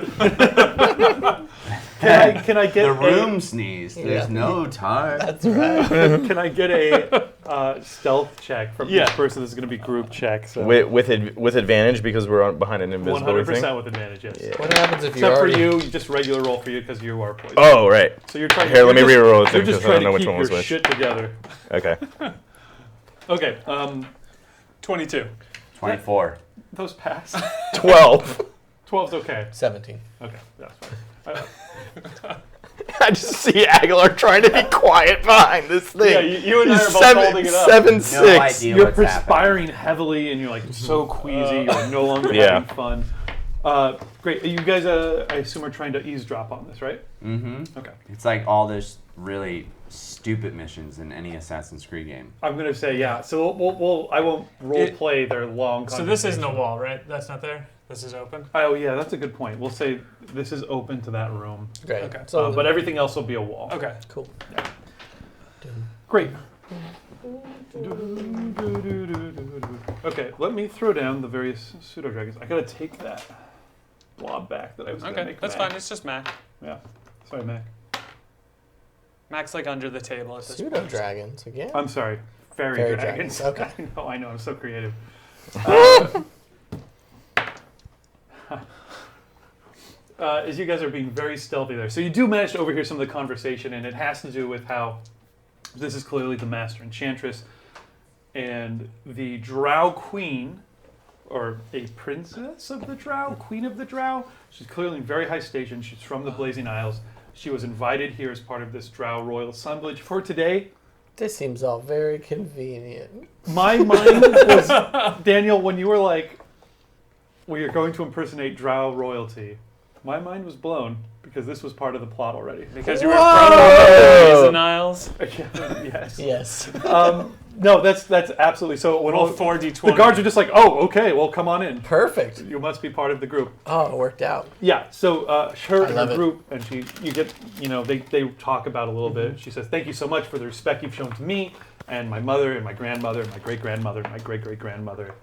Can I get The room sneezed. There's Yeah. no tarp. That's right. Can I get a stealth check from Yeah. each person? This is going to be group check. So With advantage because we're behind an invisibility 100% thing. with advantage. Yes. Yeah. What happens if you Except for already... you, just regular roll for you because you are poisoned. Oh right. So you're trying. Here, let me re-roll it You're then, just 'cause I trying don't know to which keep one was your which. shit together. Okay. Okay. 22. 24. Those pass. 12. 12's okay. 17. Okay, that's fine. I just see Aguilar trying to be quiet behind this thing. Yeah, you and I He's are both holding it up. 7'6". No idea You're what's perspiring heavily and you're so queasy. You're no longer Yeah. having fun. Great. You guys, I assume, are trying to eavesdrop on this, right? Mm-hmm. Okay. It's like all those really stupid missions in any Assassin's Creed game. I'm gonna say yeah. So I won't role play their long. So this isn't a conversation. wall, right? That's not there? This is open? Oh yeah, that's a good point. We'll say this is open to that room, Great. Okay. So, but everything else will be a wall. Okay. cool. Great. Okay, let me throw down the various pseudo dragons. I gotta take that blob back that I was gonna Okay, make. that's Mac. fine. It's just Mac. Yeah. Sorry, Mac. Mac's under the table at this Pseudo point. dragons again? I'm sorry. Fairy Fairy dragons. dragons, okay. I know. I'm so creative. As you guys are being very stealthy there. So you do manage to overhear some of the conversation, and it has to do with how this is clearly the Master Enchantress, and the Drow Queen, or a princess of the Drow, Queen of the Drow. She's clearly in very high station. She's from the Blazing Isles. She was invited here as part of this Drow royal assemblage for today. This seems all very convenient. My mind was, Daniel, when you were like, well, you're going to impersonate Drow royalty, my mind was blown because this was part of the plot already. Because you were from the Blazing Isles. Yes. Yes. No, that's absolutely so. When Roll all 4d20. the guards are just like, oh, okay, well, come on in. Perfect. You must be part of the group. Oh, it worked out. Yeah. So her I and love her it. group, and you get, they talk about it a little bit. She says, "Thank you so much for the respect you've shown to me and my mother and my grandmother and my great grandmother and my great great grandmother."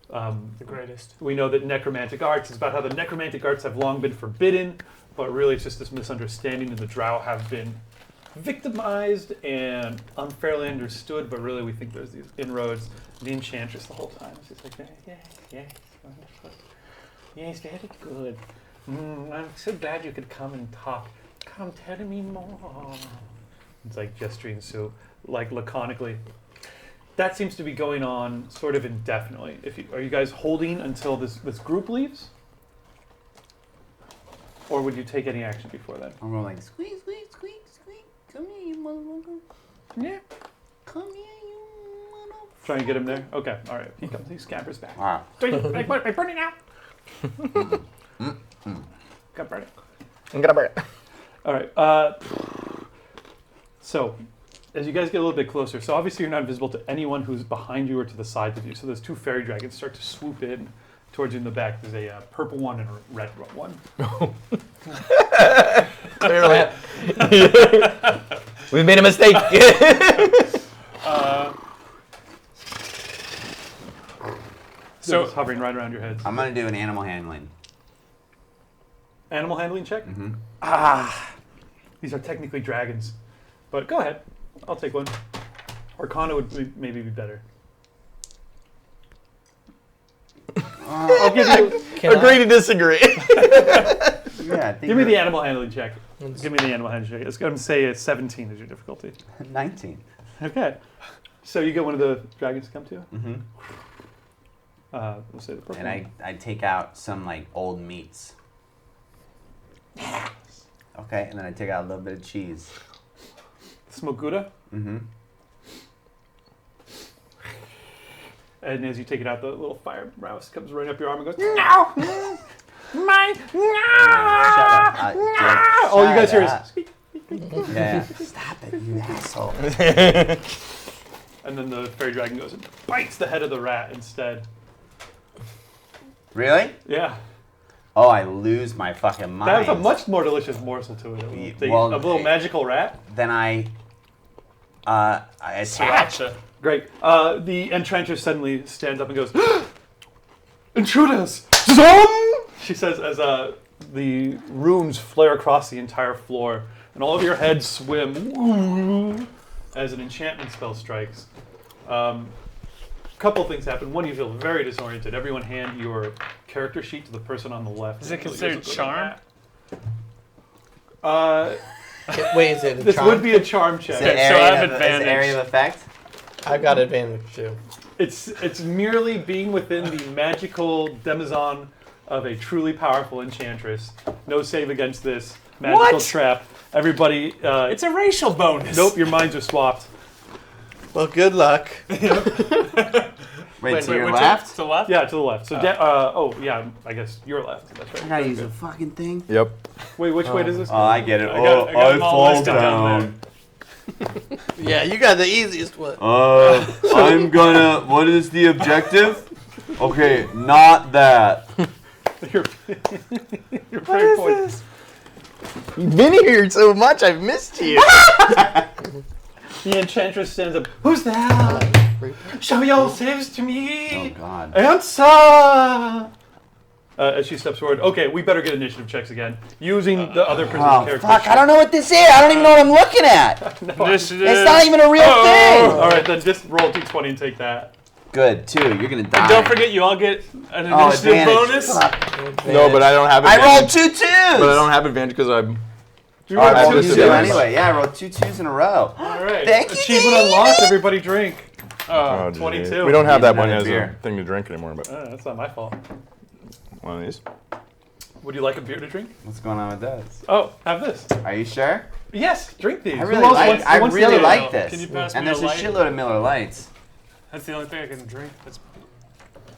The greatest. We know that necromantic arts is about how the necromantic arts have long been forbidden, but really it's just this misunderstanding, and the Drow have been victimized and unfairly understood. But really, we think there's these inroads. The Enchantress the whole time. She's like, yes, very good. I'm so glad you could come and talk. Come, tell me more. It's like gesturing so like laconically. That seems to be going on sort of indefinitely. Are you guys holding until this group leaves? Or would you take any action before then? I'm going like squeak, squeak, squeak, squeak. Come here, you motherfucker. Yeah. Come here, you motherfucker. Try and get him there? Okay, alright. He comes, he scampers back. Wow. I burn it now. Got burn it. I'm gonna burn it. Alright, so as you guys get a little bit closer, so obviously you're not visible to anyone who's behind you or to the sides of you. So those two fairy dragons start to swoop in towards you in the back. There's a purple one and a red one. Clearly. We made a mistake. So it's hovering right around your heads. I'm gonna do an animal handling. Animal handling check? Mm-hmm. These are technically dragons. But go ahead. I'll take one. Arcana would maybe be better. I'll give you... Agree to disagree. Yeah, I think Give me the animal handling check. Give me the animal handling check. It's going to say it's 17 is your difficulty. 19. Okay. So you get one of the dragons to come to you? Mm-hmm. We'll say the purple And one. I take out some like old meats. Okay, and then I take out a little bit of cheese. Smoke Gouda. Mm-hmm. And as you take it out, the little fire mouse comes running up your arm and goes, "No! My no!" All you guys hear is, "Squeak." Yeah. Stop it, you asshole. And then the fairy dragon goes and bites the head of the rat instead. Really? Yeah. Oh, I lose my fucking mind. That has a much more delicious morsel to it. Well, A little magical rat. Then I attack. Sriracha. Great. The Entrencher suddenly stands up and goes, "Intruders! Zom!" She says as the runes flare across the entire floor, and all of your heads swim as an enchantment spell strikes. Couple things happen. One, you feel very disoriented. Everyone hand your character sheet to the person on the left. Is it considered charm? Wait, is it a This charm? would be a charm Is check. it Okay, so I have is it advantage. area of effect? I've got advantage too. It's merely being within the magical demizon of a truly powerful enchantress. No save against this magical What? trap. Everybody, It's a racial bonus. nope, your minds are swapped. Well, good luck. Wait, Wait, to your which left? To the left? Yeah, to the left. So, I guess your left. That's I right. gotta use a fucking thing. Yep. Wait, which way does this Oh, go? I get it. I got them all listed down Yeah, you got the easiest one. I'm gonna. What is the objective? Okay, not that. Your prayer point. You've been here so much, I've missed you. The enchantress stands up. Who's that? Show yourselves to Oh me. God. Answer! As she steps forward. Okay, we better get initiative checks again. Using the other person's Oh character. fuck! I don't know what this is. I don't even know what I'm looking at. Initiative. It's not even a real thing. All right, then just roll d20 and take that. Good. 2. You're gonna die. And don't forget, you all get an Oh, initiative advantage. bonus. Fuck. No, but I don't have I advantage. rolled 2 twos. But I don't have advantage because I'm. You Oh, I rolled rolled two 2 disadvantage. anyway. Yeah, I rolled 2 twos in a row. All right. Thank you, Achievement Dean. unlocked. Everybody drink. Oh, geez. 22. We don't have that Need one another as beer. a thing to drink anymore, but That's not my fault. one of these. Would you like a beer to drink? What's going on with this? Oh, have this. Are you sure? Yes, drink these. I Who really else like. wants- I wants to really do it? like this. Can you pass And me there's a a light? shitload of Miller Lights, That's the only thing I can drink. That's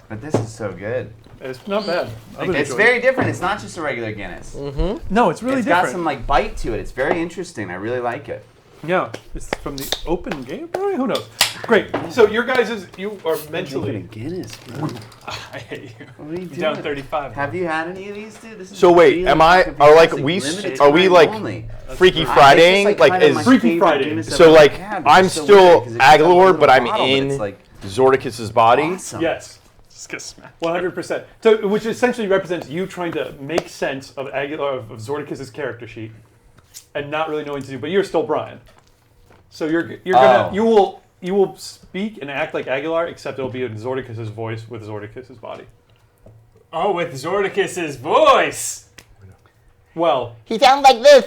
but this is so good. It's not bad. I would It's enjoy very different. It's not just a regular Guinness. it. No, it's really It's different. got some like bite to it. It's very interesting. I really like it. Yeah, it's from the Open Game Brewery. Who knows? Great. So your guys' you are mentally. Guinness, bro. I hate you. What are you I'm down doing? 35. Have you had any of these, dude? This is So wait, really am I? fucking Are like fantastic. we? Limited Are we time like only. Freaky I- Friday? it's just, Like kind of is my Freaky favorite Friday. Guinness I've so ever like had, but I'm it's so still weird 'cause it's just a Agalor, little but I'm bottle, but in it's, like, Zordicus's body. awesome. Yes. Just get smacked. 100%. So, which essentially represents you trying to make sense of Aguilar of Zordicus's character sheet, and not really knowing what to do. But you're still Brian, so you're gonna Oh. you will speak and act like Aguilar, except it'll be in Zordicus's voice with Zordicus's body. Oh, with Zordicus's voice. Well, He sounds like this.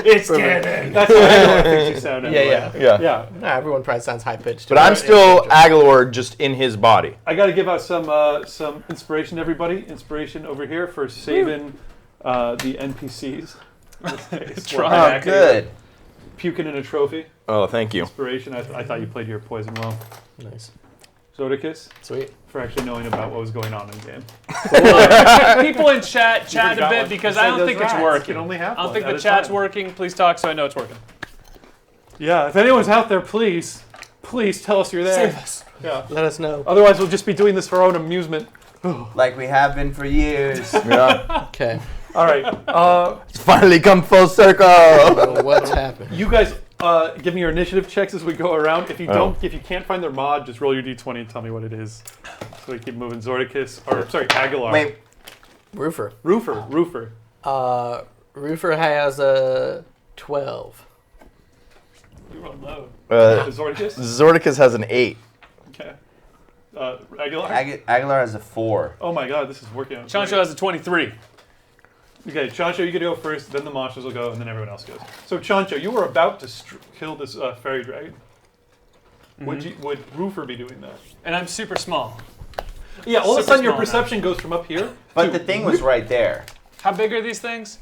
It's canon. that's what Aguilar thinks you sound anyway. Yeah. Yeah. Nah, everyone probably sounds high pitched. But I'm still Aguilar just in his body. I got to give out some inspiration to everybody. Inspiration over here for saving the NPCs. In this case. Try. Oh, good. Puking in a trophy. Oh, thank you. Inspiration. I thought you played your poison well. Nice. Zodicus, Sweet. for actually knowing about what was going on in game. People in chat a forgot bit one. because You I said don't those think it's rats working. can only have I don't one think at the a chat's time. working. Please talk so I know it's working. Yeah, if anyone's out there, please tell us you're there. Save us. Yeah. Let us know. Otherwise, we'll just be doing this for our own amusement. Like we have been for years. Yeah. Okay. All right. It's finally come full circle. So what's happened? You guys give me your initiative checks as we go around. If you Oh. if you can't find their mod, just roll your d20 and tell me what it is. So we keep moving. Zordicus, or sorry, Aguilar. Wait, Roofer. Roofer. Roofer has a 12. You rolled low. Zordicus. Zordicus has an 8. Okay. Aguilar. Aguilar has a 4. Oh my God, this is working out. Chancho great. has a 23. Okay, Chancho, you get to go first. Then the monsters will go, and then everyone else goes. So Chancho, you were about to kill this fairy dragon. Would Roofer be doing that? And I'm super small. Yeah, all of a Super sudden your small now. perception goes from up here. But the thing was right there. How big are these things?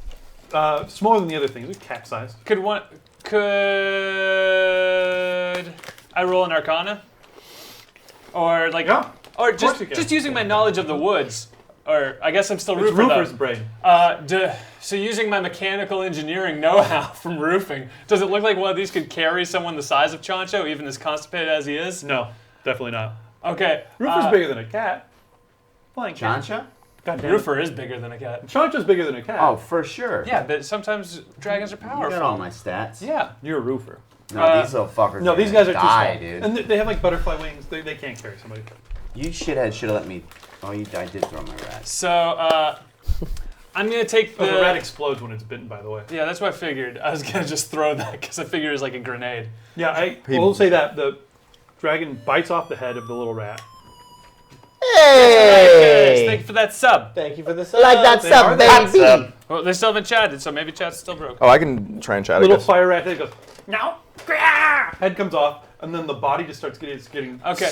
Smaller than the other things. They're cat-sized. Could I roll an Arcana? Or like, Yeah. or course just you can. just using my knowledge of the woods. Or I guess I'm still It's Roofer Roofer's though. brain. So using my mechanical engineering know-how from roofing, does it look like one of these could carry someone the size of Chancho, even as constipated as he is? No, definitely not. Okay. Roofer's bigger than a cat. Flying cat. Chancha? God damn it. Roofer is bigger than a cat. Chancho's bigger than a cat. Oh, for sure. Yeah, but sometimes dragons are You powerful. got all my stats. Yeah. You're a roofer. No, these little fuckers. No, these guys are too die, small. dude. And they have like butterfly wings. They can't carry somebody. You shithead should have let me. Oh, I did throw my rat. So I'm gonna take Oh, the rat explodes when it's bitten, by the way. Yeah, that's what I figured. I was gonna just throw that because I figured it was like a grenade. Yeah, I will say that the dragon bites off the head of the little rat. Yes, thank you for that sub. Thank you for this. Like that sub, baby. Well, they still haven't chatted, so maybe chat's still broke. Oh, I can try and chat. I Little guess. fire rat head goes, no. Head comes off, and then the body just starts getting Okay,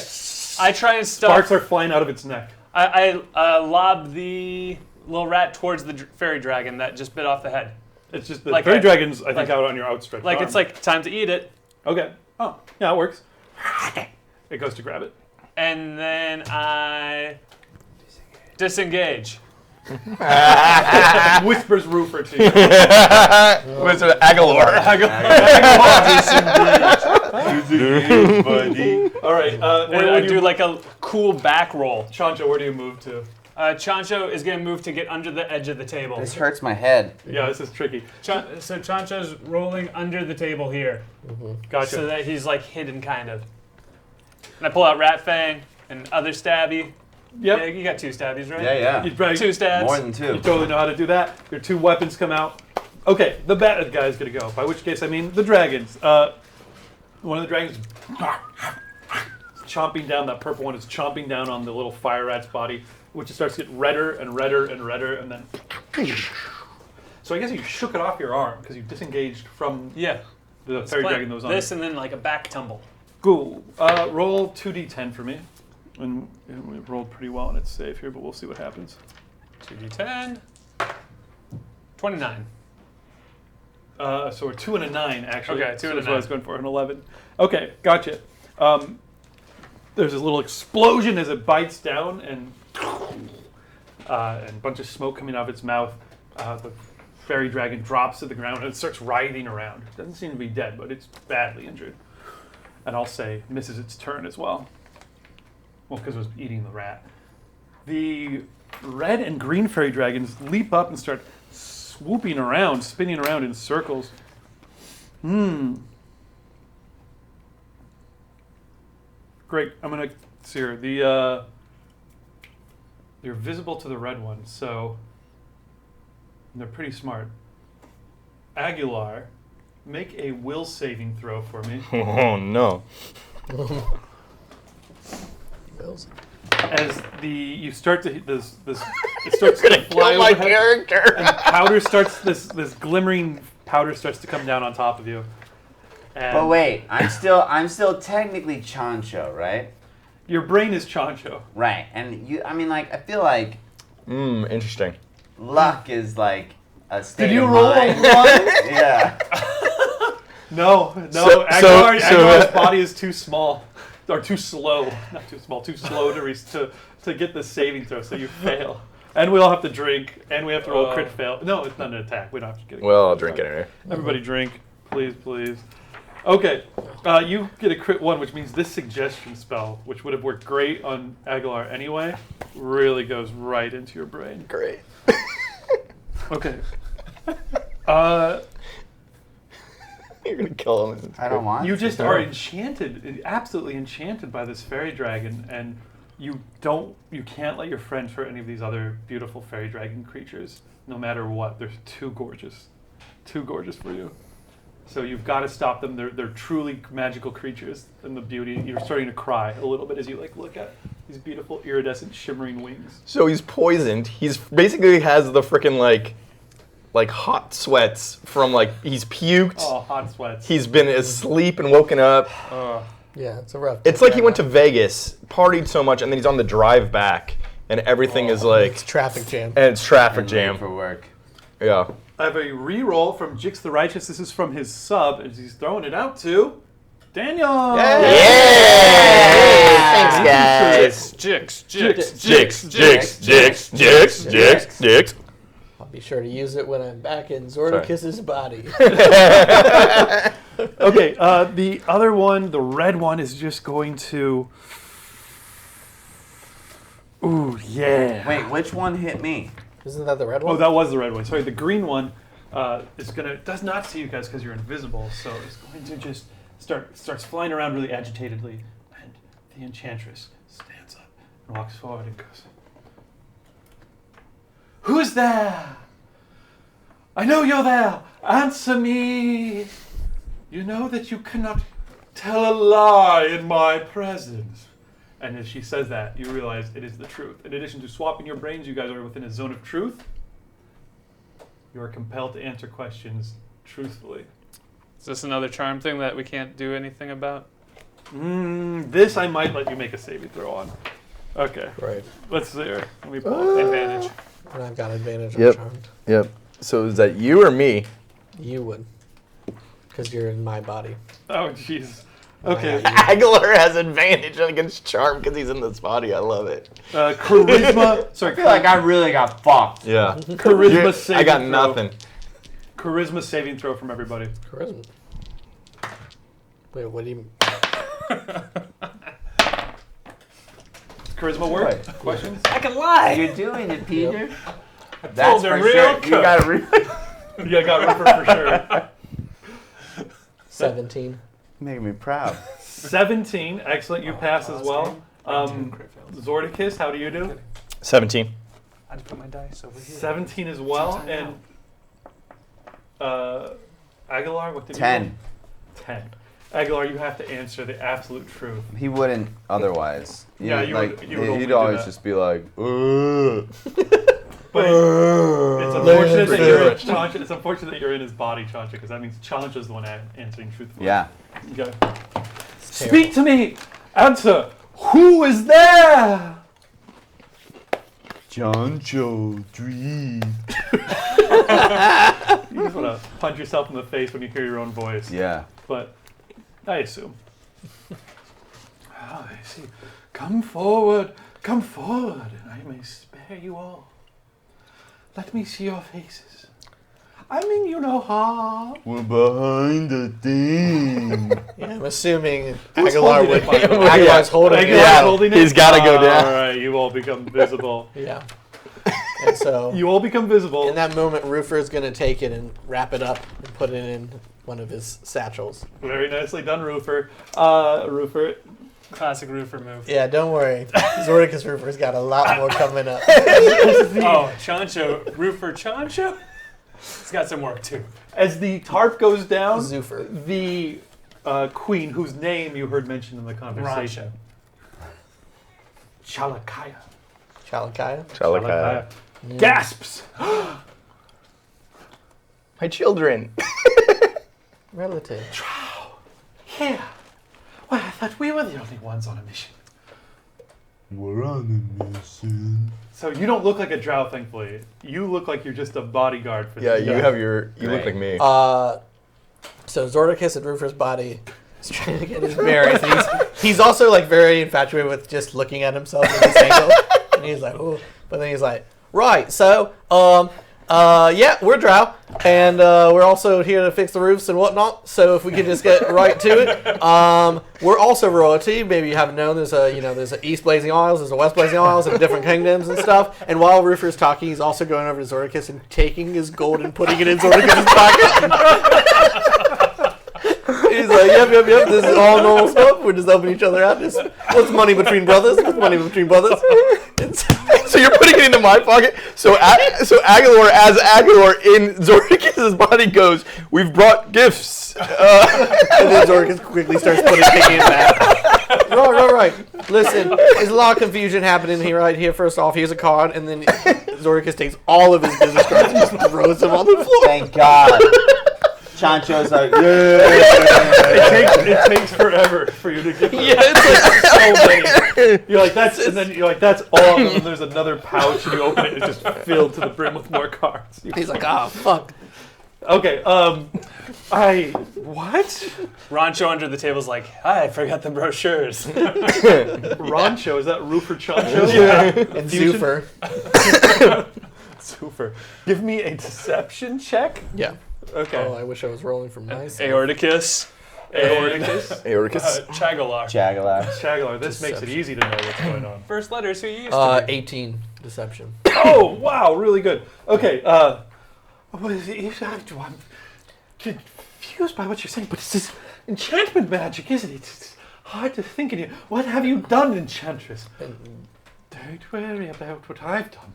I try and sparks stuff. are flying out of its neck. I lob the little rat towards the fairy dragon that just bit off the head. It's just the Like fairy a- dragon's, I think, like- out on your outstretched Like arm. it's like time to eat it, Okay. Oh, yeah, it works. It goes to grab it. and then I disengage. Whispers Roofer to you. What's it? Aguilar. All right. And I do like a cool back roll. Chancho, where do you move to? Chancho is gonna move to get under the edge of the table. This hurts my head. Yeah, this is tricky. So Chancho's rolling under the table here, Gotcha. so that he's like hidden kind of. And I pull out Rat Fang and other stabby. Yep. Yeah, you got 2 stabbies, right? Yeah, You, yeah. probably- 2 stabs. More than you 2. totally know how to do that. Your 2 weapons come out. Okay, the bad guy's gonna go. By which case I mean the dragons. One of the dragons is chomping down. That purple one is chomping down on the little fire rat's body, which just starts to get redder and redder and redder, and then. So I guess you shook it off your arm because you disengaged from Yeah. the fairy dragon that was on this it. and then like a back tumble. Cool. Roll 2d10 for me. And we rolled pretty well, and it's safe here, but we'll see what happens. 2d10. 29. So we're 2 and a 9, actually. Okay, 2 so and a that's what I 9. was going for, an 11. Okay, gotcha. There's a little explosion as it bites down, and a bunch of smoke coming out of its mouth. The fairy dragon drops to the ground, and it starts writhing around. It doesn't seem to be dead, but it's badly injured. And I'll say misses its turn as well. Well, because it was eating the rat. The red and green fairy dragons leap up and start swooping around, spinning around in circles. Great. I'm gonna see here. They're visible to the red one, so they're pretty smart. Aguilar, make a will saving throw for me. Oh no. Bills. As you start to hit this It starts to fly Kill my overhead. character. Powder starts this glimmering powder starts to come down on top of you. And But wait, I'm still technically Chancho, right? your brain is Chancho. Right. And I feel like Interesting. luck is like a state Did you of roll a mind. 1? Yeah. No. So- Aguilar's body is too small. Or too slow. Not too small, too slow to get the saving throw, so you fail. And we all have to drink, and we have to roll a crit fail. No, it's not an attack. We don't have to get it. Well, I'll drink anyway. Everybody drink, please, please. Okay, you get a crit 1, which means this suggestion spell, which would have worked great on Aguilar anyway, really goes right into your brain. Great. Okay. You're gonna kill him. I don't want You to. just are enchanted, absolutely enchanted by this fairy dragon, and you can't let your friends hurt any of these other beautiful fairy dragon creatures, no matter what. They're too gorgeous for you. So you've got to stop them. They're truly magical creatures, and the beauty. You're starting to cry a little bit as you look at these beautiful iridescent, shimmering wings. So he's poisoned. He's basically has the freaking like hot sweats from he's puked. Oh, hot sweats. He's been asleep and woken up. Yeah, it's a rough. It's like he went to Vegas, partied so much, and then he's on the drive back, and everything is It's traffic jam. and it's traffic I'm late jam. for work. Yeah. I have a re-roll from Jix the Righteous. This is from his sub, and he's throwing it out to Daniel. Thanks, guys. Jix. Jigs. I'll be sure to use it when I'm back in Zordicus's body. Okay, the other one, the red one, is just going to. Ooh, yeah. Wait, which one hit me? Isn't that the red one? Oh, that was the red one. Sorry, the green one does not see you guys because you're invisible. So it's going to just starts flying around really agitatedly, and the enchantress stands up and walks forward and goes, "Who's there? I know you're there. Answer me. You know that you cannot tell a lie in my presence." And as she says that, you realize it is the truth. In addition to swapping your brains, you guys are within a zone of truth. You are compelled to answer questions truthfully. Is this another charm thing that we can't do anything about? This I might let you make a saving throw on. Okay, Right. let's see here. Let me pull up. Advantage. And I've got advantage on Yep. Charmed. Yep. So is that you or me? You would. Because you're in my body. Oh, jeez. Why Okay. not you? Aguilar has advantage against Charm because he's in this body. I love it. Charisma. I Sorry, feel like I really got fucked. Yeah. charisma saving I got throw. nothing. Charisma saving throw from everybody. Charisma. Wait, what do you... Charisma work? Questions? I can lie. You're doing it, Peter. That's told for him real sure. quick. You got to Yeah, I got Rupert for sure. 17. making me proud. 17. Excellent. You pass as well. Zordicus, how do you do? 17. I had to put my dice over here. 17 as well. And Aguilar, what did you 10. roll? 10. Aguilar, you have to answer the absolute truth. He wouldn't otherwise. Yeah, you would- you would only he'd do always that. just be like, But it's unfortunate that you're in Chancha. It's unfortunate that you're in his body, Chancha, because that means Chancha's the one answering truthfully. yeah. Okay. Speak to me. Answer. Who is there? Chancho dream. You just want to punch yourself in the face when you hear your own voice. Yeah. But I assume. Ah, I see. Come forward, and I may spare you all. Let me see your faces. I mean you no harm. We're behind the thing. Yeah, I'm assuming Who's Aguilar holding would... it, by the way? Aguilar's holding it. Aguilar's holding it? he's gotta go down. All right, you all become visible. Yeah. And so... You all become visible. In that moment, Roofer is going to take it and wrap it up and put it in one of his satchels. Very nicely done, Roofer. Roofer. Classic roofer move. Yeah, don't worry. Zordicus Roofer's got a lot more coming up. Oh, Chancho. Roofer Chancho? He's got some work too. As the tarp goes down, Zoofer. the queen, whose name you heard mentioned in the conversation, Chalakaya. Chalakaya. Chalakaya. gasps. My children. Relative. Here. Why, I thought we were the only ones on a mission. We're on a mission. So you don't look like a drow, thankfully. You look like you're just a bodyguard for Yeah, this you guy. have your. You look like me. So Zordicus and Rufus' body is trying to get his bearings. And he's also like very infatuated with just looking at himself in this angle. And he's like, ooh. But then he's like, right, so, yeah, we're Drow, and we're also here to fix the roofs and whatnot. So if we could just get right to it, we're also royalty. Maybe you haven't known. There's a East Blazing Isles, there's a West Blazing Isles, and different kingdoms and stuff. And while Rufus is talking, he's also going over to Zordicus and taking his gold and putting it in Zordicus' pocket. He's like, yep, this is all normal stuff. We're just helping each other out. What's money between brothers? What's money between brothers? So you're putting it into my pocket. So Agalor, as Agalor in Zordicus' body, goes, "We've brought gifts." And then Zordicus quickly starts taking it back. Right. Listen, there's a lot of confusion happening here. Right here, first off, here's a card, and then Zordicus takes all of his business cards and just throws them on the floor. Thank God. Chancho's like, yeah. It takes forever for you to get Yeah, it's like so many. You're like, that's, and then you're like, that's all. And then there's another pouch, and you open it, and it's just filled to the brim with more cards. he's like, oh fuck. Okay, what? Rancho under the table's like, I forgot the brochures. Rancho, is that Roofer Chancho? Yeah. And Fusion? Zoofer. Super. Give me a deception check. Yeah. Okay. Oh, I wish I was rolling for myself. Aorticus. Aorticus. Aoricus. Chagalar. Chagalar. Chagalar. This makes it easy to know what's going on. First letters who you used to be. 18 deception. Oh, wow, really good. Okay, I'm confused by what you're saying, but it's this enchantment magic, isn't it? It's hard to think in here. What have you done, Enchantress? Don't worry about what I've done.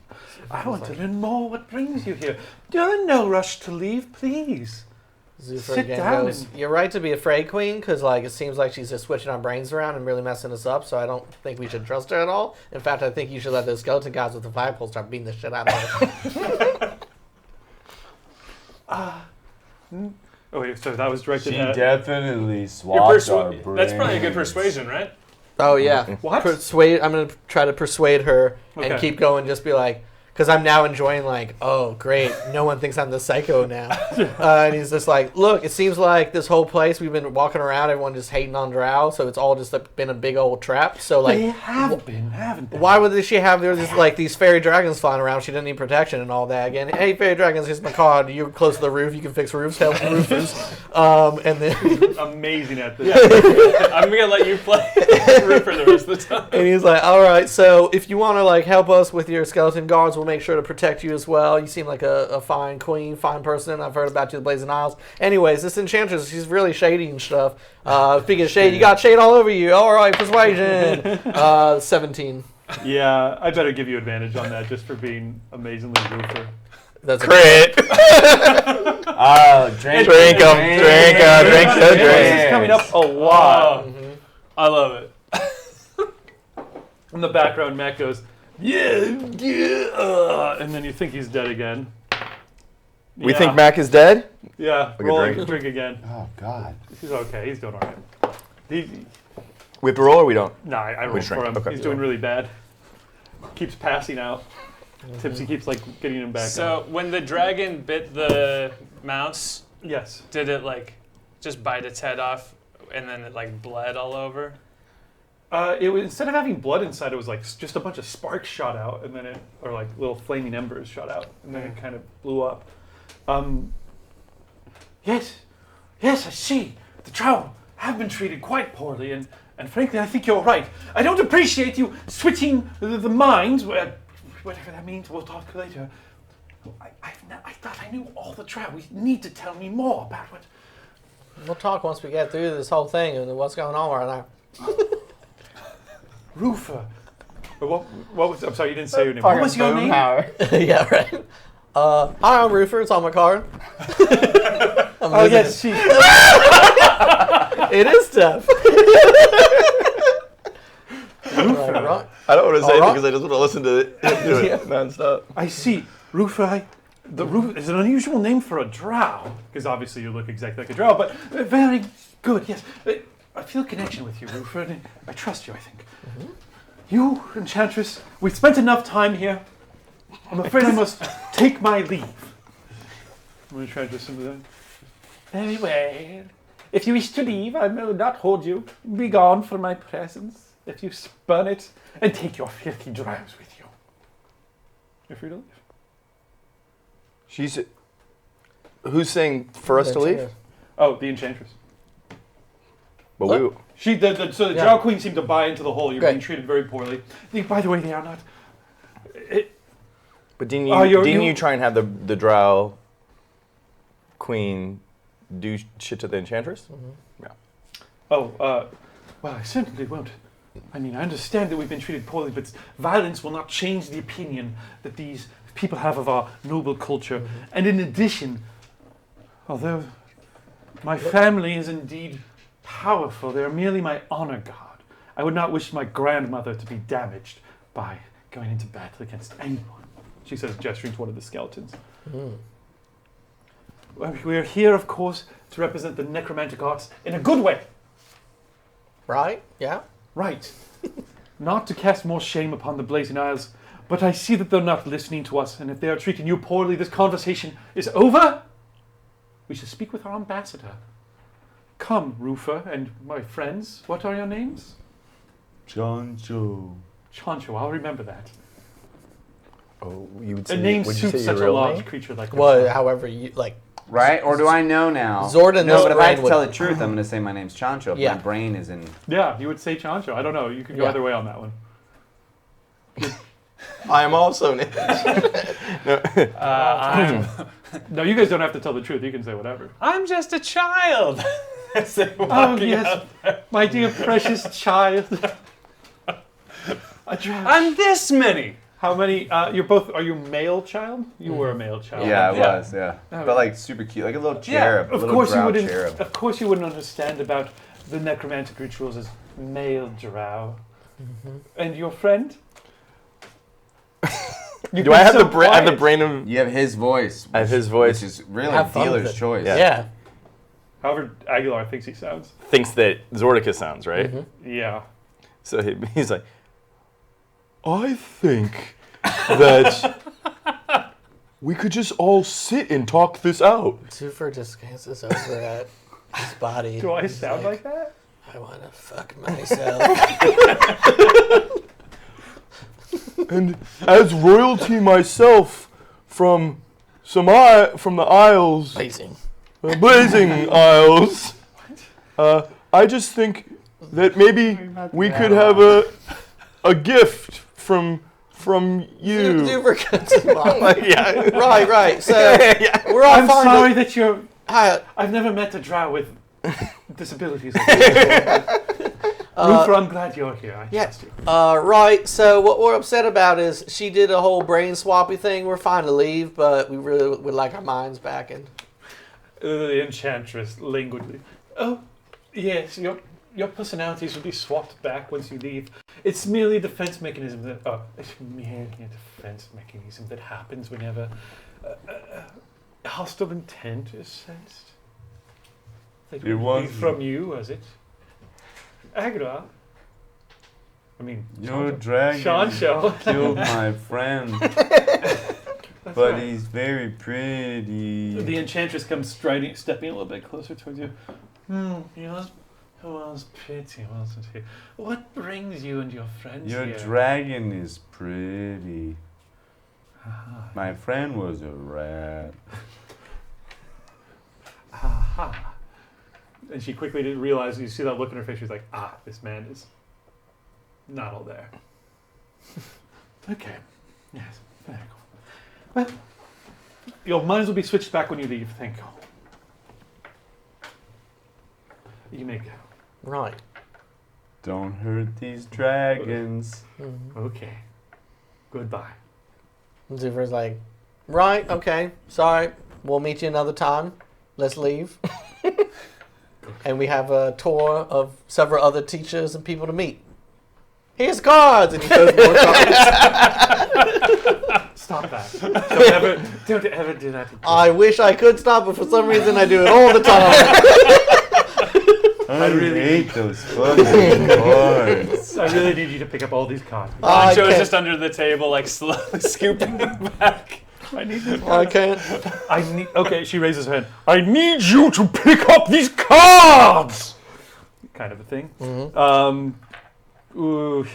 I want to learn more. What brings you here? You're in no rush to leave, please. Zoofer Sit again down goes, and- you're right to be afraid, Queen, because like it seems like she's just switching our brains around and really messing us up, so I don't think we should trust her at all. In fact, I think you should let those skeleton guys with the flagpole start beating the shit out of her. Oh, wait, so that was directed She at... definitely Your swapped our brains. That's probably a good persuasion, right? Oh yeah. What? Persuade. I'm gonna try to persuade her and Okay. keep going. Just be like, because I'm now enjoying like, oh great, no one thinks I'm the psycho now. And he's just like, look, it seems like this whole place we've been walking around, everyone just hating on Drow, so it's all just been a big old trap. So like, They have been, haven't they? why would she have there's just like these fairy dragons flying around? She didn't need protection and all that. Again, hey fairy dragons, here's my card. You're close to the roof. You can fix roofs. Help roofers. And then Amazing at this. I'm gonna let you play for the rest of the time. and he's like, all right, so if you want to like help us with your skeleton guards, we'll make sure to protect you as well. You seem like a fine queen, fine person. I've heard about you, the Blazing Isles. Anyways, this enchantress, she's really shady and stuff. Speaking of shade, you got shade all over you. All right, persuasion. 17. Yeah, I better give you advantage on that just for being amazingly roofer. That's a Crit. Oh, drink. Drink 'em, drink 'em, drink the This drink. is coming up a lot. I love it. In the background, Matt goes, yeah, and then you think he's dead again. We Yeah. think Mac is dead? Yeah, a roll drink. drink again. Oh God. He's okay. He's doing all right. We have to roll or we don't? Nah, I rolled Which for drink? him. Okay. He's doing really bad. Keeps passing out. Tipsy keeps like getting him back So up. when the dragon bit the mouse, Yes. did it like just bite its head off and then it like bled all over? It was, instead of having blood inside, it was like just a bunch of sparks shot out, and then it, or like little flaming embers shot out, and then it kind of blew up. Yes, I see. The Drow have been treated quite poorly, and frankly, I think you're right. I don't appreciate you switching the minds, whatever that means. We'll talk later. I thought I knew all the Drow. We need to tell me more about what. We'll talk once we get through this whole thing and what's going on right now. Roofer. What was? I'm sorry, you didn't say your name. What was your name? Yeah, right. Hi, I'm Roofer. It's on my card. Oh yes, she. It is tough. Right. I don't want to say All right. it because I just want to listen to it, do it nonstop. I see. Rufra, the roof is an unusual name for a drow, because obviously you look exactly like a drow, but very good, yes. I feel a connection with you, Rufra, and I trust you, I think. You, Enchantress, we've spent enough time here. I'm afraid I must take my leave. I'm going to try to do some of that. Very well. If you wish to leave, I will not hold you. Be gone from my presence. If you spurn it, and take your filthy drows with you. You're free to leave. Who's saying for us to leave? Oh, the Enchantress. But What? So the Yeah. Drow Queen seemed to buy into the whole. You're Great. being treated very poorly. By the way, they are not. But didn't Oh, you you- try and have the Drow Queen do shit to the Enchantress? Well, I certainly won't. I mean, I understand that we've been treated poorly, but violence will not change the opinion that these people have of our noble culture. And in addition, although my family is indeed powerful, they are merely my honor guard. I would not wish my grandmother to be damaged by going into battle against anyone. She says, gesturing to one of the skeletons. Well, we are here, of course, to represent the necromantic arts in a good way. Right? Yeah. Right. Not to cast more shame upon the Blazing Isles, but I see that they're not listening to us, and if they are treating you poorly, this conversation is over. We should speak with our ambassador. Come, Rufa and my friends. What are your names? Chancho. Chancho, I'll remember that. Oh, you would A say. name would you say suits your such a real large name? creature like Well, yourself. however you like. Right? Or do I know now? Zordon No, knows but if I have Brain to tell would- the truth, I'm going to say my name's Chancho. If Yeah. my brain is in. Yeah, you would say Chancho. I don't know. You could go Yeah. either way on that one. I am also named. No, you guys don't have to tell the truth. You can say whatever. I'm just a child. Oh, yes. My dear precious child. A drow. I'm this many. How many? You're both. Are you male child? You were a male child. Yeah, it Yeah. was, yeah. Oh. But like super cute, like a little cherub. Of little course you drow wouldn't. cherub. Of course you wouldn't understand about the necromantic rituals as male drow. And your friend? Do I have the brain? I have the brain of. You have his voice. I have his voice. Which is really Have fun with dealer's it. choice. Yeah. However, Aguilar thinks he sounds. Thinks that Zordicus sounds right. Yeah. So he's like, I think that we could just all sit and talk this out. Super just glances over at his body. Do I He's sound like that? I want to fuck myself. And as royalty myself from from the Isles, Amazing. Blazing Isles, I just think that maybe we could have a gift from you. Super cuts him off. Yeah. Right. So we're all I'm fine. sorry that you're. Hi, I've never met a drow with disabilities like this. Luther, I'm glad you're here. I Yeah. trust you. right. So what we're upset about is she did a whole brain swappy thing. We're fine to leave, but we really would like our minds back. And The Enchantress languidly. Oh, yes, your personalities will be swapped back once you leave. It's merely a defense mechanism that it's merely a defense mechanism that happens whenever hostile intent is sensed. That It would be was- from you, was it? Agra. I mean, Your dragon Chancho. killed my friend, That's but right. he's very pretty. The Enchantress comes stepping a little bit closer towards you. He was pretty, wasn't he? What brings you and your friends Your here? dragon is pretty. My friend was a rat. Aha. And she quickly didn't realize, you see that look in her face, she's like, this man is not all there. Okay. Yes, very cool. Well, your minds will be switched back when you leave, thank you. You may go. right. Don't hurt these dragons. Okay. Goodbye. Zufer's like, right, okay, sorry. We'll meet you another time. Let's leave. And we have a tour of several other teachers and people to meet. here's cards, and he throws more cards. Stop that. Don't ever do that again. I wish I could stop, but for some reason I do it all the time. I really hate those fucking cards. I really need you to pick up all these cards. I Joe's can't. just under the table, like slowly scooping them back. I need this. I can't. Okay, she raises her hand. I need you to pick up these cards! Kind of a thing. Ooh,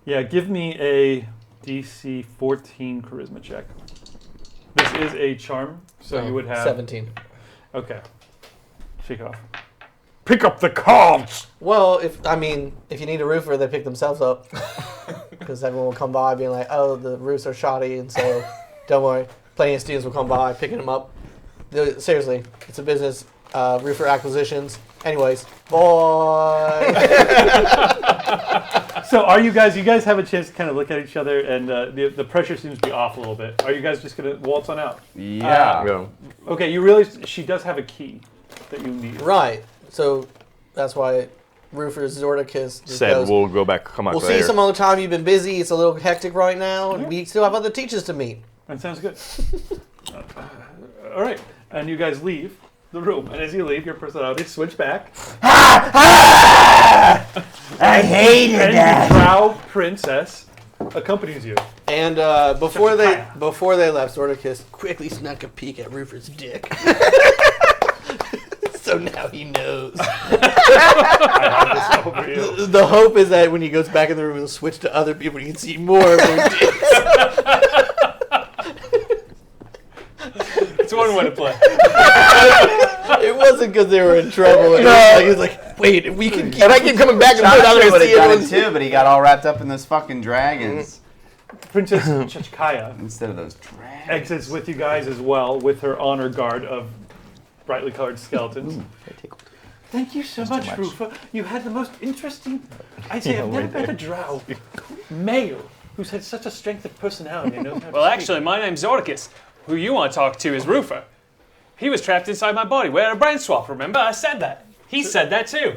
yeah, give me a DC 14 charisma check. This is a charm, so you would have... 17. Okay. Shake it off. Pick up the cards! Well, if you need a roofer, they pick themselves up. Because everyone will come by being like, oh, the roofs are shoddy, and so don't worry. Plenty of students will come by picking them up. Seriously, it's a business. Roofer acquisitions. Anyways, boy. So are you guys have a chance to kind of look at each other, and the pressure seems to be off a little bit. Are you guys just going to waltz on out? Yeah. Go. Okay, you realize she does have a key that you need. Right. So that's why Roofer's Zordicus just Said goes, we'll go back. Come back we'll later. see some other time. You've been busy. It's a little hectic right now. And we still have other teachers to meet. That sounds good. All right, and you guys leave the room, and as you leave, your personalities switch back. I hated And that. the Drow princess accompanies you. And before they left, Zordicus quickly snuck a peek at Roofer's dick. So now he knows. I have this over you. The hope is that when he goes back in the room, he'll switch to other people. And you can see more of their dicks. It's one way to play. It wasn't because they were in trouble. He was like, wait, if we can keep. And I keep coming back and put it out there Chacho to would see have done it everyone's. too, but he got all wrapped up in those fucking dragons Princess Chachkaya instead of those dragons. exits with you guys as well, with her honor guard of brightly colored skeletons. Thank you so much, Rufa. You had the most interesting. I've never met a drow male who's had such a strength of personality. And knows how to Well, speak. actually, my name's Zordicus. Who you want to talk to is Roofer. He was trapped inside my body. We had a brain swap, remember? I said that. He said that too.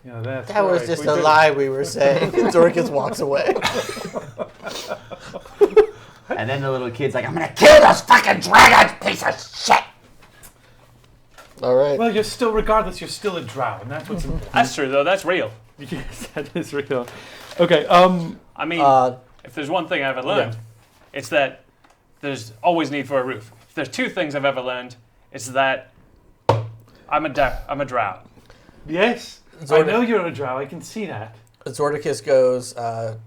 Yeah, that's That was right. just We a did- lie we were saying. Zordicus walks away. And then the little kid's like, I'm gonna kill those fucking dragons, piece of shit! All right. Well, you're still, regardless, you're still a drow, and that's what's important. That's true, though. That's real. Yes, that is real. Okay, I mean, Uh, if there's one thing I've ever learned, it's that there's always need for a roof. If there's two things I've ever learned, it's that I'm a drow. yes, I Zorda- know you're a drow, I can see that. Zordicus goes to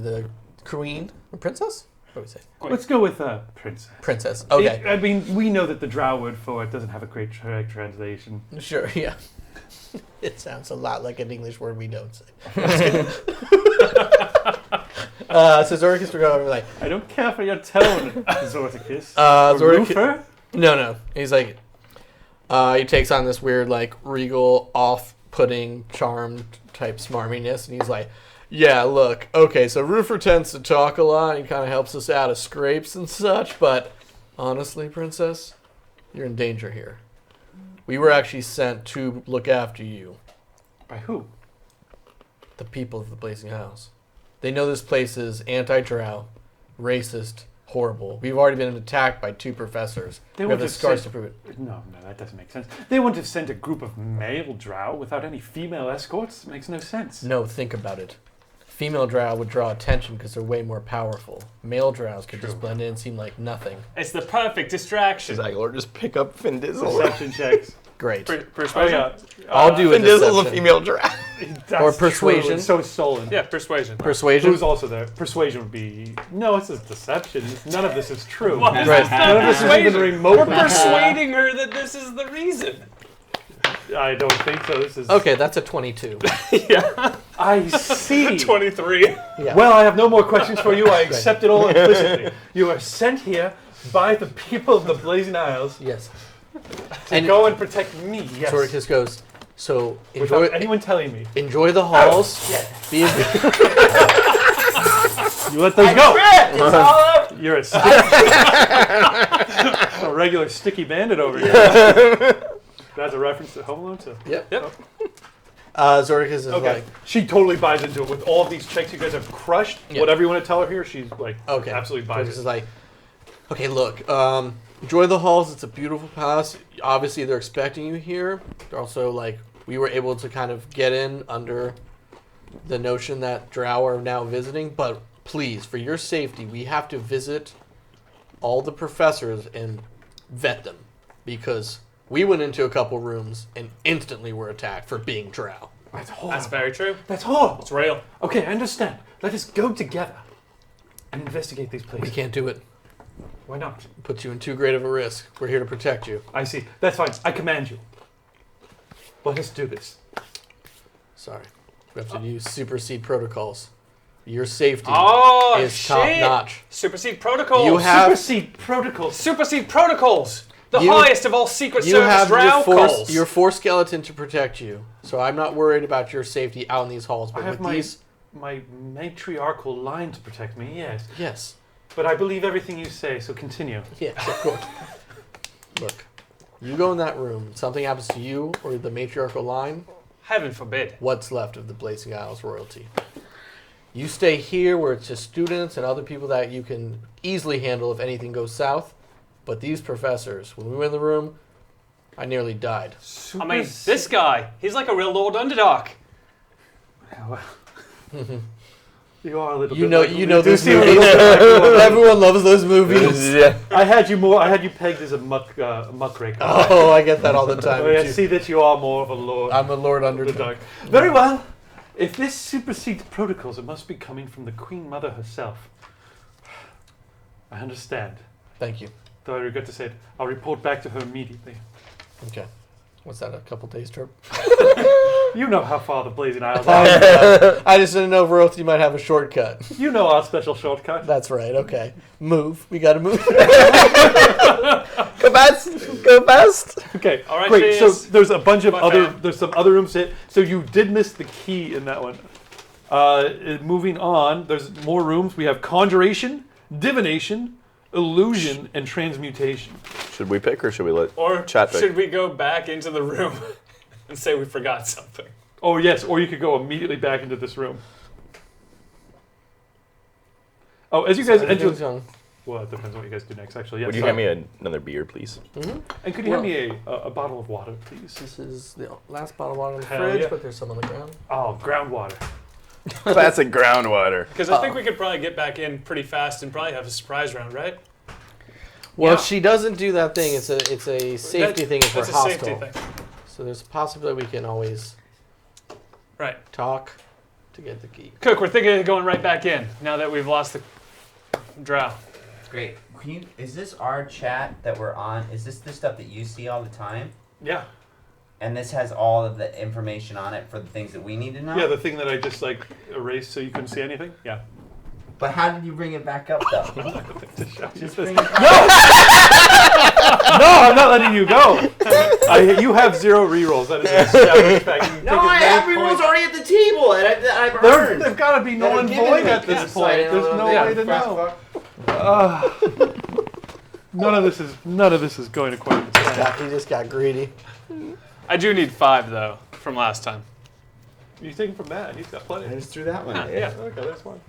the queen or princess. What do we say? Let's go with princess. Princess. Okay. I mean, we know that the drow word for it doesn't have a great translation. Sure. Yeah. It sounds a lot like an English word we don't say. So Zordicus will go over like, I don't care for your tone, Zorticus. Zordicus. No. He's like, he takes on this weird, like, regal, off-putting, charmed type smarminess, and he's like, yeah, look, okay, so Roofer tends to talk a lot, and he kind of helps us out of scrapes and such, but honestly, Princess, you're in danger here. We were actually sent to look after you, By who? the people of the Blazing House. They know this place is anti-drow, racist, horrible. We've already been attacked by 2 professors. They We have wouldn't the have scars said- to prove it. No, that doesn't make sense. They wouldn't have sent a group of male drow without any female escorts. It makes no sense. No, think about it. Female drow would draw attention because they're way more powerful. Male drows could just blend in and seem like nothing. It's the perfect distraction. She's like, Lord, just pick up Fin Dizzle. Perception checks. Great. Oh Persuasion? yeah. I'll do a Fin Dizzle's a deception. female dragon. That's Or true. persuasion. It's so stolen. Yeah, persuasion. Persuasion? Who's also there? Persuasion would be. No, it's a deception. None of this is true. What is Right. this None of this is even persuasion? remotely We're persuading her that this is the reason. true. I don't think so. This is. Okay, that's a 22. I see. 23. Yeah. Well, I have no more questions for you. I accept it all implicitly. You are sent here by the people of the Blazing Isles Yes. to And go and protect me. Yes. Zordicus goes, so Without anyone telling me. enjoy the halls. Be a, You let those go. You're a regular sticky bandit over here. That's a reference to Home Alone too. Yep. Zordicus is Okay. like, She totally buys into it. With all of these checks you guys have crushed, Yeah. whatever you want to tell her here, she's like, okay. absolutely Zordicus buys is it. like, okay, look, enjoy the halls. It's a beautiful palace. Obviously, they're expecting you here. They're also like, we were able to kind of get in under the notion that Drow are now visiting, but please, for your safety, we have to visit all the professors and vet them because we went into a couple rooms and instantly were attacked for being Drow. That's horrible. That's very true. That's horrible. It's real. Okay, I understand. Let us go together and investigate these We places. can't do it. Why not? Puts you in too great of a risk. We're here to protect you. I see. That's fine. I command you. Let us do this. Sorry. We have to use supersede protocols. Your safety Oh, is shit. top notch. Supersede protocols. You have- Supersede protocols. Supersede protocols. The You- highest of all Secret You Service have drow calls. your force skeleton to protect you. So I'm not worried about your safety out in these halls. I But have with these, my matriarchal line to protect me, yes. yes. But I believe everything you say, so continue. Yes, of course. Look, you go in that room, something happens to you or the matriarchal line, Heaven forbid. what's left of the Blazing Isles royalty? You stay here where it's just students and other people that you can easily handle if anything goes south. But these professors, when we were in the room, I nearly died. I mean, this guy, he's like a real Lord Underdog. You are a little You bit know, like you know do those seem a movies. little bit like Lord. Everyone loves those movies. Yeah. I had you pegged as a muckraker. Oh, I get that all the time. Oh, yeah, too. see that you are more of a lord. I'm a Lord Underdog. Underdog. Very well. If this supersedes protocols, it must be coming from the Queen Mother herself. I understand. Thank you. Though I regret to say it, I'll report back to her immediately. Okay. What's that, a couple days trip? You know how far the Blazing Isles are. I just didn't know if royalty might have a shortcut. You know our special shortcut. That's right, okay. Move. We gotta move. Go fast. Go fast. Okay, All right, great. So cheers. there's a bunch of Bye, other, fam. there's some other rooms hit. So you did miss the key in that one. Moving on, there's more rooms. We have conjuration, divination, illusion, and transmutation. Should we pick or should we let Or chat pick? should we go back into the room and say we forgot something? Oh yes, or you could go immediately back into this room. Oh, as you guys enter, well, it depends on what you guys do next. Actually, yes. Would you hand me another beer, please? And could you hand me a bottle of water, please? This is the last bottle of water in the Hell fridge, yeah. but there's some on the ground. Oh, groundwater. Classic groundwater. Because I think we could probably get back in pretty fast and probably have a surprise round, right? Well, Yeah. she doesn't do that thing. It's a safety thing if we're That's a hostile. safety thing. So there's a possibility we can always Right. talk to get the key. Cook, we're thinking of going right back in now that we've lost the drow. Great. Is this our chat that we're on? Is this the stuff that you see all the time? Yeah. And this has all of the information on it for the things that we need to know? Yeah, the thing that I just like erased so you couldn't see anything. Yeah. But how did you bring it back up, though? Just bring it back No, I'm not letting you go. You have 0 rerolls. That is an established fact. You can No, take as I many have rerolls points- already at the table, and I've There, earned. there've got to be null That are and given void me. at this Yeah, point. slide in a There's little no bit. way to know. None of this is going to quite the plan. He just got greedy. I do need 5 though from last time. You taking from Matt? He's got plenty. I just threw that one. Yeah. Okay, there's one.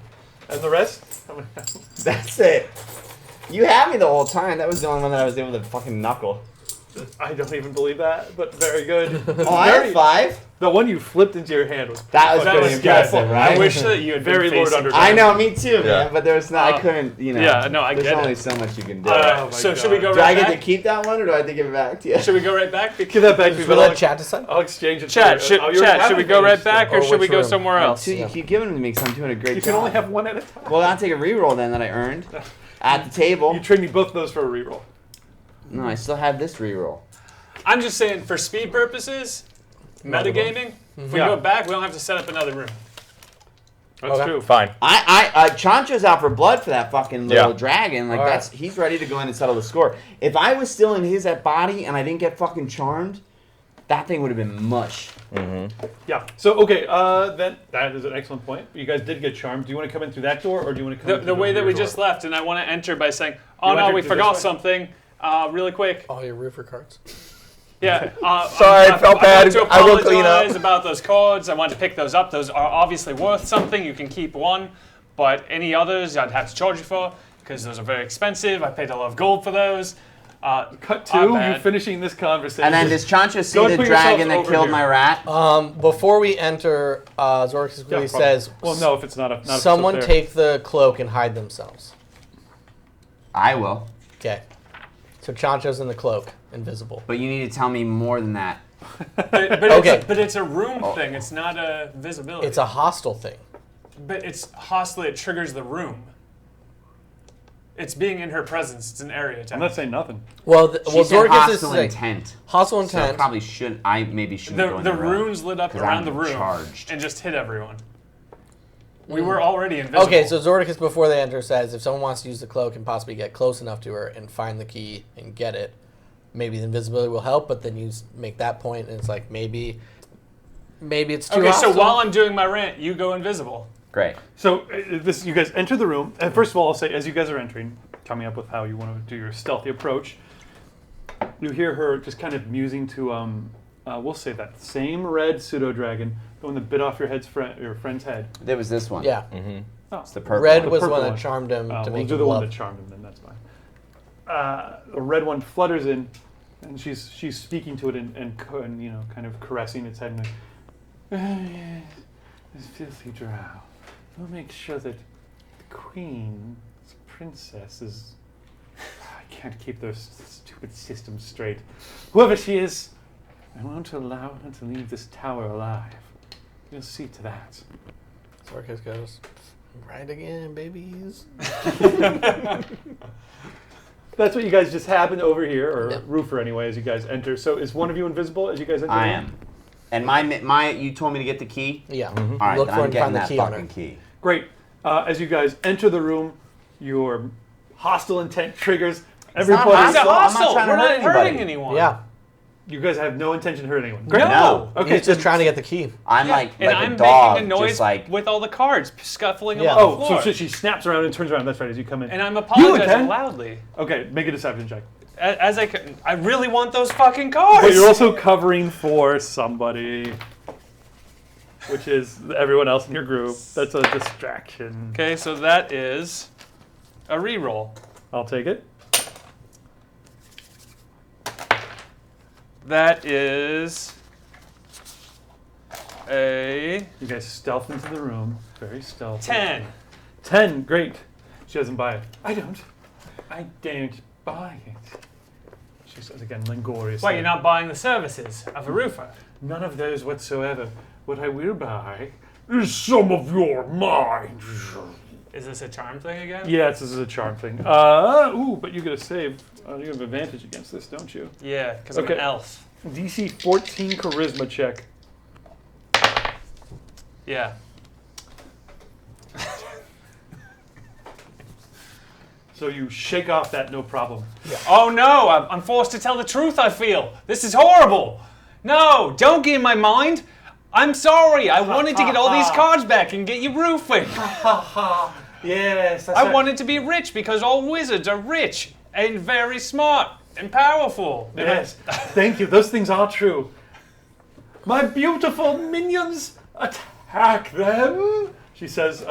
And the rest? That's it. You had me the whole time. That was the only one that I was able to fucking knuckle. I don't even believe that, but very good. Oh, I had 5? The one you flipped into your hand was That was That pretty was impressive, good. right? I wish that you had very been Lord facing. Underdog. I know, me too, man. Yeah. But there was not. I Oh. couldn't, you know. Yeah, no, I There's get only it. so much you can do. All Oh right, my so should we God. go Do I right get to back? keep that one, or do I have to give it back to you? Should we go right back? Give that back to me. Should but we I'll- let chat decide? I'll exchange it. Chat, for should, you. chat, should we go right Everything back or Or should we which go room? somewhere else? See, you keep giving them to me because I'm doing a great You job. can only have one at a time. Well, I'll take a reroll then that I earned at the table. You trade me both those for a reroll. No, I still have this reroll. I'm just saying, for speed purposes, metagaming, if we Yeah. go back, we don't have to set up another room. That's Okay. true. Fine. Chancho's out for blood for that fucking little Yeah. dragon. Like All right. he's ready to go in and settle the score. If I was still in his body and I didn't get fucking charmed, that thing would have been mush. Yeah. So okay, then that is an excellent point. You guys did get charmed. Do you want to come in through that door, or do you want to come in The through way that rear we door? just left, and I want to enter by saying, "Oh You no, entered we through this forgot way? something." Really quick. All your roofer cards. Yeah. Sorry, I felt I bad. want to I will clean up. apologize about those cards. I want to pick those up. Those are obviously worth something. You can keep one, but any others I'd have to charge you for because those are very expensive. I paid a lot of gold for those. Cut Our to you bad. finishing this conversation. And then does Chancho see Don't the put dragon yourselves that over killed here. my rat? Before we enter, Zorkis Yeah, quickly probably. says, Well, no, if it's not a. Not if it's someone up there. take the cloak and hide themselves. I will. Okay. So Chancho's in the cloak, invisible. But you need to tell me more than that. But Okay. it's a room thing. It's not a visibility. It's a hostile thing. But it's hostile. It triggers the room. It's being in her presence. It's an area attack. I'm not saying nothing. Well, She said Zorkis is hostile saying intent. hostile So intent. probably shouldn't. I maybe shouldn't go in The the room. runes lit up 'Cause around I'm the room charged. and just hit everyone. We were already invisible. Okay, so Zordicus before they enter says if someone wants to use the cloak and possibly get close enough to her and find the key and get it, maybe the invisibility will help. But then you make that point, and it's like maybe it's too Okay, so hostile. while I'm doing my rant, you go invisible. Great. So you guys enter the room, and first of all, I'll say as you guys are entering, coming up with how you want to do your stealthy approach, you hear her just kind of musing to we'll say that same red pseudo dragon, the one that bit off your friend's head. There was this one. yeah, Oh, It's the purple red one. was the purple one that one. charmed him to we'll make do him the one love. that charmed him, then that's fine. The red one flutters in, and she's speaking to it and kind of caressing its head. And like, yes, this filthy drow. We'll make sure that the queen, this princess, is. I can't keep those stupid systems straight. Whoever she is, I won't allow her to leave this tower alive. You'll see to that. Zorkis goes, right again, babies. That's what you guys just happened over here, or Yep. Roofer anyway, as you guys enter. So is one of you invisible as you guys enter? I the room? am. And my you told me to get the key. Yeah, All right, look then for I'm and getting find the that key on her. fucking key. Great. As you guys enter the room, your hostile intent triggers. Everybody. hostile. It's a I'm not hostile. trying to We're not hurt hurting anybody. anyone. Yeah, You guys have no intention to hurt anyone. Great. No. Okay. he's just trying to get the key. I'm like And a I'm dog, making a noise just like with all the cards, scuffling them Yeah. on the Oh, floor. so she snaps around and turns around. That's right. As you come in. And I'm apologizing again? loudly. Okay, make a deception check. As I can. I really want those fucking cards. But you're also covering for somebody, which is everyone else in your group. That's a distraction. Okay, so that is a reroll. I'll take it. That is a You guys stealth into the room. Very stealthy. 10. 10, great. She doesn't buy it. I don't buy it. She says again, langoriously. Why, you're not buying the services of a roofer? None of those whatsoever. What I will buy is some of your mind. Is this a charm thing again? Yes, this is a charm thing. But you get a save. You have advantage against this, don't you? Yeah, because I'm Okay. an elf. DC 14 charisma check. Yeah. So you shake off that no problem. Oh no, I'm forced to tell the truth, I feel. This is horrible. No, don't get in my mind. I'm sorry. I wanted to get all these cards back and get you roofing. Yes, that's I wanted to be rich because all wizards are rich and very smart and powerful. Yes, thank you. Those things are true. My beautiful minions, attack them! She says,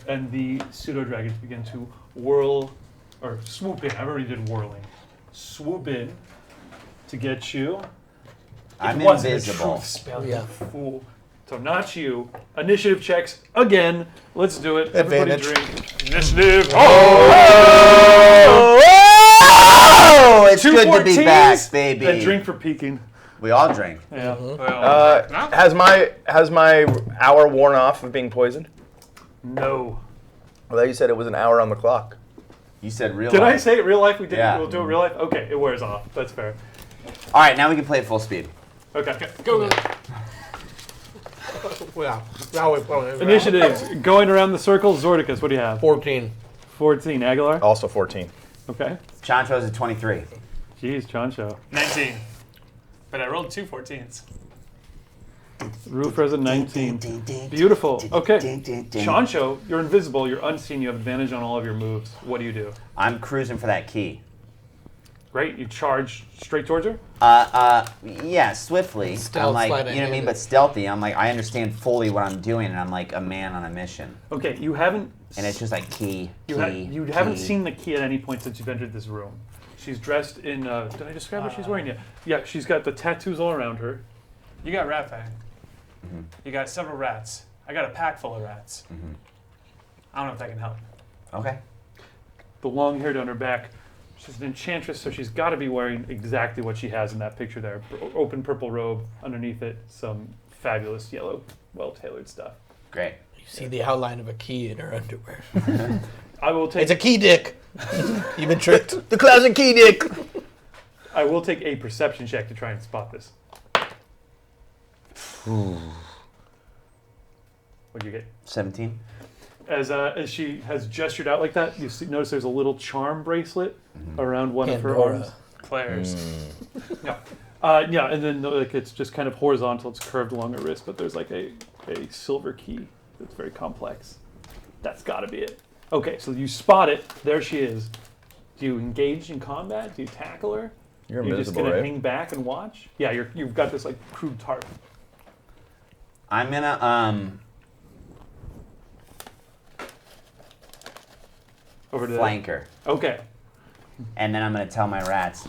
and the pseudo dragons begin to whirl, or swoop in. I already did whirling. Swoop in to get you. I'm It wasn't a invisible. truth spell, Yeah. you fool. So not you. Initiative checks again. Let's do it. Everybody Advantage. drink. Initiative. Oh, it's Two good to be 14s? back, baby. And drink for peeking. We all drink. Yeah. Well, Has my hour worn off of being poisoned? No. I thought you said it was an hour on the clock. You said real Did I life. say it real life? We did. Yeah. We'll do it real life. Okay, it wears off. That's fair. All right, now we can play at full speed. Okay. go. Yeah. Now we put it. Initiatives. Going around the circle. Zordicus, what do you have? 14. 14. Aguilar. Also 14. Okay. Chancho's at 23. Jeez, Chancho. 19. But I rolled two 14s. Roofer's at 19. Beautiful. Okay. Chancho, you're invisible. You're unseen. You have advantage on all of your moves. What do you do? I'm cruising for that key. Great. You charge straight towards her? Yeah, swiftly. Stealth, I'm like, sleight of you know what I mean, hand. but stealthy. I'm like, I understand fully what I'm doing, and I'm like a man on a mission. Okay, you haven't. And it's just like key. You haven't seen the key at any point since you've entered this room. She's dressed in. Did I describe what she's wearing yet? Yeah, she's got the tattoos all around her. You got Rat Fang. You got several rats. I got a pack full of rats. I don't know if that can help. Okay. The long hair down her back. She's an enchantress, so she's got to be wearing exactly what she has in that picture there. Open purple robe, underneath it, some fabulous yellow, well-tailored stuff. Great. You see the outline of a key in her underwear. I will take. It's a key dick. You've been tricked. The classic key dick. I will take a perception check to try and spot this. What'd you get? 17. As she has gestured out like that, you notice there's a little charm bracelet around one of her Pandora. arms. Claire's. Yeah, yeah, and then like it's just kind of horizontal. It's curved along her wrist, but there's like a silver key that's very complex. That's got to be it. Okay, so you spot it. There she is. Do you engage in combat? Do you tackle her? You're You're just invisible, gonna right? hang back and watch? Yeah, you've got this like crude tarp. I'm gonna Over to that. flank her, Okay. and then I'm gonna tell my rats.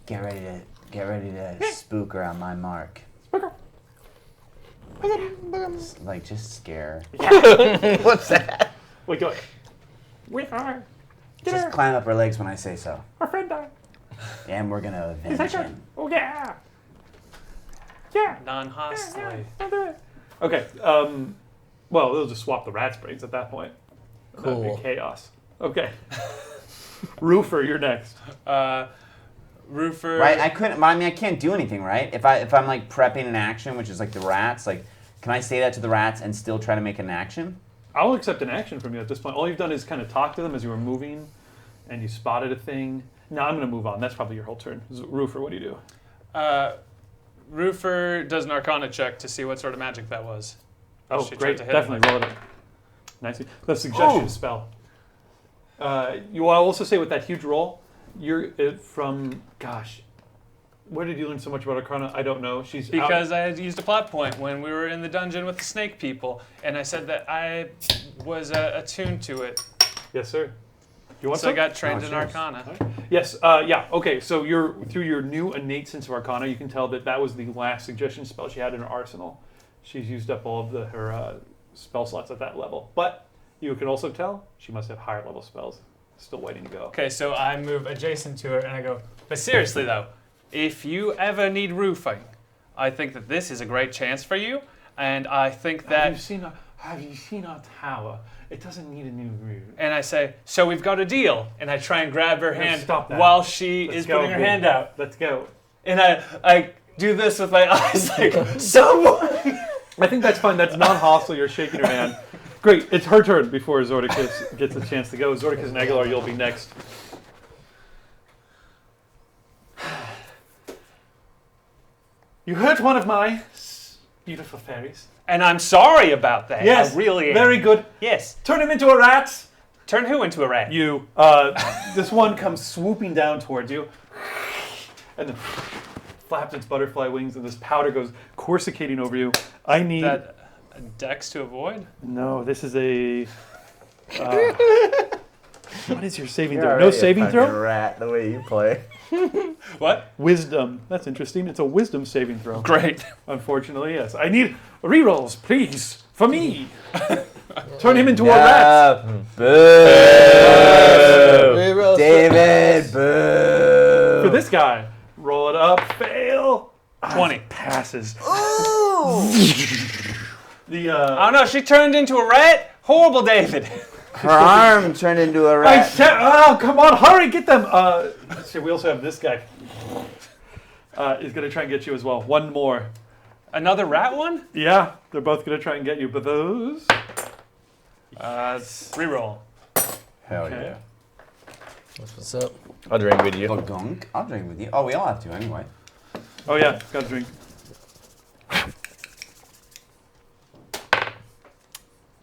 Get ready to spook her on my mark. Like just scare her. What's that? Wait, go ahead. We are. Just climb up her legs when I say so. Our friend died. And we're gonna avenge him. Oh yeah. Yeah. Non-hostily. Okay. Well, they'll just swap the rat's brains at that point. That'd Cool. be chaos. Okay. Roofer, you're next. Roofer. Right? I couldn't. I mean, I can't do anything, right? If I'm like prepping an action, which is like the rats, like, can I say that to the rats and still try to make an action? I'll accept an action from you at this point. All you've done is kind of talk to them as you were moving, and you spotted a thing. No, I'm going to move on. That's probably your whole turn. Roofer, what do you do? Roofer does an Arcana check to see what sort of magic that was. Oh, She tried great. to hit him Definitely with roll it up. Nice. The suggestion spell. You will also say with that huge roll, you're from, gosh, where did you learn so much about Arcana? I don't know. She's out- Because I had used a plot point when we were in the dungeon with the snake people, and I said that I was attuned to it. Yes, sir. You want So I some? got trained in sure. Arcana. Yes. Yeah. Okay. So you're through your new innate sense of Arcana, you can tell that that was the last suggestion spell she had in her arsenal. She's used up all of her spell slots at that level. But you can also tell she must have higher level spells still waiting to go. Okay, so I move adjacent to her and I go, but seriously though, if you ever need roofing, I think that this is a great chance for you, and I think Have that, you seen our tower? It doesn't need a new roof. and I say, so we've got a deal, and I try and grab her No, hand stop that. while she Let's is go, putting her big. hand out, Let's go. and I do this with my eyes like, someone! I think that's fine. That's non-hostile. You're shaking her hand. Great. It's her turn before Zordicus gets a chance to go. Zordicus and Aguilar, you'll be next. You hurt one of my beautiful fairies. And I'm sorry about that. Yes, I really am. very good. Yes. Turn him into a rat. Turn who into a rat? You. This one comes swooping down towards you, and then flaps its butterfly wings, and this powder goes coruscating over you. I need. That dex to avoid? No, this is a. What is your saving You're throw? already No a saving fucking throw? rat the way you play. What? Wisdom. That's interesting. It's a wisdom saving throw. Great. Unfortunately, yes. I need rerolls, please, for me. Turn him into a rat. Yeah. Boo. Reroll David, success. boo. For this guy, roll it up. Fail. 20. Passes. Oh The no, she turned into a rat? Horrible, David. Her arm turned into a I rat. said, oh, come on, hurry, get them. So we also have this guy. Is going to try and get you as well. One more. Another rat one? Yeah, they're both going to try and get you, but those. Reroll. Hell Okay. yeah. What's up? I'll drink with you. Gunk. I'll drink with you. Oh, we all have to anyway. Oh, yeah, got a drink.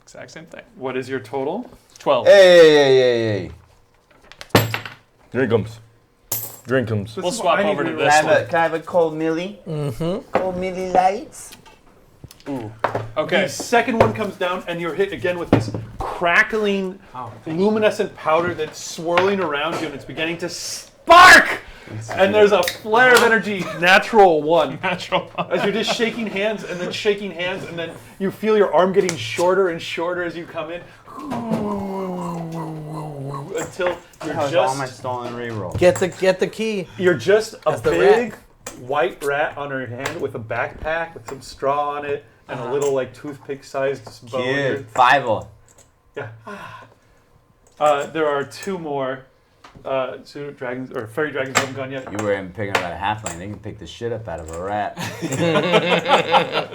Exact same thing. What is your total? 12. Hey. Drinkums. Drinkums. We'll swap over to Can this one. I have a cold Millie? Mm-hmm. Cold Millie lights. Ooh. Okay. The second one comes down, and you're hit again with this crackling, luminescent powder that's swirling around you, and it's beginning to spark! And there's a flare of energy, natural one. Natural. As you're just shaking hands, and then you feel your arm getting shorter and shorter as you come in. Until That was all my stolen reroll. Get the key. you're just a That's the big white rat on her hand with a backpack with some straw on it and a little like toothpick-sized bone. Cute. Five-o. Yeah. There are two more pseudo dragons or fairy dragons haven't gone yet. You were even picking up at a halfling. They can pick the shit up out of a rat. That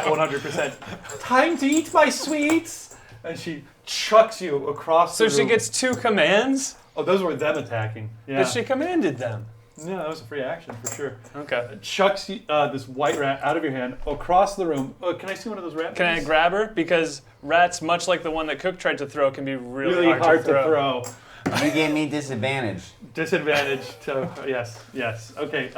100%. Time to eat my sweets, and she chucks you across. So the she room. gets 2 commands? Oh, those were them attacking. Yeah. But she commanded them. Yeah, that was a free action for sure. Okay. Chucks this white rat out of your hand across the room. Oh, can I see one of those rats? Can I grab her? Because rats, much like the one that Cook tried to throw, can be really, hard to throw. You gave me disadvantage. Disadvantage to yes. Okay.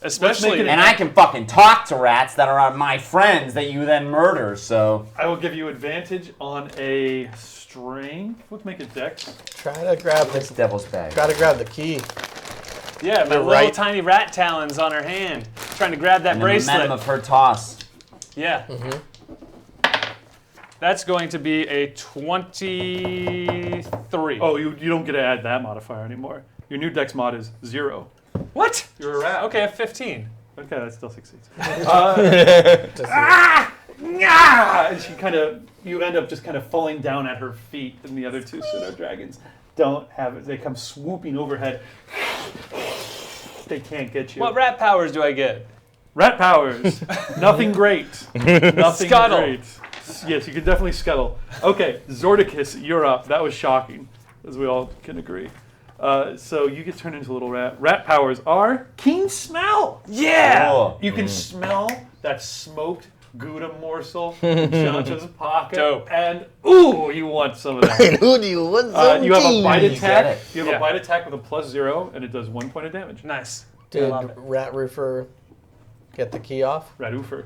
Especially- let's make it- And I can fucking talk to rats that are my friends that you then murder, so. I will give you advantage on a strength. Let's make it dex. Try to grab It's the. devil's bag. Try to grab the key. Yeah, my You're little right. tiny rat talons on her hand, trying to grab that And the momentum bracelet. of her toss. Yeah. That's going to be a 23. Oh, you don't get to add that modifier anymore. Your new dex mod is 0. What? You're a rat. Okay, a 15. Okay, that still succeeds. And she you end up just kind of falling down at her feet, and the other two pseudo dragons don't have it. They come swooping overhead. They can't get you. What rat powers do I get? Rat powers. Nothing great. Nothing Scuttle. great. Yes, you can definitely scuttle. Okay, Zordicus, you're up. That was shocking, as we all can agree. So you get turned into a little rat. Rat powers are keen smell. Yeah! Cool. You can smell that smoked Gouda morsel in Chancha's pocket. Dope. And, ooh, you want some of that. Who do you want some You have a tea? bite You get attack. it. You have Yeah. a bite attack with a +0, and it does 1 point of damage. Nice. Did love it. Rat Roofer get the key off? Radoofer.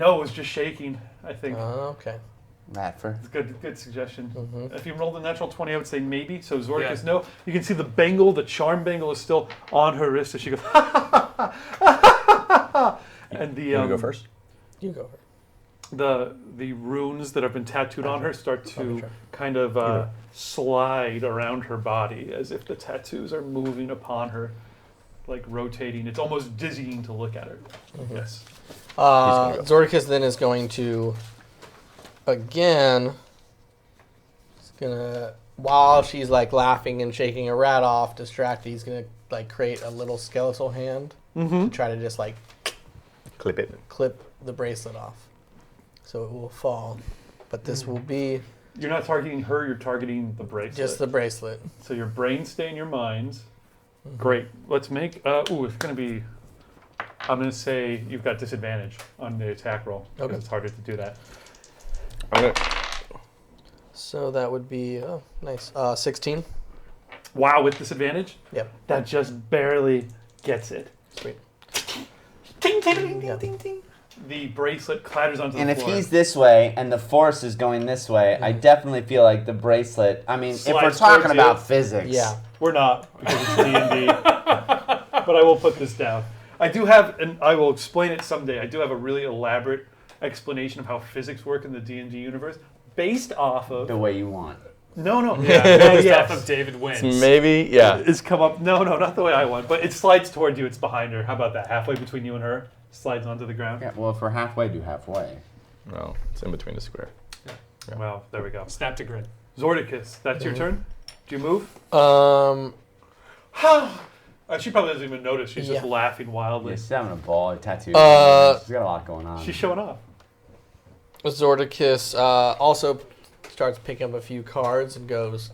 No, it was just shaking, I think. Oh, okay. Ratford. Good suggestion. Mm-hmm. If you rolled a natural 20, I would say maybe. So Zordicus, Yeah. no. You can see the bangle, the charm bangle, is still on her wrist as she goes, and the You want to go first? You go. the runes that have been tattooed on her start to kind of slide around her body as if the tattoos are moving upon her, like rotating. It's almost dizzying to look at her. Yes. gonna go. Zordicus then is going to, again, he's gonna, while she's like laughing and shaking a rat off, distracted, he's gonna like create a little skeletal hand to try to just like Clip it. clip the bracelet off. So it will fall. But this will be You're not targeting her, you're targeting the bracelet. just the bracelet. So your brains stay in your minds. Great. Let's make, it's going to be, I'm going to say you've got disadvantage on the attack roll. Because Okay. it's harder to do that. Okay. So that would be, oh, nice. 16. Wow, with disadvantage? Yep. That just barely gets it. Sweet. Ting, ting, ting, Yeah. ting, ting. The bracelet clatters onto And the if floor. he's this way and the force is going this way, I definitely feel like the bracelet. I mean, if we're Slides talking towards about you. physics, Yeah. We're not, because it's D&D. But I will put this down. I do have, and I will explain it someday, I do have a really elaborate explanation of how physics work in the D&D universe, based off of... the way you want. No. Yeah, based yes. off of David Wins. Maybe, yeah. It's come up. No, not the way I want. But it slides towards you. It's behind her. How about that? Halfway between you and her, slides onto the ground. Yeah, well, if we're halfway, do halfway. No, it's in between the square. Yeah. Well, there we go. Snap to grid. Zordicus, that's your turn. Do you move? She probably doesn't even notice. She's just Yeah. laughing wildly. Yeah, she's having a ball, a tattoo. She's got a lot going on. She's showing off. Zordicus also starts picking up a few cards and goes,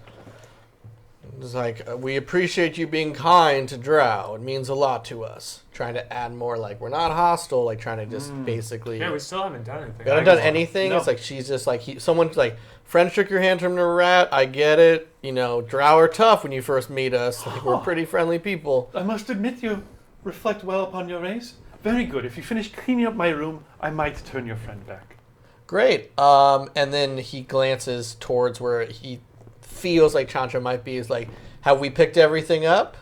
It's like, we appreciate you being kind to Drow. It means a lot to us. Trying to add more, like, we're not hostile, like, trying to just basically... Yeah, we still haven't done anything. We haven't done anything. No. It's like, she's just like, someone's like, friend shook your hand from the rat. I get it. You know, Drow are tough when you first meet us. Like, we're pretty friendly people. I must admit you reflect well upon your race. Very good. If you finish cleaning up my room, I might turn your friend back. Great. And then he glances towards where he feels like Chancho might be. Is like, have we picked everything up?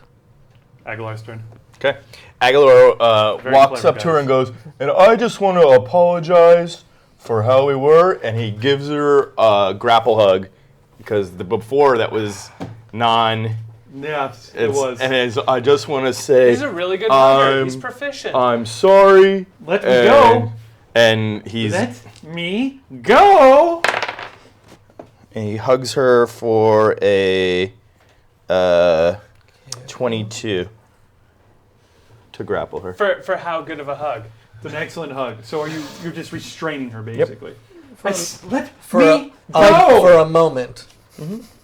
Aguilar's turn. Okay. Aguilar Very walks clever, up to her guys. and goes, and I just want to apologize for how we were. And he gives her a grapple hug because before that was non. Yeah, it was. And I just want to say, He's a really good hugger. He's I'm- proficient. I'm sorry. Let me go. And he's Let me go. and he hugs her for a 22 to grapple her. for how good of a hug? It's an excellent hug. So you're just restraining her, basically. Let For me a, go. for a moment.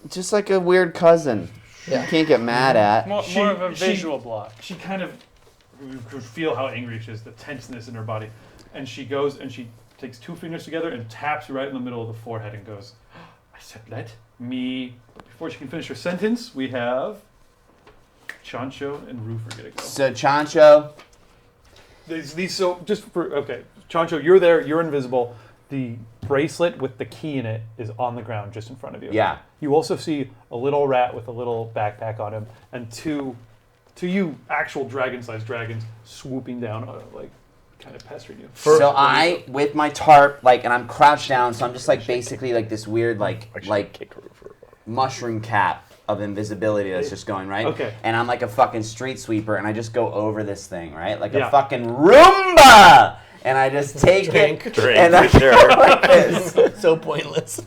Just like a weird cousin. Yeah. You can't get mad at. More of a she- visual block. She kind of, you could feel how angry she is, the tenseness in her body. And she goes and she takes two fingers together and taps you right in the middle of the forehead and goes, I said, let me. But before she can finish her sentence, we have Chancho and Roofer gonna go. So Chancho, So just for, okay, Chancho, you're there, you're invisible. The bracelet with the key in it is on the ground just in front of you. yeah. You also see a little rat with a little backpack on him, and two you actual dragon-sized dragons swooping down, like kind of pestering you. So I, with my tarp, like, and I'm crouched down, so I'm just like basically like this weird like mushroom cap of invisibility that's just going right. Okay. And I'm like a fucking street sweeper, and I just go over this thing, right, like Yeah. a fucking Roomba, and I just take Drink. it and I go like this. So pointless.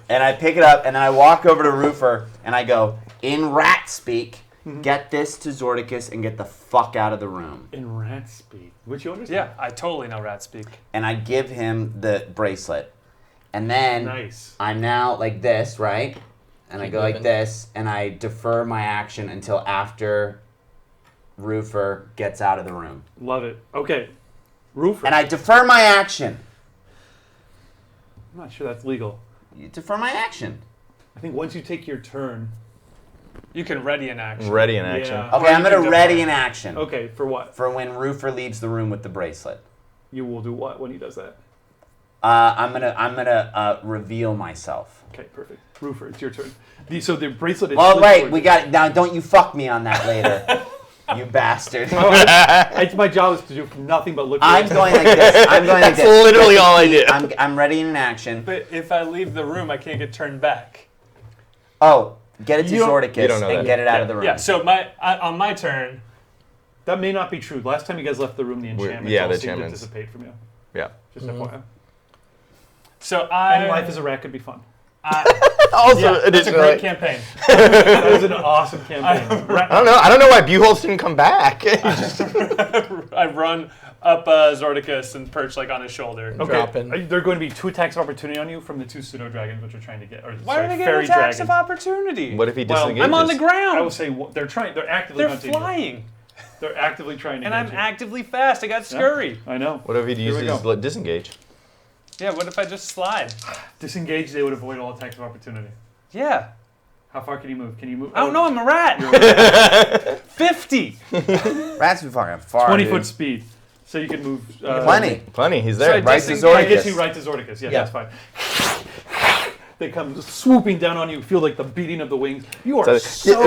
And I pick it up, and then I walk over to Roofer, and I go, in rat speak, get this to Zordicus and get the fuck out of the room. In rat speak, which you understand? Yeah, I totally know rat speak. And I give him the bracelet. And then Nice. I'm now like this, right? And I Keep go like moving. this, and I defer my action until after Roofer gets out of the room. Love it. Okay, Roofer. And I defer my action. I'm not sure that's legal. You defer my action. I think once you take your turn. You can ready an action. Ready in action. Yeah. Okay, Or I'm you gonna can ready defer. an action Okay, for what? for when Roofer leaves the room with the bracelet. You will do what when he does that? I'm gonna reveal myself. Okay, perfect. Roofer, it's your turn. So the bracelet is. Well, slid wait, towards we you. got now. Don't you fuck me on that later, you bastard. It's my job is to do nothing but look. I'm going like this. I'm going like That's this. literally all I do. I'm ready in action. But if I leave the room, I can't get turned back. Oh, get it to You don't- Zordicus you don't know and that. get it out of the room. Yeah. So on my turn, That may not be true. Last time you guys left the room, the enchantments yeah, all the seemed to enchantments. dissipate from you. Yeah. Just FYI. so And life as a rat could be fun. Also, yeah, that's a great additionally, campaign. That was an awesome campaign. I don't know why Buholz didn't come back. I run up Zordicus and perch like on his shoulder. Okay, Dropping. there are going to be 2 attacks of opportunity on you from the 2 pseudo dragons, which are trying to get. Or, Why sorry, are they getting fairy attacks dragons. of opportunity? What if he Well, disengages? I'm on the I ground. will say they're trying. They're actively They're hunting flying, you. They're actively trying to. and get I'm you. actively fast. I got scurry. I know. What if he Here we uses go. disengage? Yeah. What if I just slide? Disengage. They would avoid all attacks of opportunity. Yeah. How far can you move? Can you move? I don't know. I'm a rat. 50. Rats be fucking far. 20-foot dude. speed, so you can move. Plenty. Funny, he's So there. I Right to disengage. I get Zordicus. you right to Zordicus. Yeah, Yeah. that's fine. They come swooping down on you. Feel like the beating of the wings. You are so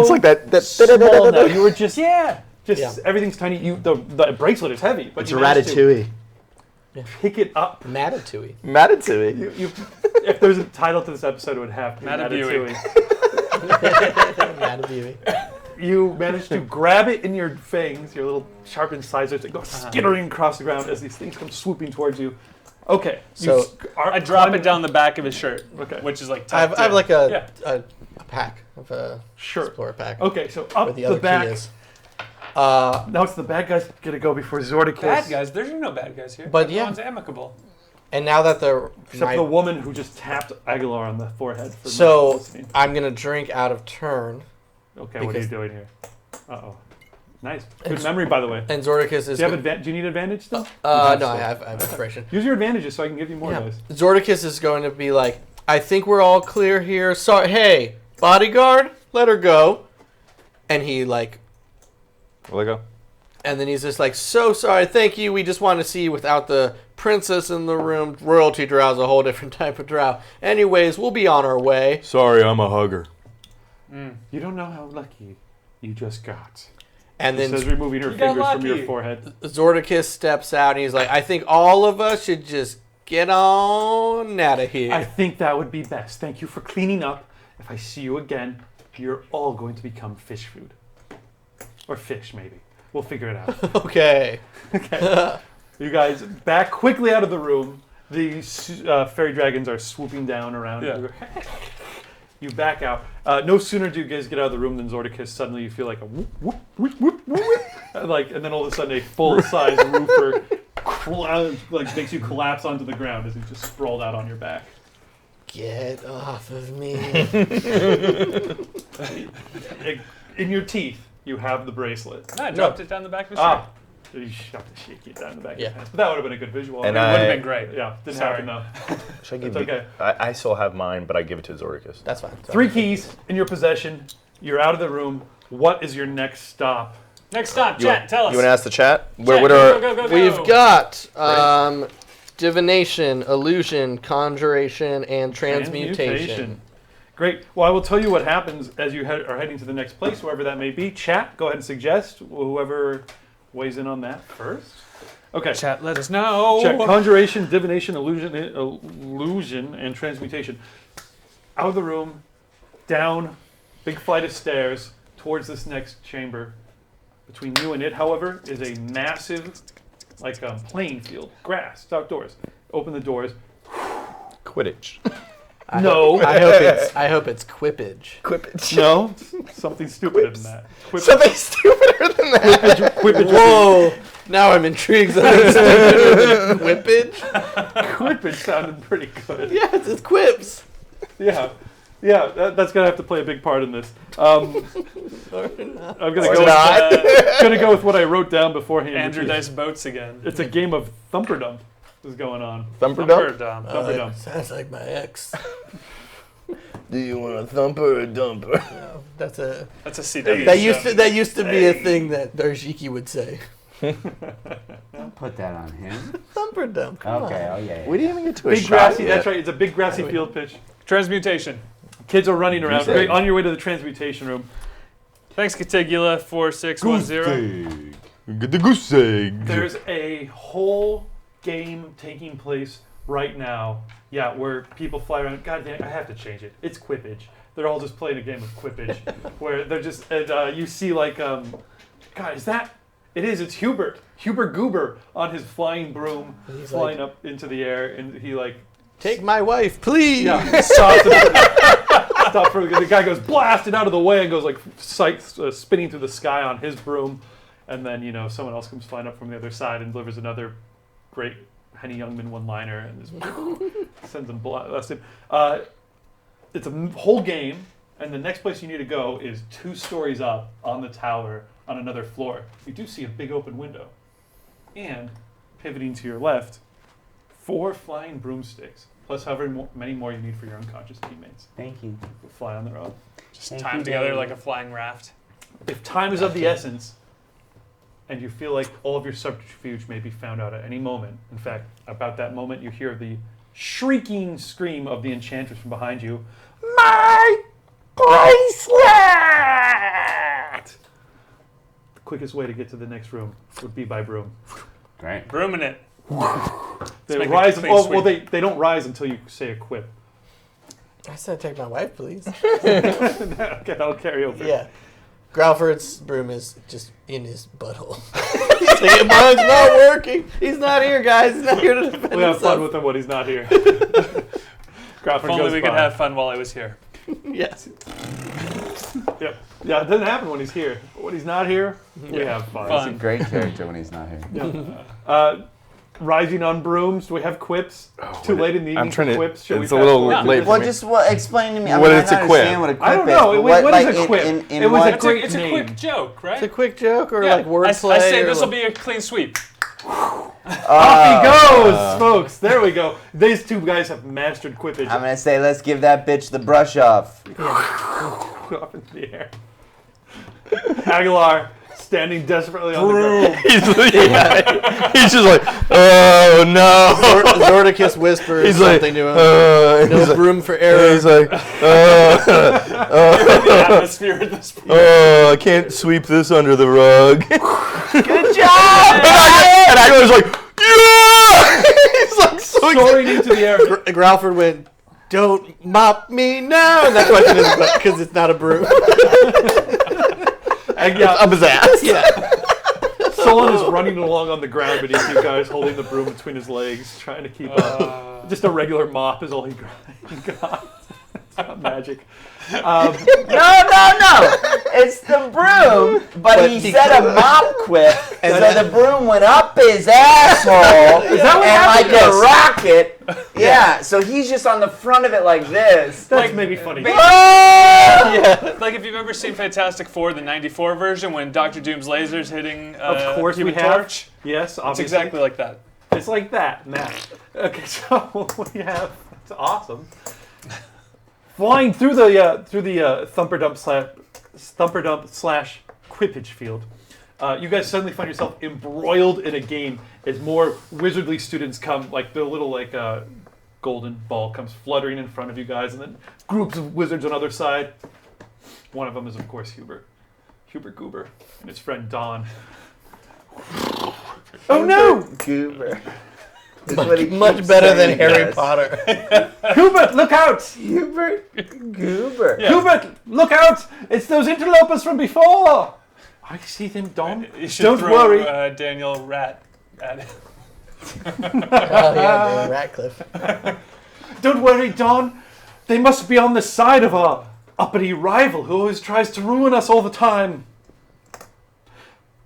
it's like that. small now. You were just Yeah. Yeah. everything's tiny. The bracelet is heavy, but It's you managed to Ratatouille. pick it up. Matatui. Ratatouille. You, if there's a title to this episode, it would have to be Matabui. Ratatouille. Matatui. You managed to grab it in your fangs, your little sharpened sizers, that go skittering across the ground as these things come swooping towards you. Okay, So, I drop it down the back of his shirt, Okay. which is like I have tucked in. like Yeah. a pack of a Sure. explorer pack Okay, so where up the the, other back. key is. Now it's the bad guys gonna go before Zordicus. Bad guys. There's no bad guys here. But yeah. Everyone's amicable. And now that the Except for the woman who just tapped Aguilar on the forehead. For not so listening. I'm gonna drink out of turn, Okay, what are you because- doing here? Uh-oh. Nice. Good It's- memory, by the way. and Zordicus is. Do you need advantage still? no, I have inspiration. Use your advantages so I can give you more Yeah. dice. Zordicus is going to be like, I think we're all clear here. Sorry, hey, bodyguard, let her go. And he like, Will I go? and then he's just like, so sorry, thank you. We just want to see you without the princess in the room. Royalty drow is a whole different type of drow. Anyways, we'll be on our way. Sorry, I'm a hugger. You don't know how lucky you just got. And It then says removing her You got fingers from your lucky. forehead. Zordicus steps out and he's like, I think all of us should just get on out of here. I think that would be best. Thank you for cleaning up. If I see you again, you're all going to become fish food. Or fish, maybe. We'll figure it out. Okay. You guys back quickly out of the room. The fairy dragons are swooping down around you. You back out. No sooner do you guys get out of the room than Zordicus suddenly you feel like a whoop, whoop, whoop, whoop, whoop. And then all of a sudden a full-size roofer makes you collapse onto the ground as you just sprawled out on your back. Get off of me. In your teeth, you have the bracelet. I dropped it down the back of his Ah, you shoved the shake it down in the back of Yeah. your hands. But that would have been a good visual. And It would I- have been great. Yeah, didn't Sorry. happen though. Should I give It's you? okay. I still have mine, but I give it to Zordicus. That's fine. 3 keys in your possession. You're out of the room. What is your next stop? Next stop, You chat. want- Tell us. You want to ask the chat? Chat, What go, are? go, go, go. We've got divination, illusion, conjuration, and transmutation. Great. Well, I will tell you what happens as you are heading to the next place, wherever that may be. Chat, go ahead and suggest whoever weighs in on that first. Okay. Chat, let us know. Check conjuration, divination, illusion, and transmutation. Out of the room, down, big flight of stairs towards this next chamber. Between you and it, however, is a massive, playing field, grass. It's outdoors. Open the doors. Quidditch. No, I hope it's quippage. Quidditch. no, something stupider than that. Something stupider than that. Quippage. Whoa! Now I'm intrigued. Quippage? Quippage sounded pretty good. Yes, it's quips. Yeah, that's gonna have to play a big part in this. I'm gonna go with what I wrote down beforehand. Andrew which is- Dice Boats again. It's a game of Thumperdump is going on. Thumperdump? Dump. Thumperdump. Sounds like my ex. Do you want a thumper or a dumper? That's a That's a CW that used to be a thing that Darshiki would say. Don't put that on him. Thumper dump. Come Okay, on. oh yeah. We didn't even get to a Big shot grassy. yet. That's right. It's a big grassy field pitch. Transmutation. Kids are running around. Goose egg. Great. On your way to the transmutation room. Thanks, Catigula 4610. Get the goose egg. There's a whole game taking place right now. Yeah, where people fly around. God damn, I have to change it. It's Quippage. They're all just playing a game of Quippage, where they're just and you see God, is that? It is. It's Hubert. Hubert Goober on his flying broom, He's flying like, up into the air, and he take my wife, please. yeah stops. Stop for the guy goes blasted out of the way and goes spinning through the sky on his broom, and then someone else comes flying up from the other side and delivers another great Henny Youngman one-liner and just sends them blasting. It's a whole game, and the next place you need to go is 2 stories up on the tower on another floor. You do see a big open window, and pivoting to your left, 4 flying broomsticks, plus however many more you need for your unconscious teammates Thank you. who fly on their own. Just Thank timed you, together Dave. like a flying raft. If time is of the essence, and you feel like all of your subterfuge may be found out at any moment, in fact, about that moment you hear the shrieking scream of the enchantress from behind you, "My bracelet!" The quickest way to get to the next room would be by broom. Great. Brooming it. They make a rise. clean Well, sweep. they don't rise until you say a quip. I said take my wife, please. Okay, I'll carry over. Yeah. Growlford's broom is just in his butthole. He's like, mine's not working. He's not here, guys. He's not here to defend We'll have fun himself. with him when he's not here. If Crawford only goes we could by. have fun while I was here. Yes. Yep. Yeah, it doesn't happen when he's here. But when he's not here, we have fun. Fun. He's a great character when he's not here. Yeah. rising on brooms. Do we have quips? Too late in the evening for quips. Should It's we a pass little forward? late for Well, me. just explain to me. What I is a don't quip? understand what a quip I don't is. know. but What like, is a quip? In It was what? a great It's a name. quick joke, right? It's a quick joke or Yeah. like wordplay. I say or this will like- be a clean sweep. Off he goes, folks. There we go. These two guys have mastered quippage. I'm gonna say, let's give that bitch the brush off. Up in the air. Aguilar standing desperately on the ground. He's just like, oh no. Zordicus whispers He's like, something to him. he's No like, room for error. he's like, The atmosphere at this point. oh, I can't sweep this under the rug. Good job! And I was like, yeah! He's like so Soaring into the air. Gralford went, "Don't mop me now." And that's why it is, because it's not a broom. up his ass. Yeah. Solon is running along on the ground beneath you guys, holding the broom between his legs, trying to keep up. Just a regular mop is all he got. It's not magic. No. It's the broom, but he said a mop quip, and so the broom went up his asshole, and like a rocket. Yeah, so he's just on the front of it like this. That's maybe funny. Like if you've ever seen Fantastic Four, the '94 version, when Doctor Doom's laser's hitting Of course we Human have. Torch. Yes, It's obviously. exactly like that. It's like that, Matt. Okay, so we have. It's awesome. Flying through the thumper dump slash quippage field. You guys suddenly find yourself embroiled in a game as more wizardly students come, like the little golden ball comes fluttering in front of you guys, and then groups of wizards on the other side. One of them is, of course, Hubert Goober, and his friend Don. Oh no! Goober. Much better than Harry Potter. Hubert, look out! Hubert Goober. Yeah. Hubert, look out! It's those interlopers from before! I see them, Don. You should Don't throw, worry. Daniel Rat at it. Oh yeah, Ratcliffe. Don't worry, Don. They must be on the side of our uppity rival who always tries to ruin us all the time.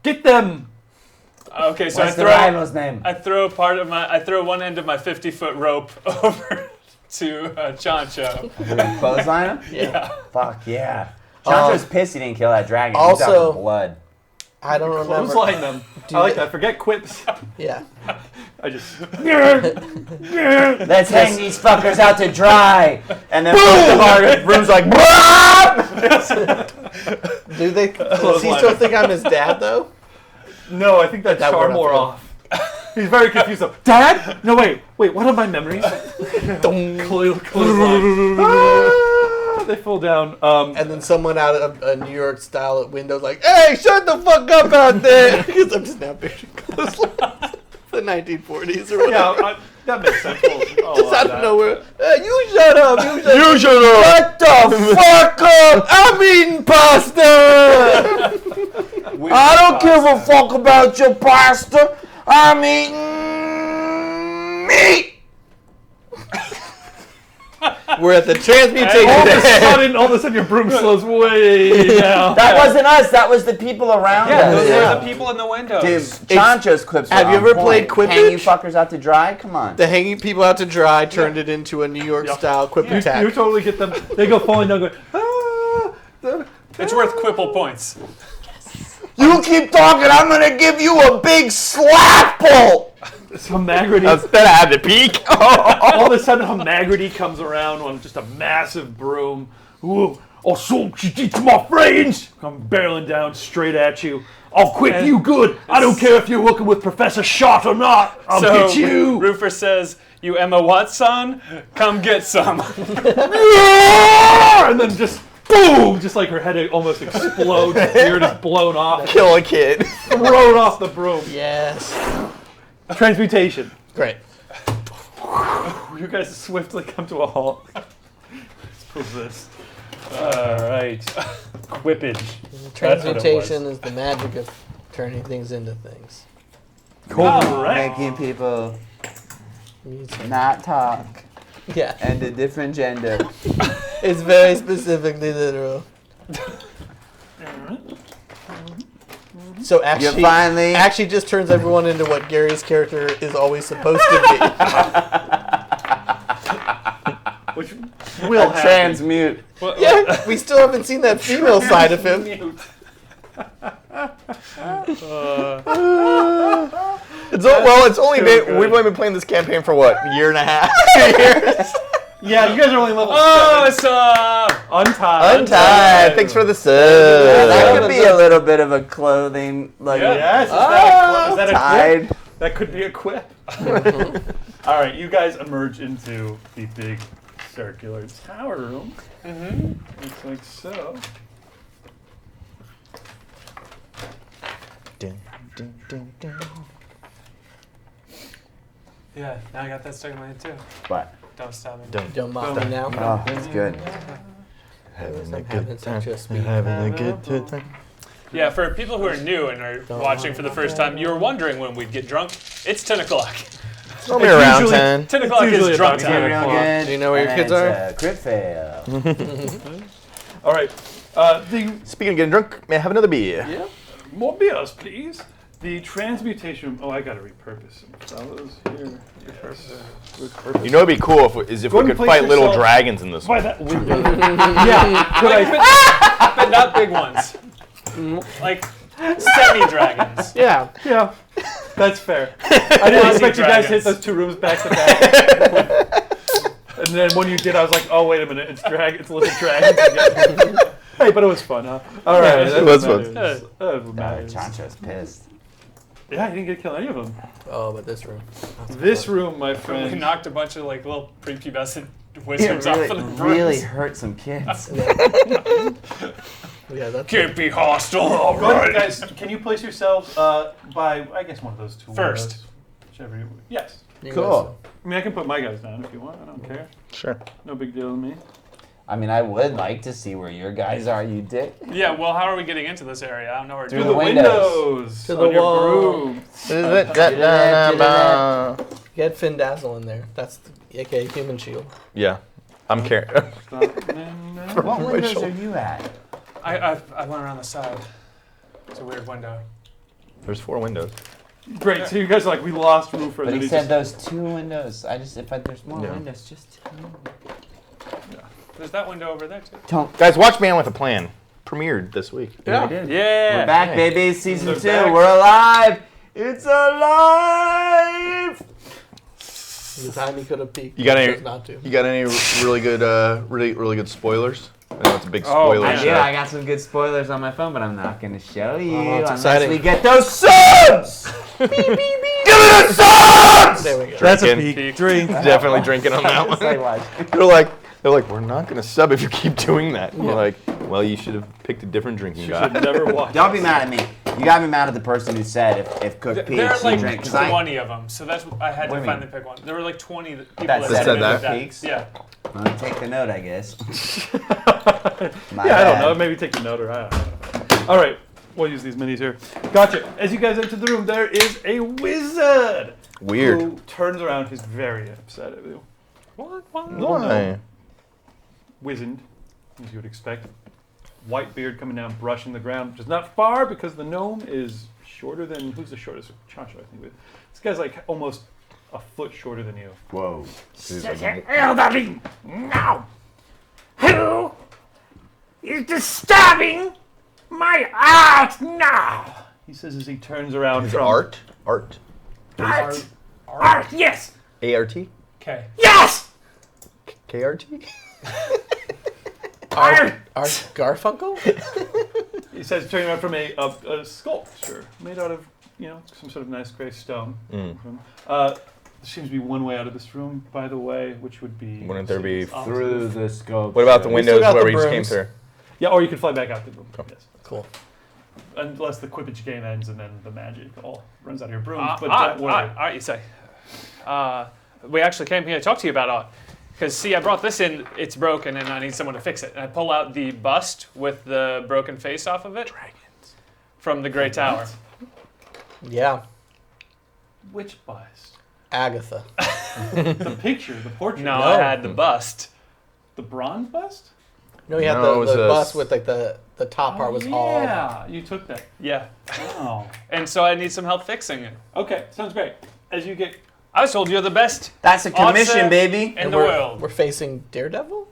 Get them! Okay, so What's the rival's name? I throw one end of my 50-foot rope over to Chancho. Clothesline him? Yeah. Fuck yeah. Chancho's pissed he didn't kill that dragon. He's also- out for blood. I don't remember. Clothesline them. I like that. Forget quips. Yeah. I just. Let's hang these fuckers out to dry. And then the room's like, Do they? Does he still think I'm his dad though? No, I think that's That word I Charmore forgot. off. He's very confused. Though. Dad? No, wait. What are my memories? Clothesline. They fall down. And then someone out of a New York style at windows like, "Hey, shut the fuck up out there!" Because I'm just now picturing clotheslines. The 1940s or whatever. Yeah, that makes sense. Just out of nowhere. Hey, you shut up! You shut up! You should have. Shut the fuck up! I'm eating pasta! I don't give a fuck about your pasta. I'm eating meat. We're at the transmutation. All of a sudden, your broom slows way down. That wasn't us. That was the people around Yeah, us. those Yeah. are the people in the windows. Dude, Chancho's clips. Have were you on ever point. played Quippage? Hang you fuckers out to dry? Come on. The hanging people out to dry turned it into a New York style quip attack. You totally get them. They go falling down, going, It's worth quipple points. You keep talking, I'm gonna give you a big slap pull. So Haggerty. Instead, I had to peek. All of a sudden, Haggerty comes around on just a massive broom. Ooh, oh, so she eats my friends. I'm barreling down straight at you. I'll quit you good. I don't care if you're working with Professor Shot or not. I'll get you. Rufus says, "You Emma Watson, come get some." And then just boom, just like her head almost explodes. Her beard is blown off. Kill a kid. Thrown off the broom. Yes. Transmutation. Great. You guys swiftly come to a halt. Let's prove this. Alright. Quippage. Transmutation is the magic of turning things into things. Correct. Making people not talk Yeah. and a different gender. It's very specifically literal. So actually, finally- actually just turns everyone into what Gary's character is always supposed to Which will happen. Transmute. Well, be. Yeah, we still haven't seen that female side of him. It's only been we've only been playing this campaign for what, a year and a half, 2 years. Yeah, you guys are only level oh, 7. so Untied. Untied. Thanks for the sub. That could be a little bit of a clothing, like Yes, is that a tied. quip? That could be a quip. All right, you guys emerge into the big circular tower room. Looks like so. yeah, now I got that stuck in my head too. What? Don't stop me. Don't mock me now. Oh, that's good. Having a I'm having good such time. a speed. Having a good time. Yeah, for people who are new and are watching for the first time, you were wondering when we'd get drunk. It's 10 o'clock. I'll be around usually- 10. 10 o'clock usually is drunk about Real 10 time. o'clock. good. Do you know where your And kids it's are? a crit fail. All right. The Speaking of getting drunk, may I have another beer? more beers, please. The transmutation. Oh, I gotta repurpose some fellows here. Repurpose. You know, it'd be cool if we Go and could place fight little yourself dragons in this By one. that window. Yeah. Could I? But not big ones. Like semi-dragons. Yeah. Yeah. That's fair. I didn't expect you guys to hit those 2 rooms back to back. And then when you did, I was like, oh wait a minute, it's little dragons again. Hey, but it was fun, huh? All right, it was fun. That's what matters. Chancho's pissed. Yeah, you didn't get to kill any of them. Oh, but this room. This room, my We friend. knocked a bunch of like little prepubescent It wizards off of the really brooms. hurt some kids. Yeah, that's Can't be hostile. All Go ahead, right. guys. Can you place yourselves by, I guess, one of those 2 First. windows? Whichever. Yes. you Cool. I mean, I can put my guys down if you want. I don't care. Sure. No big deal to me. I mean, I would like to see where your guys are, you dick. Yeah, well, how are we getting into this area? I don't know where to Through go. To the windows. windows. To on the your wall. broom. Get Finn Dazzle in there. That's the aka human shield. Yeah. I'm carrying. What windows are you at? I went around the side. It's a weird window. There's 4 windows. Great. So you guys are like, we lost Roofer. But and he then said those 2 windows. There's more Yeah. windows, just 2. There's that window over there too. Don't. Guys, watch Man with a Plan. Premiered this week. Yeah. Yeah. We're back, baby. Season They're 2. back. We're alive. It's alive. The time he could have peeked. You got he any- chose not to. You got any really good spoilers? I know it's a big Oh, spoiler man. I do. show. I got some good spoilers on my phone, but I'm not going to show you it's unless exciting. we get those subs. Beep, beep, beep. Give me the subs. There we go. That's a Drinking. peak. Drink. Definitely drinking on that Just like one. watch. They're like, we're not gonna sub if you keep doing that. And we're like, well, you should have picked a different drinking You guy. should never watch. Don't be mad at me. You got me mad at the person who said if Cook peaks, There are you like drink. 'Cause 20 of them, so that's I had What to do you finally pick one. There were like 20 people That that said said that? that. Peaks? Yeah. I'll take the note, I guess. My Yeah, I don't bad. know. Maybe take the note or I don't know. All right, we'll use these minis here. Gotcha. As you guys enter the room, there is a wizard. Weird. Who turns around. He's very upset at you. What? Why? Wizened, as you would expect. White beard coming down, brushing the ground, which is not far because the gnome is shorter than who's the shortest? Chancho, I think. This guy's like almost a foot shorter than you. Whoa. Elderly, now, who is disturbing my art now? He says as he turns around His from art? Art, yes, A-R-T? Okay. yes, K-R-T? art. Art Garfunkel? He says turning around from a sculpture made out of some sort of nice gray stone. There seems to be one way out of this room, by the way, which would be Wouldn't there be Through the scope. What about the We windows still got where the we just came brooms. through? Yeah, or you could fly back out the room. Yes. Cool. Unless the Quidditch game ends and then the magic all runs out of your brooms. But don't worry. Art, you say. We actually came here to talk to you about art. Because, see, I brought this in, it's broken, and I need someone to fix it. And I pull out the bust with the broken face off of it. Dragons. From the Grey Tower. Yeah. Which bust? Agatha. The picture, the portrait. No, I had the bust. The bronze bust? No, you had No, it was the a bus with like the top part was hauled. Yeah, you took that. Yeah. Oh. And so I need some help fixing it. Okay, sounds great. As you get I was told you're the best That's a commission, Odds, baby. in And the world. We're facing Daredevil.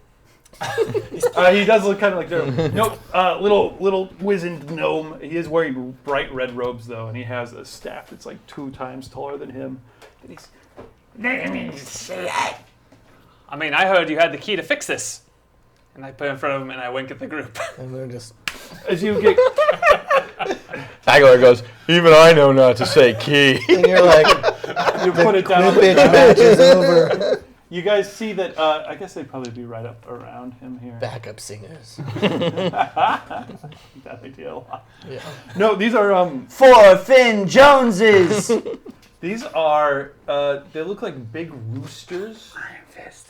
he does look kind of like Daredevil. Nope, little wizened gnome. He is wearing bright red robes though, and he has a staff that's like 2 times taller than him. And he's Let me see it. I mean, I heard you had the key to fix this. And I put it in front of him and I wink at the group. And they're just. as you get Aguilar goes, even I know not to say key. And you're like, you put it down on the bitch ground. match is over. You guys see that? I guess they'd probably be right up around him here. Backup singers. That idea a lot. Yeah. No, these are 4 Finn Joneses. these are they look like big roosters. Iron Fist.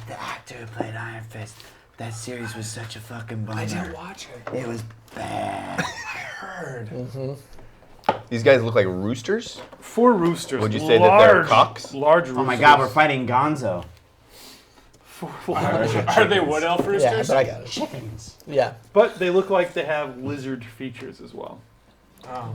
The actor who played Iron Fist. That series was such a fucking bummer. watch it. It was bad. These guys look like roosters. 4 roosters. Would you say that they're large- cocks? Large roosters. Oh my god, we're fighting Gonzo. Are they wood elf Yeah, roosters? but I got it. Chickens. Yeah. But they look like they have lizard features as well. Oh,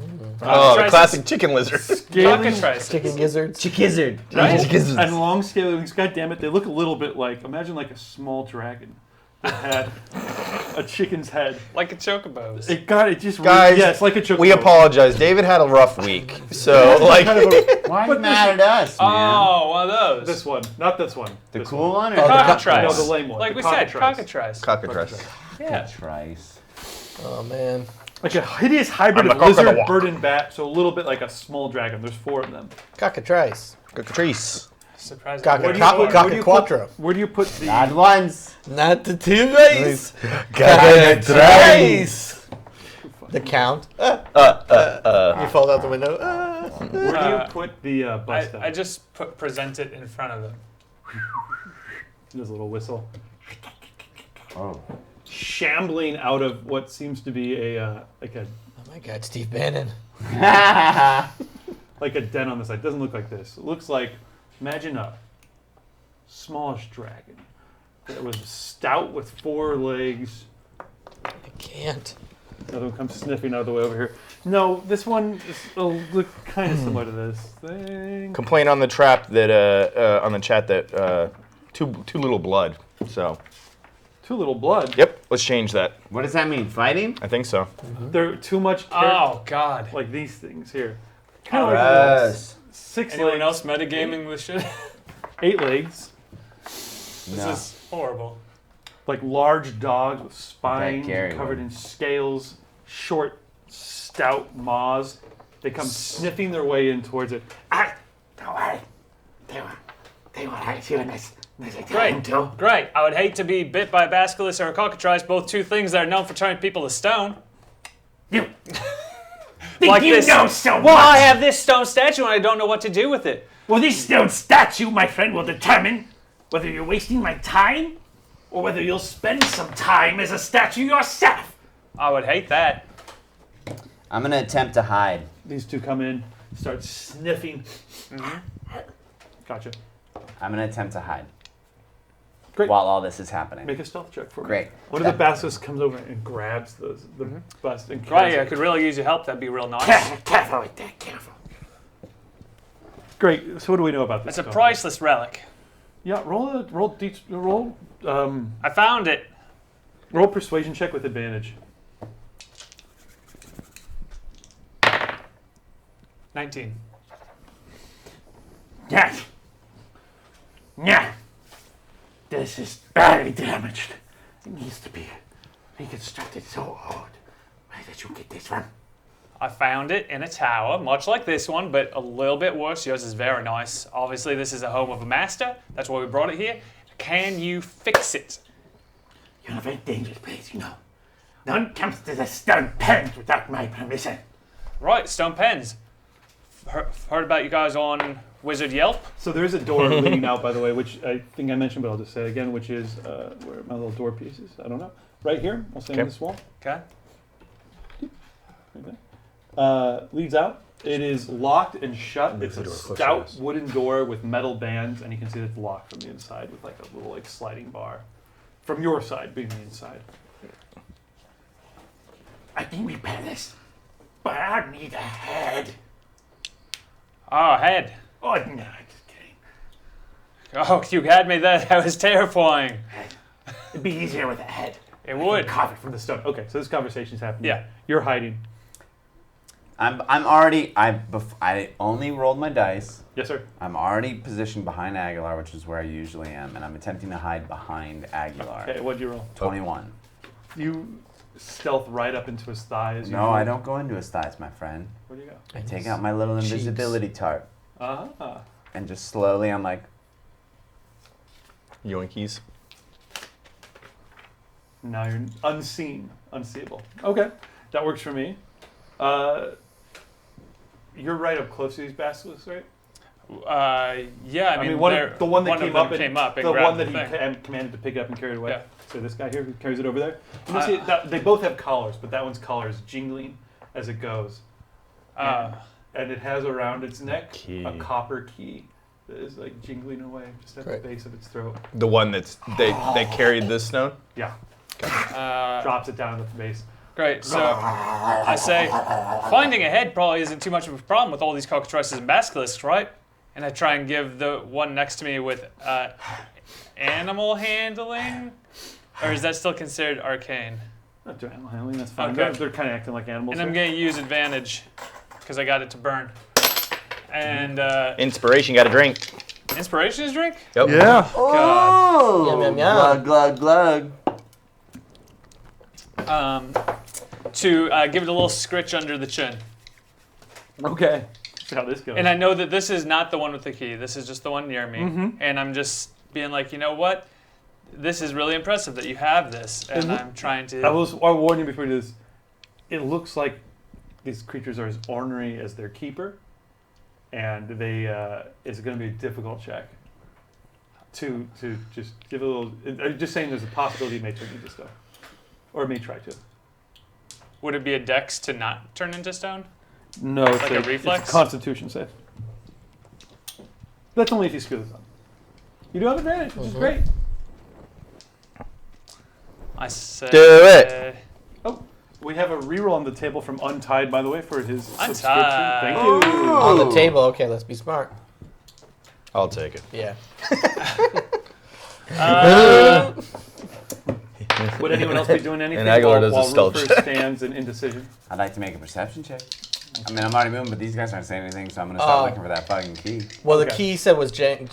the classic chicken lizard. Scaly Chicken gizzards. Chickizard. and long scaly wings. God damn it, they look a little bit like, imagine like a small dragon that had a chicken's head. Like a chocobos. It just Guys, yes, like a chocobo. We apologize. David had a rough week, so like. Kind of a, Why are you mad at us, man? Oh, one of those. this one, not this one. The This cool one. one? Or Oh, the Cockatrice. No, the lame one. Like the we said, cockatrice. cockatrice. Cockatrice. Yeah. Trice. Oh man. Like a hideous hybrid I'm of the cock of the lizard, walk. bird, and bat. So a little bit like a small dragon. There's 4 of them. Cockatrice. Cockatrice. Surprising. Where do you put- Cockaquattro. Where do you put the? Bad ones. Not the 2 ways. Cockatrice. The count. You fall out the window. Where do you put the bust I just present it in front of them. There's a little whistle. Oh. Shambling out of what seems to be a like a Oh my God, Steve Bannon. like a den on the side. Doesn't look like this. It looks like, imagine a smallish dragon that was stout with 4 legs. I can't. Another one comes sniffing out of the way over here. No, this one is look kind of similar to this thing. Complain on the trap that on the chat that too little blood. So 2 little blood. yep, let's change that. What does that mean? Fighting? I think so. They're too much. Oh, God. Like these things here. Kind of like Gross. 6 Anyone legs, else metagaming this shit? 8 legs. This No. is horrible. Like large dogs with spines Gary covered would. in scales, short, stout maws. They come sniffing their way in towards it. Don't worry. They won't hurt you unless they tell Great. them to. Great. I would hate to be bit by a basilisk or a cockatrice, both 2 things that are known for turning people to stone. You think Like you this. know so much? Well, I have this stone statue and I don't know what to do with it. Well, this stone statue, my friend, will determine whether you're wasting my time or whether you'll spend some time as a statue yourself. I would hate that. I'm gonna attempt to hide. These 2 come in, start sniffing. Gotcha. I'm gonna attempt to hide. Great. While all this is happening. Make a stealth check for me. Great. One of the basilisk comes over and grabs the bust and Right, carries I it. could really use your help. That'd be real nice. Careful with that, careful. Great. So what do we know about this? It's a stone? priceless relic. Yeah, roll I found it. roll persuasion check with advantage. 19. Yes. Yeah. This is badly damaged. It needs to be reconstructed so old. Where did you get this from? I found it in a tower, much like this one, but a little bit worse. Yours is very nice. Obviously, this is a home of a master. That's why we brought it here. Can you fix it? You're in a very dangerous place, you know. No one comes to the stone pens without my permission. Right, stone pens. Heard about you guys on Wizard Yelp? So there is a door leading out, by the way, which I think I mentioned, but I'll just say it again, which is where are my little door pieces? I don't know. Right here. I'll say on Okay. this wall. Okay. Right there. Leads out. It is locked and shut. It's a stout wooden door with metal bands, and you can see that it's locked from the inside with like a little like sliding bar. from your side, being the inside. I can repair this, but I need a head. Oh, head. Oh, no, just kidding. Oh, you had me there. That was terrifying. It'd be easier with a head. It would. Carve it from the stone. Okay, so this conversation's happening. Yeah. You're hiding. I only rolled my dice. Yes, sir. I'm already positioned behind Aguilar, which is where I usually am, and I'm attempting to hide behind Aguilar. Okay, what'd you roll? 21. You stealth right up into his thighs. No, I don't go into his thighs, my friend. Where do you go? I take out my little Cheeks. invisibility tarp, Ah. and just slowly, I'm like, Yoinkies. Now you're unseen, unseeable. Okay, that works for me. You're right up close to these basilisks, right? Yeah, I mean, the one that of came them up, and came up and the grabbed one that the he thing. commanded to pick it up and carry it away. Yeah. So this guy here who carries it over there. You can see they both have collars, but that one's collar is jingling as it goes, and it has around its neck Key. a copper key that is like jingling away just at Great. the base of its throat. The one that's they carried this stone. Yeah, Uh, drops it down at the base. Great. So I say, finding a head probably isn't too much of a problem with all these cockatrices and basilisks, right? And I try and give the one next to me with animal handling, or is that still considered arcane? Not doing animal handling, that's fine. Okay. They're kind of acting like animals. And I'm here. going to use advantage because I got it to burn. And Inspiration. Got a drink. inspiration is drink? Yep. Yeah. oh, Yum, yum, yum. glug, glug, glug. To give it a little scritch under the chin. Okay. See how this goes. And I know that this is not the one with the key. This is just the one near me. Mm-hmm. And I'm just being like, you know what? This is really impressive that you have this. And I'm trying to... I'll warn you before you do this. It looks like these creatures are as ornery as their keeper, and they it's going to be a difficult check to just give a little. I'm just saying, there's a possibility it may turn into stone, or it may try to. Would it be a dex to not turn into stone? No, it's Like a reflex? It's a Constitution save. That's only if you screw this up. You do have advantage, which is great. I said... Do it. We have a reroll on the table from Untied, by the way, for his Untied. subscription. Thank you. On the table. Okay, let's be smart. I'll take it. Yeah. Would anyone else be doing anything Aguilar while does a stealth Rupert check. stands in indecision? I'd like to make a perception check. I mean, I'm already moving, but these guys aren't saying anything, so I'm gonna start looking for that fucking key. Well, the Okay. key said was dangling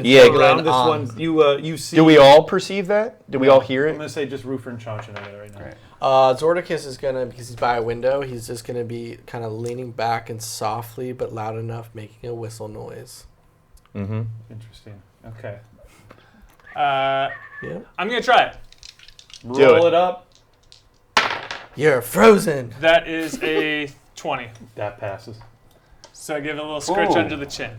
Yeah, around this on. one. You see. Do we all perceive that? Do we all hear I'm it? gonna say just Roofer and Chanchan together right now. Great. Zordicus is gonna, because he's by a window, he's just gonna be kind of leaning back and softly but loud enough, making a whistle noise. Mm-hmm. Interesting. Okay. Yep. I'm going to try it. Roll it. it up. You're frozen. That is a 20. That passes. So I give it a little scritch Ooh. under the chin.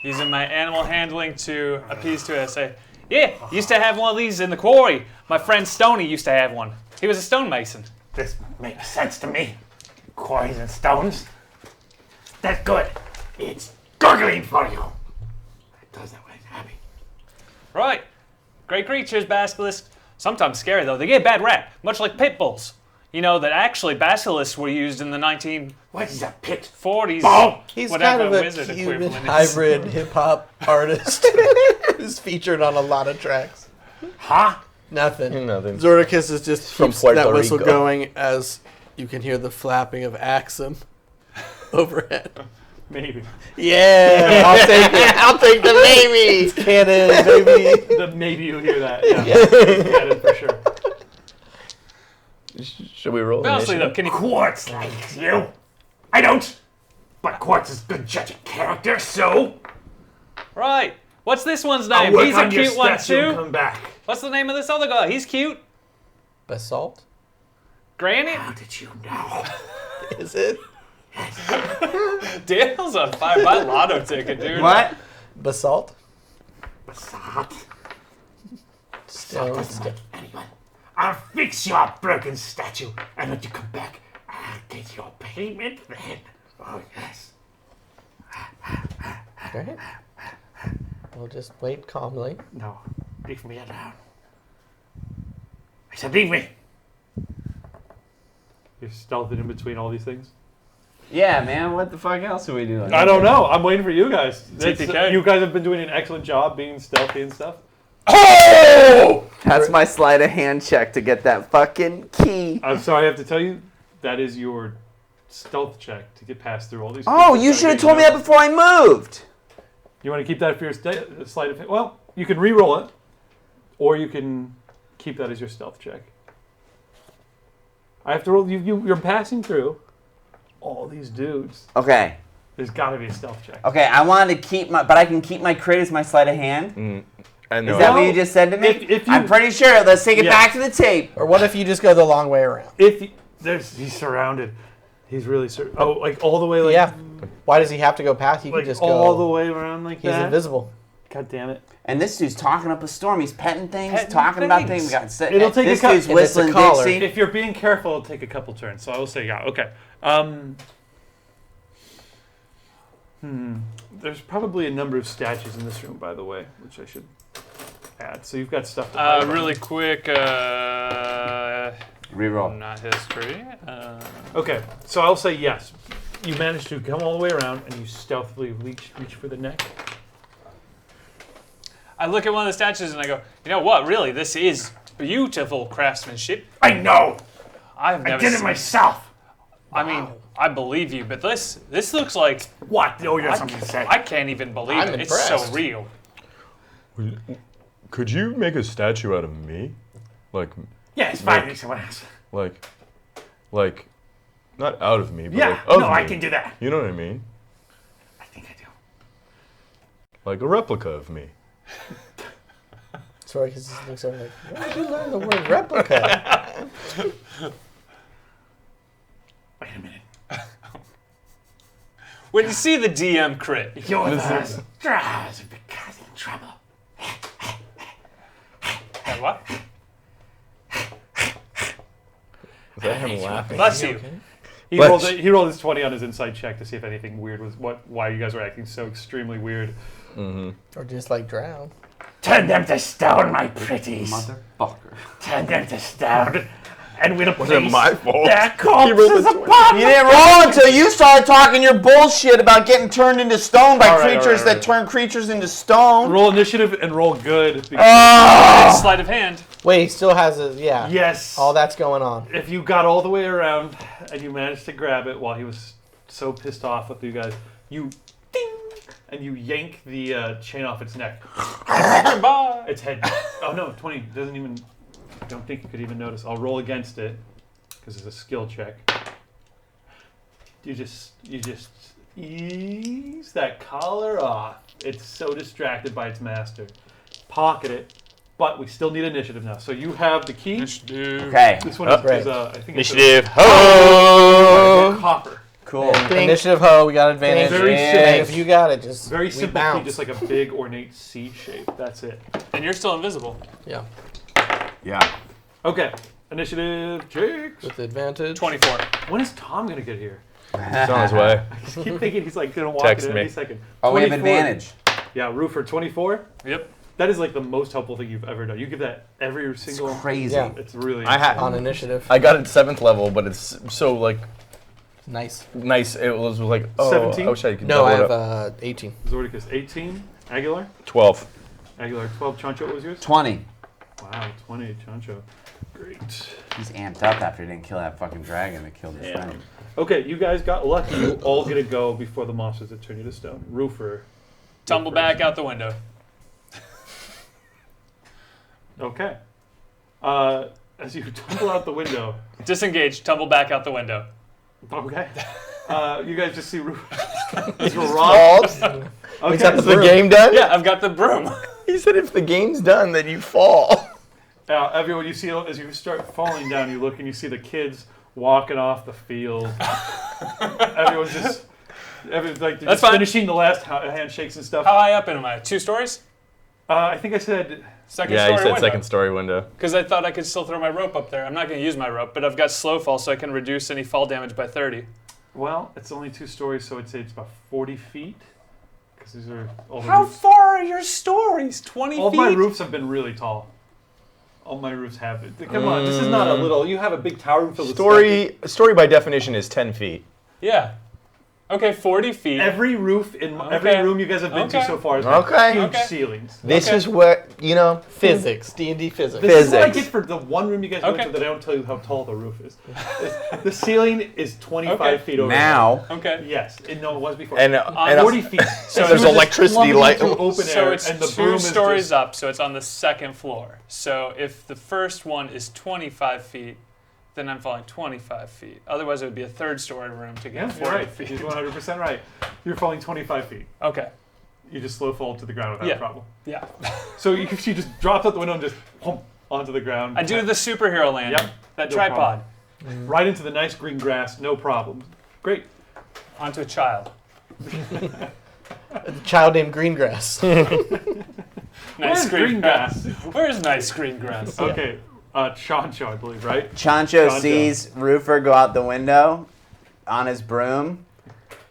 Using my animal handling to appease to it, I say, yeah, used to have one of these in the quarry. My friend Stoney used to have one. He was a stonemason. This makes sense to me. Quarries and stones. That's good. It's gurgling for you. It does that when it's happy. Right. Great creatures, basilisks. Sometimes scary, though. They get a bad rap, much like pit bulls. You know that actually basilisks were used in the 1940s. What is a pit? He's Whatever kind of a wizard human equivalent is. hybrid hip hop artist who's featured on a lot of tracks. Huh? Nothing. Nothing. Zordicus is just From keeps Puerto that whistle Rico. going as you can hear the flapping of Axum overhead. Maybe. Yeah, I'll take it. I'll take the maybe. It's canon, baby. Maybe you'll hear that. Yeah. For sure. Should we roll? But honestly, though, initiative? can you... Quartz likes you. I don't. But Quartz is good judge of character, so Right. What's this one's I'll name? work He's a on your cute one, statue and too. come back. What's the name of this other guy? He's cute. Basalt? Granite? How did you know? Is it? Daniel's on fire. Buy a lotto ticket, dude. What? Basalt? Basalt. Stone. Doesn't like anyone. I'll fix your broken statue, and when you come back, I'll get your payment then. Oh yes. Right? We'll just wait calmly. No, leave me alone. I said, leave me. You're stealthing in between all these things. Yeah, man. What the fuck else are we doing? I don't know. I'm waiting for you guys. TPK. You guys have been doing an excellent job being stealthy and stuff. Oh! That's my sleight of hand check to get that fucking key. I'm sorry, I have to tell you, that is your stealth check to get past through all these. Oh, people you trying should have get told me you. that before I moved. You want to keep that for your sleight of hand? Well, you can re-roll it, or you can keep that as your stealth check. I have to roll. You're passing through all these dudes. Okay. There's got to be a stealth check. Okay, I wanted to keep my, but I can keep my crit as my sleight of hand. I know. Is that Well, what you just said to me? if you- I'm pretty sure. Let's take it Yeah. back to the tape. Or what if you just go the long way around? He's surrounded. He's really like all the way like Yeah. Why does he have to go past? He like can just all go. the way around like He's that. invisible. God damn it! And this dude's talking up a storm. He's petting things, Petting talking about things. things. We got It'll take this a dude's cou- if it's a whistling collar. Dixie. If you're being careful, it'll take a couple turns. So I will say yeah. Okay. There's probably a number of statues in this room, by the way, which I should add. So you've got stuff to play with. Really quick, Reroll. not history. Okay, so I'll say yes. You managed to come all the way around, and you stealthily reach for the neck. I look at one of the statues and I go, you know what? Really, this is beautiful craftsmanship. I know. I've I never did it seen. myself. I mean, I believe you, but this looks like What? Oh, you have something to say. I can't even believe I'm it. It's so impressed. real. Could you make a statue out of me? Like, Yeah, it's fine. Make someone else. like, not out of me, but Yeah, like of no, me. I can do that. You know what I mean? I think I do. Like a replica of me. Sorry, because he looks over like, where did you learn the word replica? Wait a minute. When you see the DM crit, Your last straws have been causing trouble. what? Is that him laughing? Bless you. He Let's- rolled his 20 on his insight check to see if anything weird was why you guys were acting so extremely weird. Or just like drown. Turn them to stone, my pretties. Motherfucker. Turn them to stone. And we'll it place my fault? their corpses upon You didn't roll until you started talking your bullshit about getting turned into stone by All right, creatures all right, all that right. turn creatures into stone. Roll initiative and roll good. Sleight of hand. Wait, he still has a, yeah. Yes. All that's going on. If you got all the way around and you managed to grab it while he was so pissed off with you guys, you ding and you yank the chain off its neck. Bye. Its head. Oh no, 20 doesn't even. I don't think you could even notice. I'll roll against it because it's a skill check. You just ease that collar off. It's so distracted by its master. Pocket it, but we still need initiative now. So you have the key. Okay. This one is, Great. I think Initiative. it's Ho! copper. Cool. Initiative ho, we got advantage. Very Hey, safe. if you got it, just Very we simple key, bounce. just like a big ornate C shape. That's it. And you're still invisible. Yeah, Yeah. Okay. Initiative, Jakes. with advantage. 24. When is Tom gonna get here? He's on his way. I keep thinking he's like gonna walk Text in me. any second. Oh, we have 24. advantage. Yeah, Roofer 24. Yep. That is like the most helpful thing you've ever done. You give that every single. Crazy. Yeah. It's really. On initiative. I got it 7th level, but it's so like Nice. nice. It was like 17? I wish I could. No, I double it have up. 18. Zordicus 18. Aguilar. 12. Aguilar 12. Chancho, what was yours? 20. Wow, 20. Chancho. Great. He's amped up after he didn't kill that fucking dragon that killed his friend. Okay, you guys got lucky. You all get to go before the monsters that turn you to stone. Roofer. Tumble back out the window. Okay. As you tumble out the window. Disengage. Tumble back out the window. Okay. You guys just see Roofer. He's rock. Falls. Okay. Is the game done? Yeah, I've got the broom. He said if the game's done, then you fall. Everyone, you see as you start falling down, you look and you see the kids walking off the field. Everyone's just, they're That's just fine. finishing the last handshakes and stuff. How high up am I? 2 stories? I think I said, Second Yeah, story you said window. second story window. Because I thought I could still throw my rope up there. I'm not going to use my rope, but I've got slow fall, so I can reduce any fall damage by 30. well, it's only 2 stories, so I'd say it's about 40 feet. Because these are all the How roofs. far are your stories? 20 All feet? my roofs have been really tall. All my roofs have it. Come on, this is not a little. You have a big tower room filled with Story by definition is 10 feet. Yeah. Okay, 40 feet. Every roof in every Okay. room you guys have been to Okay. so far has Okay. huge Okay. ceilings. This Okay. is what, Physics, D&D physics. This is what I Physics. get for the one room you guys went Okay. to that I don't tell you how tall the roof is. The ceiling is 25 Okay. feet over. Now, Okay. Yes, it was before. and 40 feet. So there's electricity light. Open So air, it's and the 2 broom is stories just, up, so it's on the second floor. So if the first one is 25 feet, then I'm falling 25 feet. Otherwise, it would be a third-story room to get Yeah, 40 you're right. feet. He's 100% right. You're falling 25 feet. Okay. You just slow fall to the ground without Yeah. a problem. Yeah. So she just drops out the window and just whoomp, onto the ground. I do the superhero landing. Yep. That No tripod. Right into the nice green grass, no problem. Great. Onto a child. A child named Greengrass. Nice Where's green grass? Where's nice green grass? Okay, Chancho, I believe, right? Chancho sees Roofer go out the window on his broom,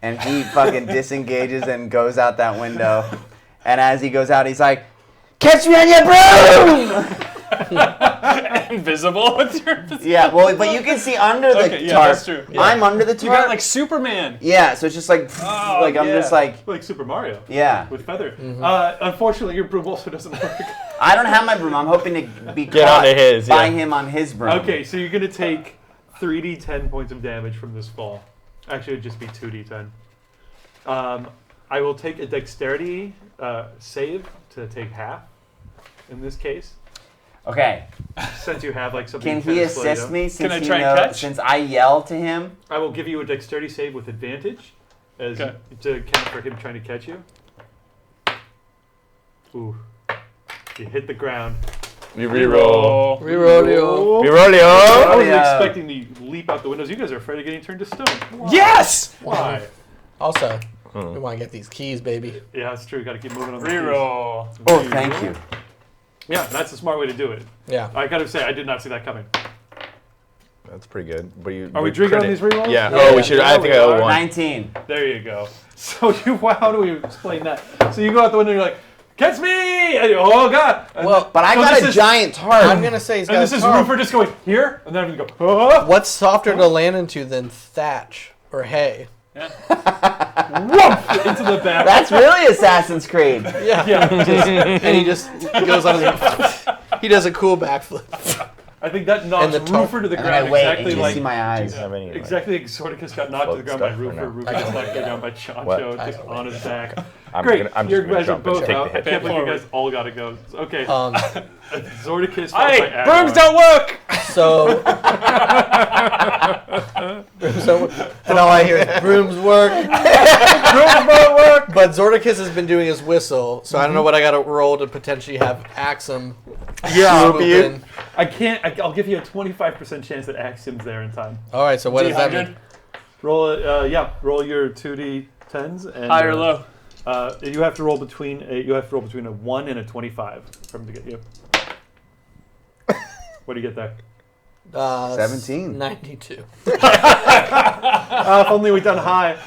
and he fucking disengages and goes out that window. And as he goes out, he's like, "Catch me on your broom!" Invisible with your. Yeah, well, but you can see under the Okay, yeah, tarp. that's true. Yeah. I'm under the You got tarp. like Superman. Yeah, so it's just like, Oh, like I'm yeah. just like, Like Super Mario yeah. with feather. Unfortunately, your broom also doesn't work. I don't have my broom. I'm hoping to be Get caught onto his, by yeah. him on his broom. Okay, so you're going to take 3d10 points of damage from this fall. Actually, it'd just be 2d10. I will take a dexterity save to take half in this case. Okay. Since you have like something Can to he kinda slow you assist down. me since I he try and knows- catch? since I yell to him? I will give you a dexterity save with advantage as Okay. to count for him trying to catch you. Ooh. You hit the ground. You reroll. Reroll. I Reroll. wasn't Yeah. expecting to leap out the windows. You guys are afraid of getting turned to stone. Why? Yes! Why? Also, we want to get these keys, baby. Yeah, that's true. Got to keep moving on the keys. Reroll. Oh, thank you. Yeah, that's a smart way to do it. Yeah. I gotta say, I did not see that coming. That's pretty good. But you. Are we drinking on credit- these rerolls? Yeah. Yeah, Oh, we yeah. should. Yeah, I think we I owe are. one. 19. There you go. So how do we explain that? So you go out the window and you're like, catch me! And oh god! And Well, But I So got this a is- giant tarp. I'm going to say he's got and this a is tarp. Roofer just going here, and then I'm gonna go, oh! What's softer to land into than thatch or hay? Whoop! Into the back. That's really Assassin's Creed. Yeah. Yeah. And he just goes on his... He does a cool backflip. I think that knocks And the top- Roofer to the And then ground I wait exactly and you like see my eyes. Have any, like, exactly like Sordicus got knocked to the ground by float Roofer. stuff or no? Roofer got knocked to the ground by Chancho, What? just on his back. I'm Great. gonna- I'm you just gonna guys are jump and both take the out. I hit. can't believe you Forward. guys all gotta go. Okay. Zordicus. Hey, followed by brooms Agamor. don't work! So... and all I hear is brooms work. But Zordicus has been doing his whistle, so I don't know what I got to roll to potentially have Axum swoop in. I can't. I'll give you a 25% chance that Axion's there in time. All right, so what does that mean? Roll it. Yeah. Roll your 2d10s and High or low? You have to roll between a 1 and a 25 for him to get you. What do you get there? 17. 92. If only we done high.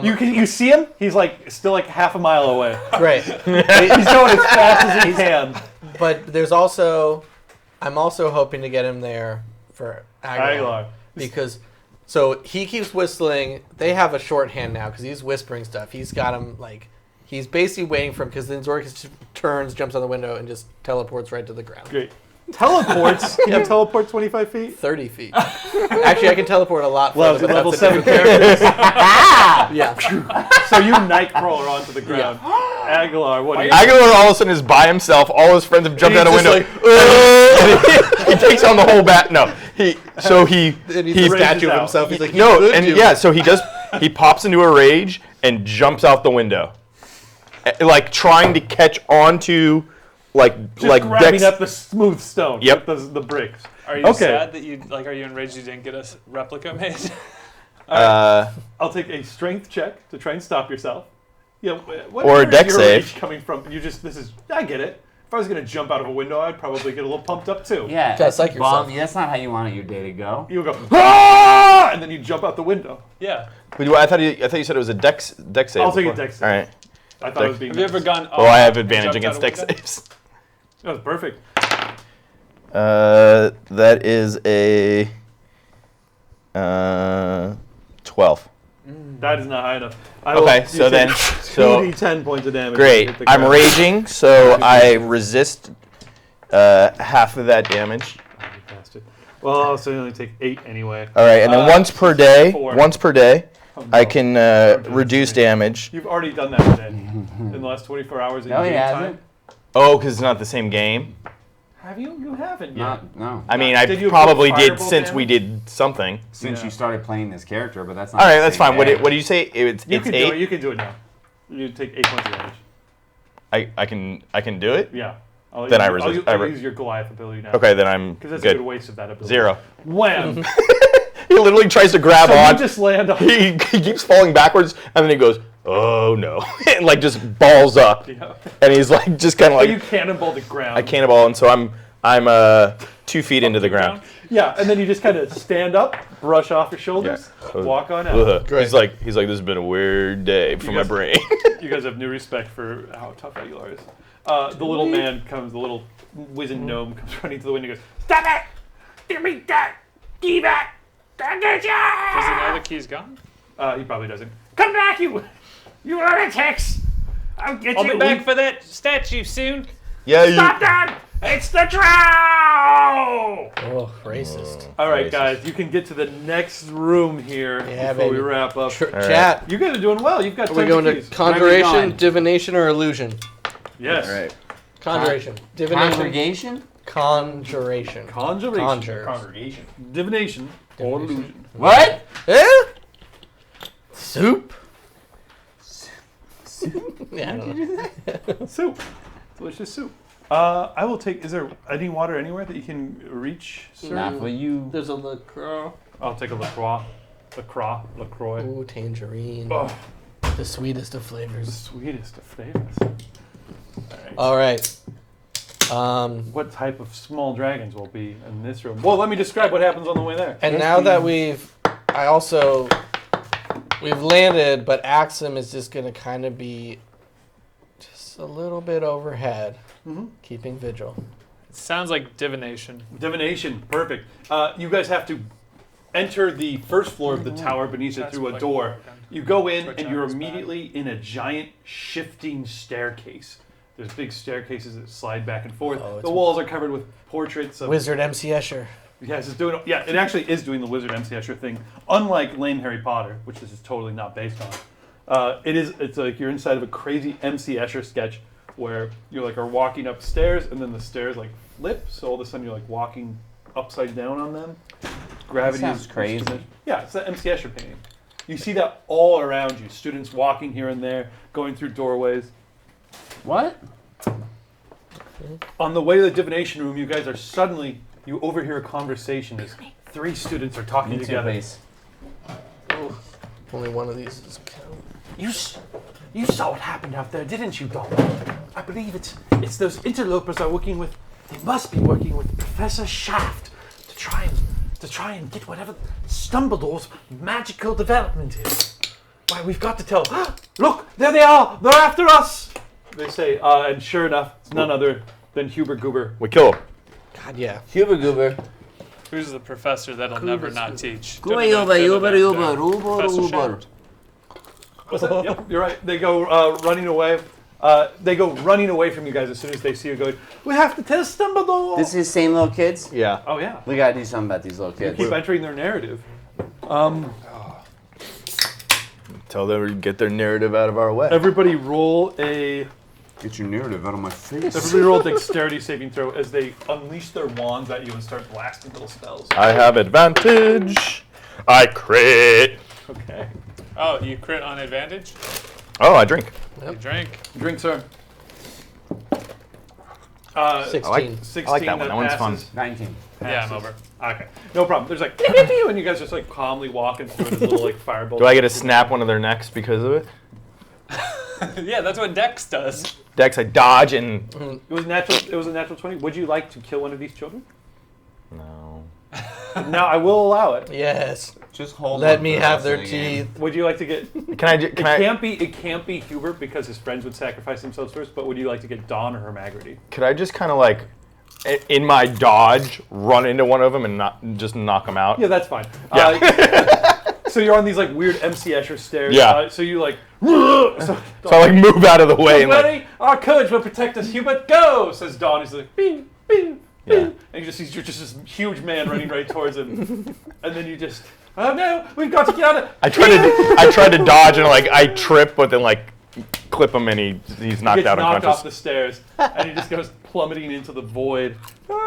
You see him? He's like still like half a mile away. Great. He's going as fast as he can. But there's also... I'm also hoping to get him there for Aguilar. Aguilar. Because... So he keeps whistling. They have a shorthand now because he's whispering stuff. He's got him like... He's basically waiting for him because then Zorkis just turns, jumps on the window, and just teleports right to the ground. Great. Teleports. Can you teleport 25 feet? 30 feet. Actually, I can teleport a lot Well, further. with but level that's a 7 different- characters. Yeah. So you nightcrawler onto the ground. Aguilar, what do you Aguilar all of a sudden is by himself. All his friends have jumped He's out a just window. like, He takes on the whole bat. No, he And he's a statue of out. himself. He's like, no, "You could and do yeah, it." so he pops into a rage and jumps out the window, like trying to catch onto, just grabbing up the smooth stone. Yep. With the bricks. Are you Okay. sad that you are you enraged you didn't get a replica made? I'll take a strength check to try and stop yourself. Yeah. What Or a where is dex your save. rage coming from? I get it. If I was gonna jump out of a window, I'd probably get a little pumped up too. Yeah. Just like yourself. That's not how you want your day to go. You would go, and then you jump out the window. Yeah. I thought you said it was a dex save. I'll take a before. dex save. All right. I thought it was being. Have you ever gone? Oh, I have and advantage jumped against out a dex window? saves. That was perfect. That is a 12. That is not high enough. Okay, so then, 2d10 points of damage. great. Hit the I'm ground. raging, so I resist half of that damage. Bastard. Well, I'll also only take 8 anyway. All right, and then once per day, 4. Oh, no. I can reduce damage. You've already done that today. In the last 24 hours of No, he game hasn't. time. Oh, because it's not the same game. Have you? You haven't yet. No. I mean, Did I you probably put did fireball since we damage? did something. Since Yeah. you started playing this character, but that's not. All right, the that's same fine. What day. do you say? It's You it's can do 8. it. You can do it now. You take 8 points of damage. I can do it. Yeah. Then I I'll resist- I'll use your Goliath ability now. Okay, then I'm Because that's a good. good waste of that ability. 0. Wham! He literally tries to grab So you on. just land on. He keeps falling backwards, and then he goes, "Oh no!" and like just balls up, Yeah. and he's like just kind of So like you cannonball the ground. I cannonball, and so I'm 2 feet into the ground. Yeah, and then you just kind of stand up, brush off your shoulders, Yeah. walk on out. Ugh. Great. He's like, this has been a weird day for my guys- brain. You guys have new respect for how tough Aguilar is. The little man comes, the little wizened gnome comes running to the window and goes, Stop it! Give me that! Give it! I'll get Does he ya! know the key's gone? he probably doesn't. Come back, you lunatics! I'll get I'll you. be back for that statue soon. Yeah, Stop them! It's the drow! Oh, racist. All right, Racist. guys, you can get to the next room here Yeah, before we baby. wrap up. Chat. You guys are doing well. You've got Are we 10 going to keys. conjuration, going? divination, or illusion? Yes. All right. Conjuration. Divination. Congregation. Conjuration. Conjuration. Conjure. Congregation. Divination. Or illusion. What? Eh? Soup? Yeah, I don't know. Soup. Delicious soup. I will take. Is there any water anywhere that you can reach, sir? Not for you. There's a LaCroix. I'll take a LaCroix. LaCroix. Ooh, tangerine. Oh, The sweetest of the flavors. sweetest of flavors. All right. What type of small dragons will be in this room? Well, let me describe what happens on the way there. And now that we've landed, but Axum is just gonna kind of be just a little bit overhead, keeping vigil. It sounds like divination. Divination, perfect. You guys have to enter the first floor of the tower beneath it That's through a like door. working. You go in Switch and on you're this back. immediately in a giant shifting staircase. There's big staircases that slide back and forth. Oh, it's The walls are covered with portraits of Wizard MC Escher. Yes, it's doing. Yeah, it actually is doing the Wizard MC Escher thing. Unlike lame Harry Potter, which this is totally not based on. It's like you're inside of a crazy MC Escher sketch where you like are walking upstairs and then the stairs like flip, so all of a sudden you're like walking upside down on them. Gravity That sounds is crazy. Yeah, it's the MC Escher painting. You see that all around you. Students walking here and there, going through doorways. What? On the way to the divination room, you guys are suddenly you overhear a conversation as 3 students are talking Me too, together. please. Only one of these is count. You saw what happened out there, didn't you, Gollum? I believe it's those interlopers are working with. They must be working with Professor Shaft to try and get whatever Stumbledore's magical development is. Why, we've got to tell. Look, there they are. They're after us. They say, and sure enough, it's none other than Huber Goober. We kill him. God, yeah. Huber Goober. Who's the professor that'll never not teach? Goober, Uber, Uber, Uber, Uber, Professor Uber. Shaft. What's that? Yep, you're right. They go running away. They go running away from you guys as soon as they see you going, we have to tell Stumbledore! This is same little kids? Yeah. Oh, yeah. We gotta do something about these little kids. Keep entering their narrative. Tell them to get their narrative out of our way. Everybody roll a Get your narrative out of my face. Everybody roll a dexterity saving throw as they unleash their wands at you and start blasting little spells. I have advantage. I crit. Okay. Oh, you crit on advantage? Oh, I drink. You drank. Drink, sir. 16. I like that one. That one's fun. passes. 19. Yeah, I'm over. Okay, no problem. There's like, and you guys just like calmly walking through this little like fireball. Do I get to snap one of their necks because of it? Yeah, that's what Dex does. Dex, I dodge and. It was natural. It was a natural 20. Would you like to kill one of these children? No. Now I will allow it. Yes. Just hold. Let on me for the have rest their of the game. teeth. Would you like to get? Can It can't be Hubert because his friends would sacrifice themselves first. But would you like to get Dawn or Hermagrity? Could I just kind of like, in my dodge, run into one of them and just knock them out? Yeah, that's fine. Yeah. So you're on these like weird MC Escher stairs. Yeah. So you like. So So I like move out of the way and like, ready? Our courage will protect us, Hubert. Go, says Dawn. He's like, bing, bing, Yeah. bing. And you're just this huge man running right towards him. And then you just, oh no, we've got to get out of. I tried to dodge and like I trip, but then like clip him and he's knocked Gets out knocked unconscious. off the stairs, and he just goes plummeting into the void. And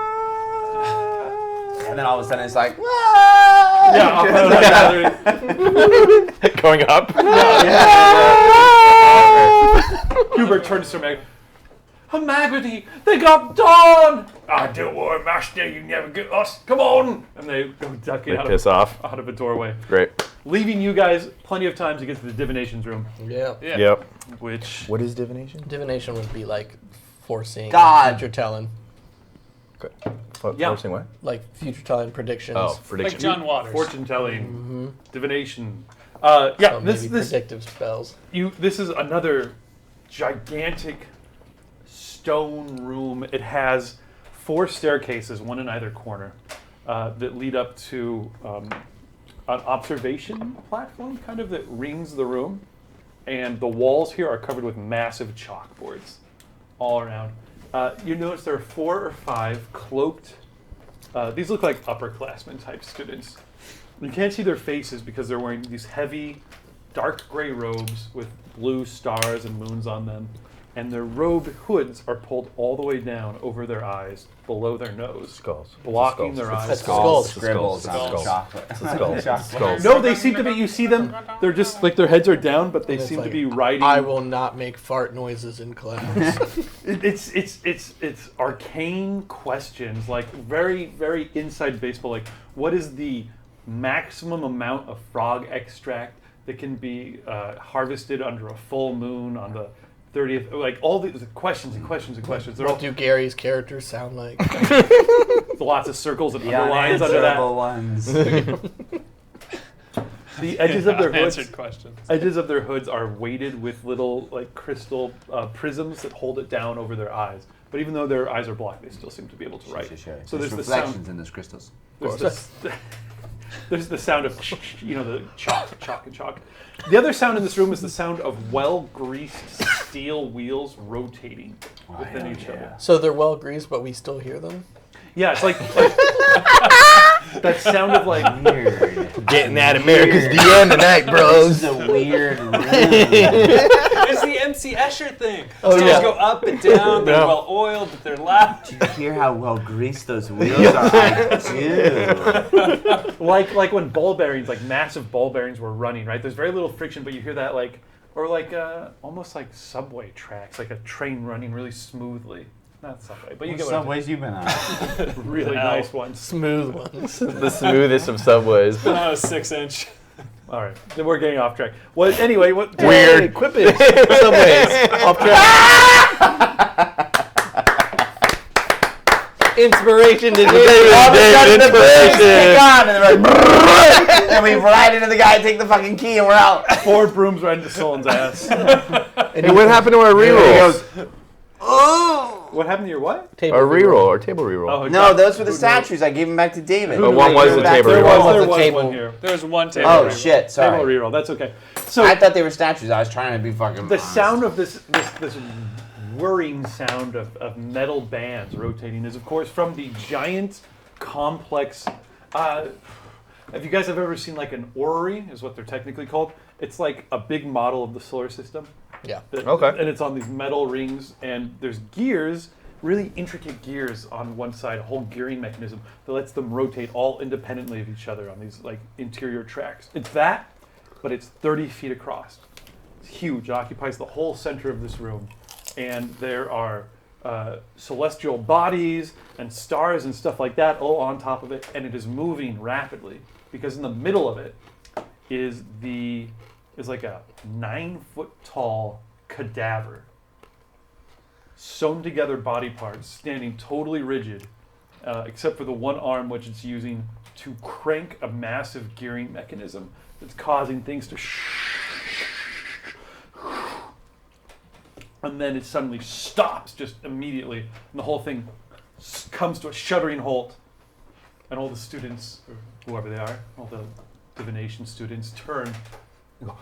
then all of a sudden it's like, Yeah, Going up. Hubert turns to Meg. Hermagrity, they got Dawn! Ah, don't worry, Master, you never get us. Come on! And they go ducking They piss off. out of a doorway, Great. leaving you guys plenty of time to get to the divinations room, Yeah. Yeah. Yep. which What is divination? Divination would be like foreseeing God. future telling. Yeah. Forcing what? Like future telling predictions. Oh, Like prediction. John Waters. fortune telling, Mm-hmm. divination. So This maybe predictive spells. This is another gigantic stone room. It has 4 staircases, one in either corner, that lead up to an observation platform, kind of, that rings the room. And the walls here are covered with massive chalkboards all around. You notice there are 4 or 5 cloaked. These look like upperclassmen type students. You can't see their faces because they're wearing these heavy, dark gray robes with blue stars and moons on them. And their robed hoods are pulled all the way down over their eyes, below their nose, Skulls. blocking their eyes. That's skulls. Scribbles on Skulls. chocolate. Skulls. No, they seem to be. You see them. They're just like their heads are down, but they And it's seem to like, be writing. I will not make fart noises in class. It's arcane questions, like very, very inside baseball. Like, what is the maximum amount of frog extract that can be harvested under a full moon on the 30th? Like all these questions and questions and questions. They're all What do Gary's characters sound like? lots of circles and The underlines under that. unanswerable ones. The edges of their hoods. Unanswered questions. Edges of their hoods are weighted with little like crystal prisms that hold it down over their eyes. But even though their eyes are blocked, they still seem to be able to write. Sure. So there's the reflections sound. in those crystals. There's the sound of the chalk and chalk. The other sound in this room is the sound of well-greased steel wheels rotating within each other. So they're well greased, but we still hear them? Yeah, it's like that sound of like Weird. Getting at America's DM tonight, This bros. is a weird room. It's the MC Escher thing. Oh, Stairs yeah. go up and down. They're Yeah. well oiled, but they're loud. Do you hear how well greased those wheels are? I do. like when ball bearings, like massive ball bearings, were running. Right, there's very little friction, but you hear that like almost like subway tracks, like a train running really smoothly. Not subway, but you get what I'm Subways you've been on? saying. Really Ow. nice ones. Smooth ones. The smoothest of subways. Not a 6-inch. All right, then we're getting off track. Well, anyway, what Weird. Hey, quip it. Subways. Off track. Inspiration to All of a David, sudden the brakes inspiration. kick on, and they're like, and we ride into the guy, take the fucking key, and we're out. 4 brooms right into Solon's ass. Hey, what happened to our He reroll? goes, ooh. What happened to your what? Our reroll, our table reroll. Oh, No, those were the statues. I gave them back to David. But one was the table There reroll. was, the there was table. one here. There's one table. Oh reroll. shit! Table Sorry. reroll. That's okay. So I thought they were statues. I was trying to be fucking. the honest. sound of this whirring sound of metal bands rotating is, of course, from the giant, complex. If you guys have ever seen like an orrery, is what they're technically called. It's like a big model of the solar system. Yeah. Okay. And it's on these metal rings, and there's gears, really intricate gears on one side, a whole gearing mechanism that lets them rotate all independently of each other on these like interior tracks. It's that, but it's 30 feet across. It's huge. It occupies the whole center of this room, and there are celestial bodies and stars and stuff like that all on top of it, and it is moving rapidly because in the middle of it is like a 9-foot tall cadaver. Sewn together body parts, standing totally rigid, except for the one arm which it's using to crank a massive gearing mechanism that's causing things to and then it suddenly stops just immediately, and the whole thing comes to a shuddering halt, and all the students, or whoever they are, all the divination students turn and go,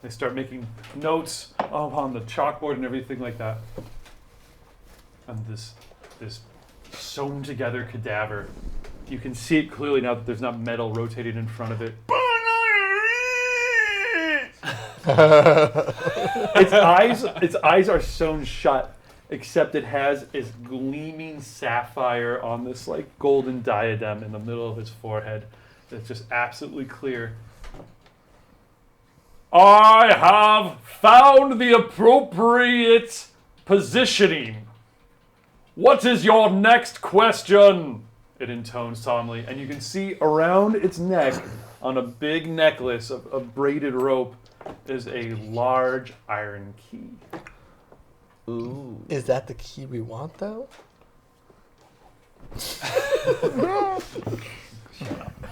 they start making notes on the chalkboard and everything like that. And this sewn together cadaver, you can see it clearly now that there's not metal rotating in front of it. Its eyes are sewn shut, except it has its gleaming sapphire on this like golden diadem in the middle of its forehead. It's just absolutely clear. I have found the appropriate positioning. What is your next question? It intones solemnly, and you can see around its neck, on a big necklace of braided rope, is a large iron key. Ooh. Is that the key we want, though?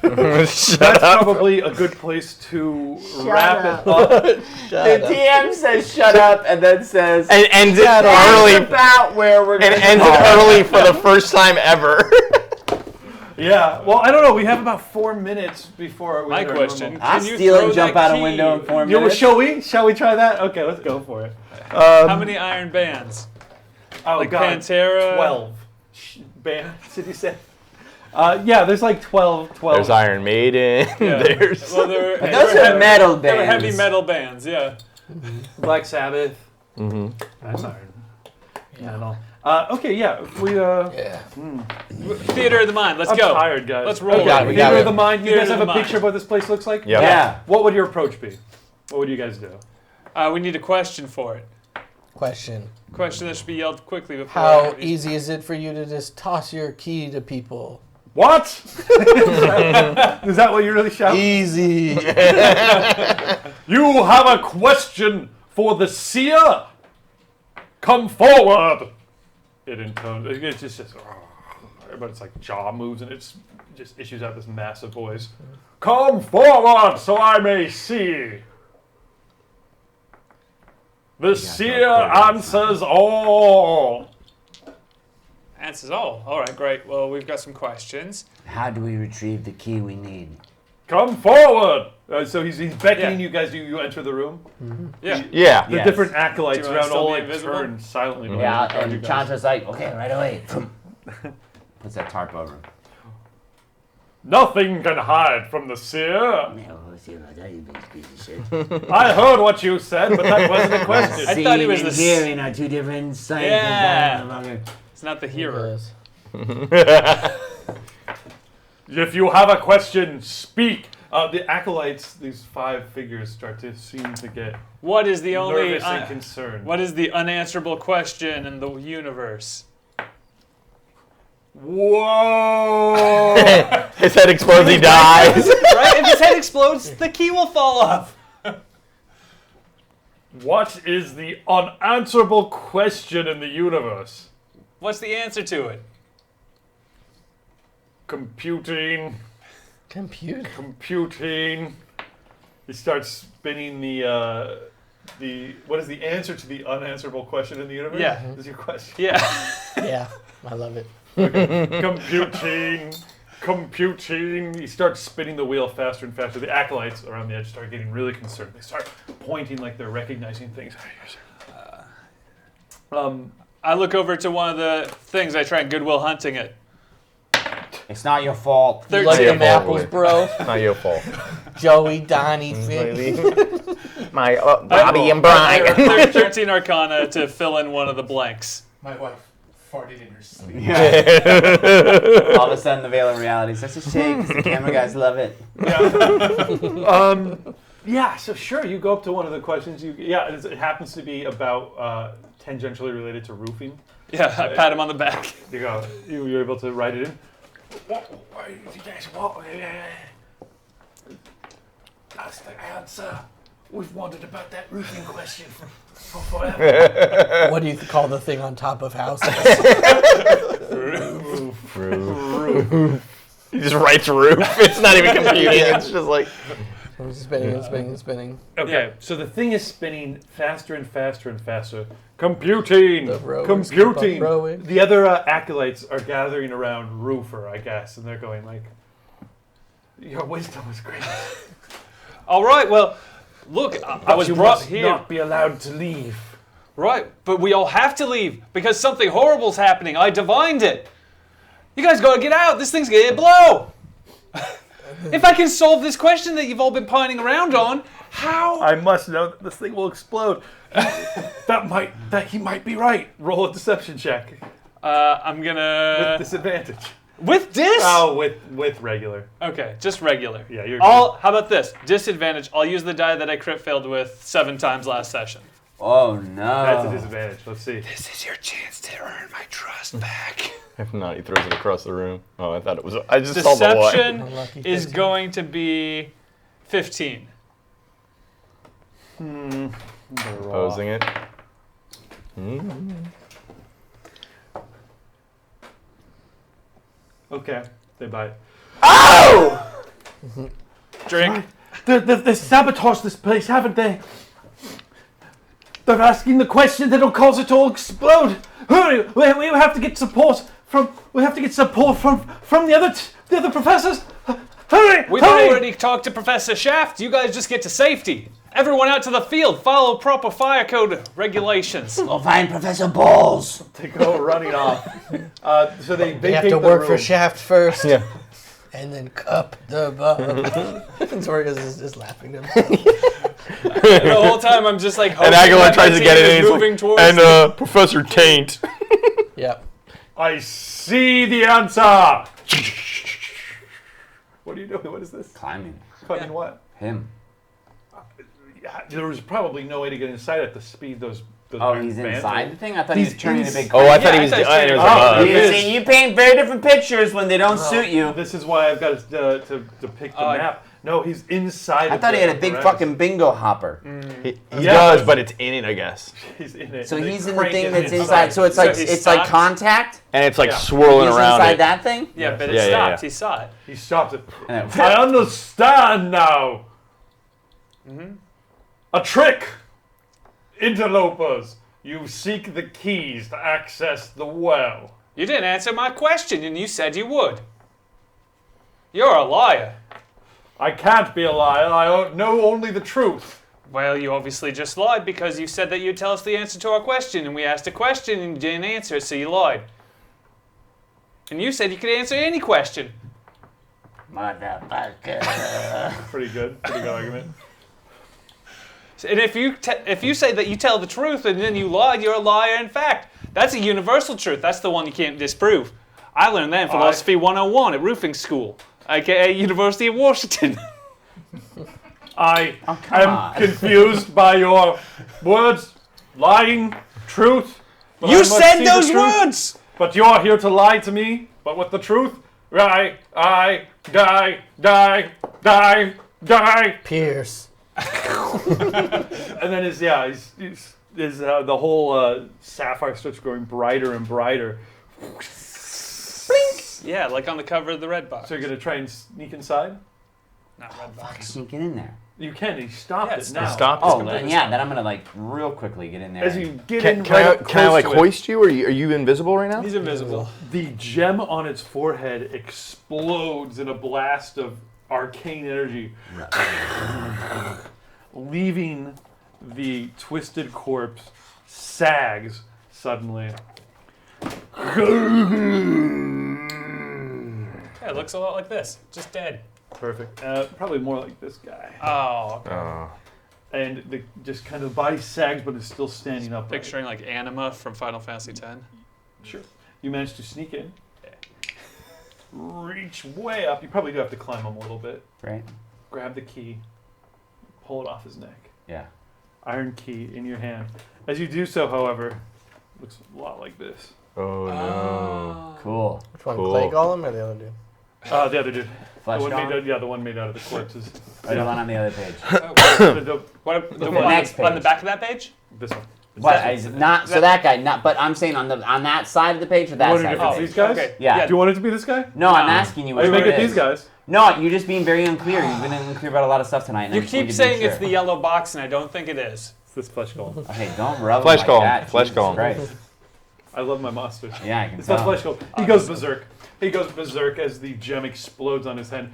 That's probably a good place to wrap it up. The DM says shut up and then says And ends it that's early. about where we're And going ends it early for the first time ever. Yeah, well, I don't know. We have about 4 minutes before we My hit our question. normal- I Can you steal throw and jump that out a key- window in 4 Yeah, well, minutes. shall we try that? Okay, let's go for it. How many iron bands? Oh, Like God. Pantera? 12 bands, did you say? Yeah, there's like 12. There's Iron Maiden. Yeah. There's Well, they were Those are metal They were bands. heavy metal bands, yeah. Black Sabbath. Mhm. That's iron. Metal. Okay, yeah. We Yeah. Theater of the mind. Let's I'm go. tired, guys. Let's roll. We got it. Theater of the mind. You Theater guys of have the a picture mind. of what this place looks like? Yep. Yeah. What would your approach be? What would you guys do? We need a question for it. Question. Question that should be yelled quickly before. How easy is it for you to just toss your key to people? What? Is that what you really shout? Easy. You have a question for the seer? Come forward. It intones. It just says, but it's like jaw moves and it just issues out this massive voice. Come forward so I may see. The seer answers all. Answers all. All right, great. Well, we've got some questions. How do we retrieve the key we need? Come forward. So he's beckoning Yeah. you guys. You enter the room. Yeah. Yeah. The Yes. different acolytes Do you wanna around still all be like invisible? turn silently. behind Yeah, you and guys. Chanta's like, okay, right away. Puts that tarp over him. Nothing can hide from the seer. No, you piece of shit. I heard what you said, but that wasn't a question. I thought he was Seeing the and hearing are two different things. Yeah. It's not the hearer. If you have a question, speak. The acolytes, these 5 figures, start to seem to get What is the only nervous and concerned. what is the unanswerable question in the universe? Whoa! His head explodes, he dies. Right? If his head explodes, the key will fall off. What is the unanswerable question in the universe? What's the answer to it? Computing. Computer. He starts spinning the what is the answer to the unanswerable question in the universe? Yeah. Is your question? Yeah. Yeah, I love it. Computing. He starts spinning the wheel faster and faster. The acolytes around the edge start getting really concerned. They start pointing like they're recognizing things. I look over to one of the things. I try and Goodwill Hunting it. It's not your fault. You like your them fault, apples, Willie. bro? Not your fault. Joey, Donnie, Vic. My Bobby and Brian. 13 Arcana to fill in one of the blanks. My wife farted in her sleep. All of a sudden, the veil of reality starts to shake 'cause the camera guys love it. Yeah, so sure, you go up to one of the questions. It happens to be about tangentially related to roofing. Yeah, I pat him on the back. You go. You're able to write it in. That's the answer. We've wondered about that roofing question for forever. What do you call the thing on top of houses? Roof. He just writes roof. It's not even computing. It's just like I'm spinning and spinning and spinning. Okay, so the thing is spinning faster and faster and faster. Computing! The rowers keep Computing! on rowing. The other acolytes are gathering around Roofer, I guess, and they're going like, your wisdom is great. All right, well, look, I was you brought must here. not be allowed to leave. Right, but we all have to leave because something horrible's happening. I divined it. You guys gotta get out. This thing's gonna blow. If I can solve this question that you've all been pining around on, how? I must know that this thing will explode. that he might be right. Roll a deception check I'm gonna with disadvantage. with dis. Oh, with regular. Okay, just regular. Yeah, you're How about this? Disadvantage. I'll use the die that I crit failed with 7 times last session. Oh no. That's a disadvantage. Let's see. This is your chance to earn my trust back. if not, he throws it across the room. Oh, I thought it was. I just saw the one. Deception Unlucky is 15. going to be 15. Opposing it. Okay, they bite. Drink. They sabotaged this place, haven't they? They're asking the question that'll cause it to all explode. Hurry! We have to get support from. We have to get support from the other professors. Hurry! We've hurry! already talked to Professor Shaft. You guys just get to safety. Everyone out to the field. Follow proper fire code regulations. Go find Professor Balls. They go running off. So they They have vacate to the work for room. Shaft first. Yeah. And then cup the bug. And Zorgus is just laughing to him. The whole time I'm just like, And hoping Aguilar that tries my to get team it is in. He's moving like, towards. and Professor Taint. Yep. I see the answer. What are you doing? What is this? Climbing. Climbing what? Him. Yeah, there was probably no way to get inside at the speed those. Oh, irons he's banned. inside the thing? I thought he was He's turning a ins- big Oh, I Yeah, thought he I was. thought he was it was Oh, above. he You is. see, you paint very different pictures when they don't suit you. This is why I've got to pick the map. No, he's inside. I of thought he the had a big apparatus. fucking bingo hopper. He Yeah. does, but it's in it, I guess. He's in it. So They he's in the crank thing it that's inside. inside. So it's like So he it's like stops. contact. And it's like Yeah. swirling He's around inside it. that thing. Yeah, but it Yeah, yeah, stopped. yeah. He saw it. He stops it. And I understand now. A trick, interlopers. You seek the keys to access the well. You didn't answer my question, and you said you would. You're a liar. I can't be a liar. I know only the truth. Well, you obviously just lied because you said that you'd tell us the answer to our question, and we asked a question and you didn't answer it, so you lied. And you said you could answer any question. Motherfucker. Pretty good argument. And if you say that you tell the truth and then you lied, you're a liar in fact. That's a universal truth. That's the one you can't disprove. I learned that in Philosophy 101 at roofing school, aka University of Washington. I come am on. confused by your words, lying, truth. But I You must said see the those truth. words! But you're here to lie to me. But with the truth, I die. Pierce. And then the whole sapphire starts growing brighter and brighter. Yeah, like on the cover of the red box. So you're gonna try and sneak inside? Not red box. Sneaking in there. You can. He stopped Yeah, it it's now. Stop. Oh, then yeah. Then I'm gonna like real quickly get in there. As you get Can, in can, right I, up can I close like to it, hoist you? Or are you invisible right now? He's invisible. the gem on its forehead explodes in a blast of arcane energy, leaving the twisted corpse sags suddenly. Yeah, it looks a lot like this. Just dead. Perfect. Probably more like this guy. Oh, okay. Oh. And the just kind of body sags, but is still standing up. Picturing like Anima from Final Fantasy X. Sure. You managed to sneak in. Reach way up. You probably do have to climb him a little bit. Right. Grab the key. Pull it off his neck. Yeah. Iron key in your hand. As you do so, however, looks a lot like this. Oh no. Cool. Which one? Cool. Clay Golem or the other dude? The other dude. Flesh The one gone? made out, the one made out of the corpses. Or the one on the other page. The- What, the The one next on the page. back of that page? this one. So that guy, not. But I'm saying on that side of the page or that What side if of it's the these page. guys? Okay. Yeah. Do you want it to be this guy? No, I'm asking you. Or you Which make one it it these is. guys? No, you're just being very unclear. You've been unclear about a lot of stuff tonight. And You I just wanted keep to be saying it's sure. the yellow box, and I don't think it is. It's this flesh golem. Okay, don't rub Flesh him golem, like that. flesh Jesus golem. Christ. I love my monsters. Yeah, I can It's tell. not flesh golem. He goes berserk. He goes berserk as the gem explodes on his head.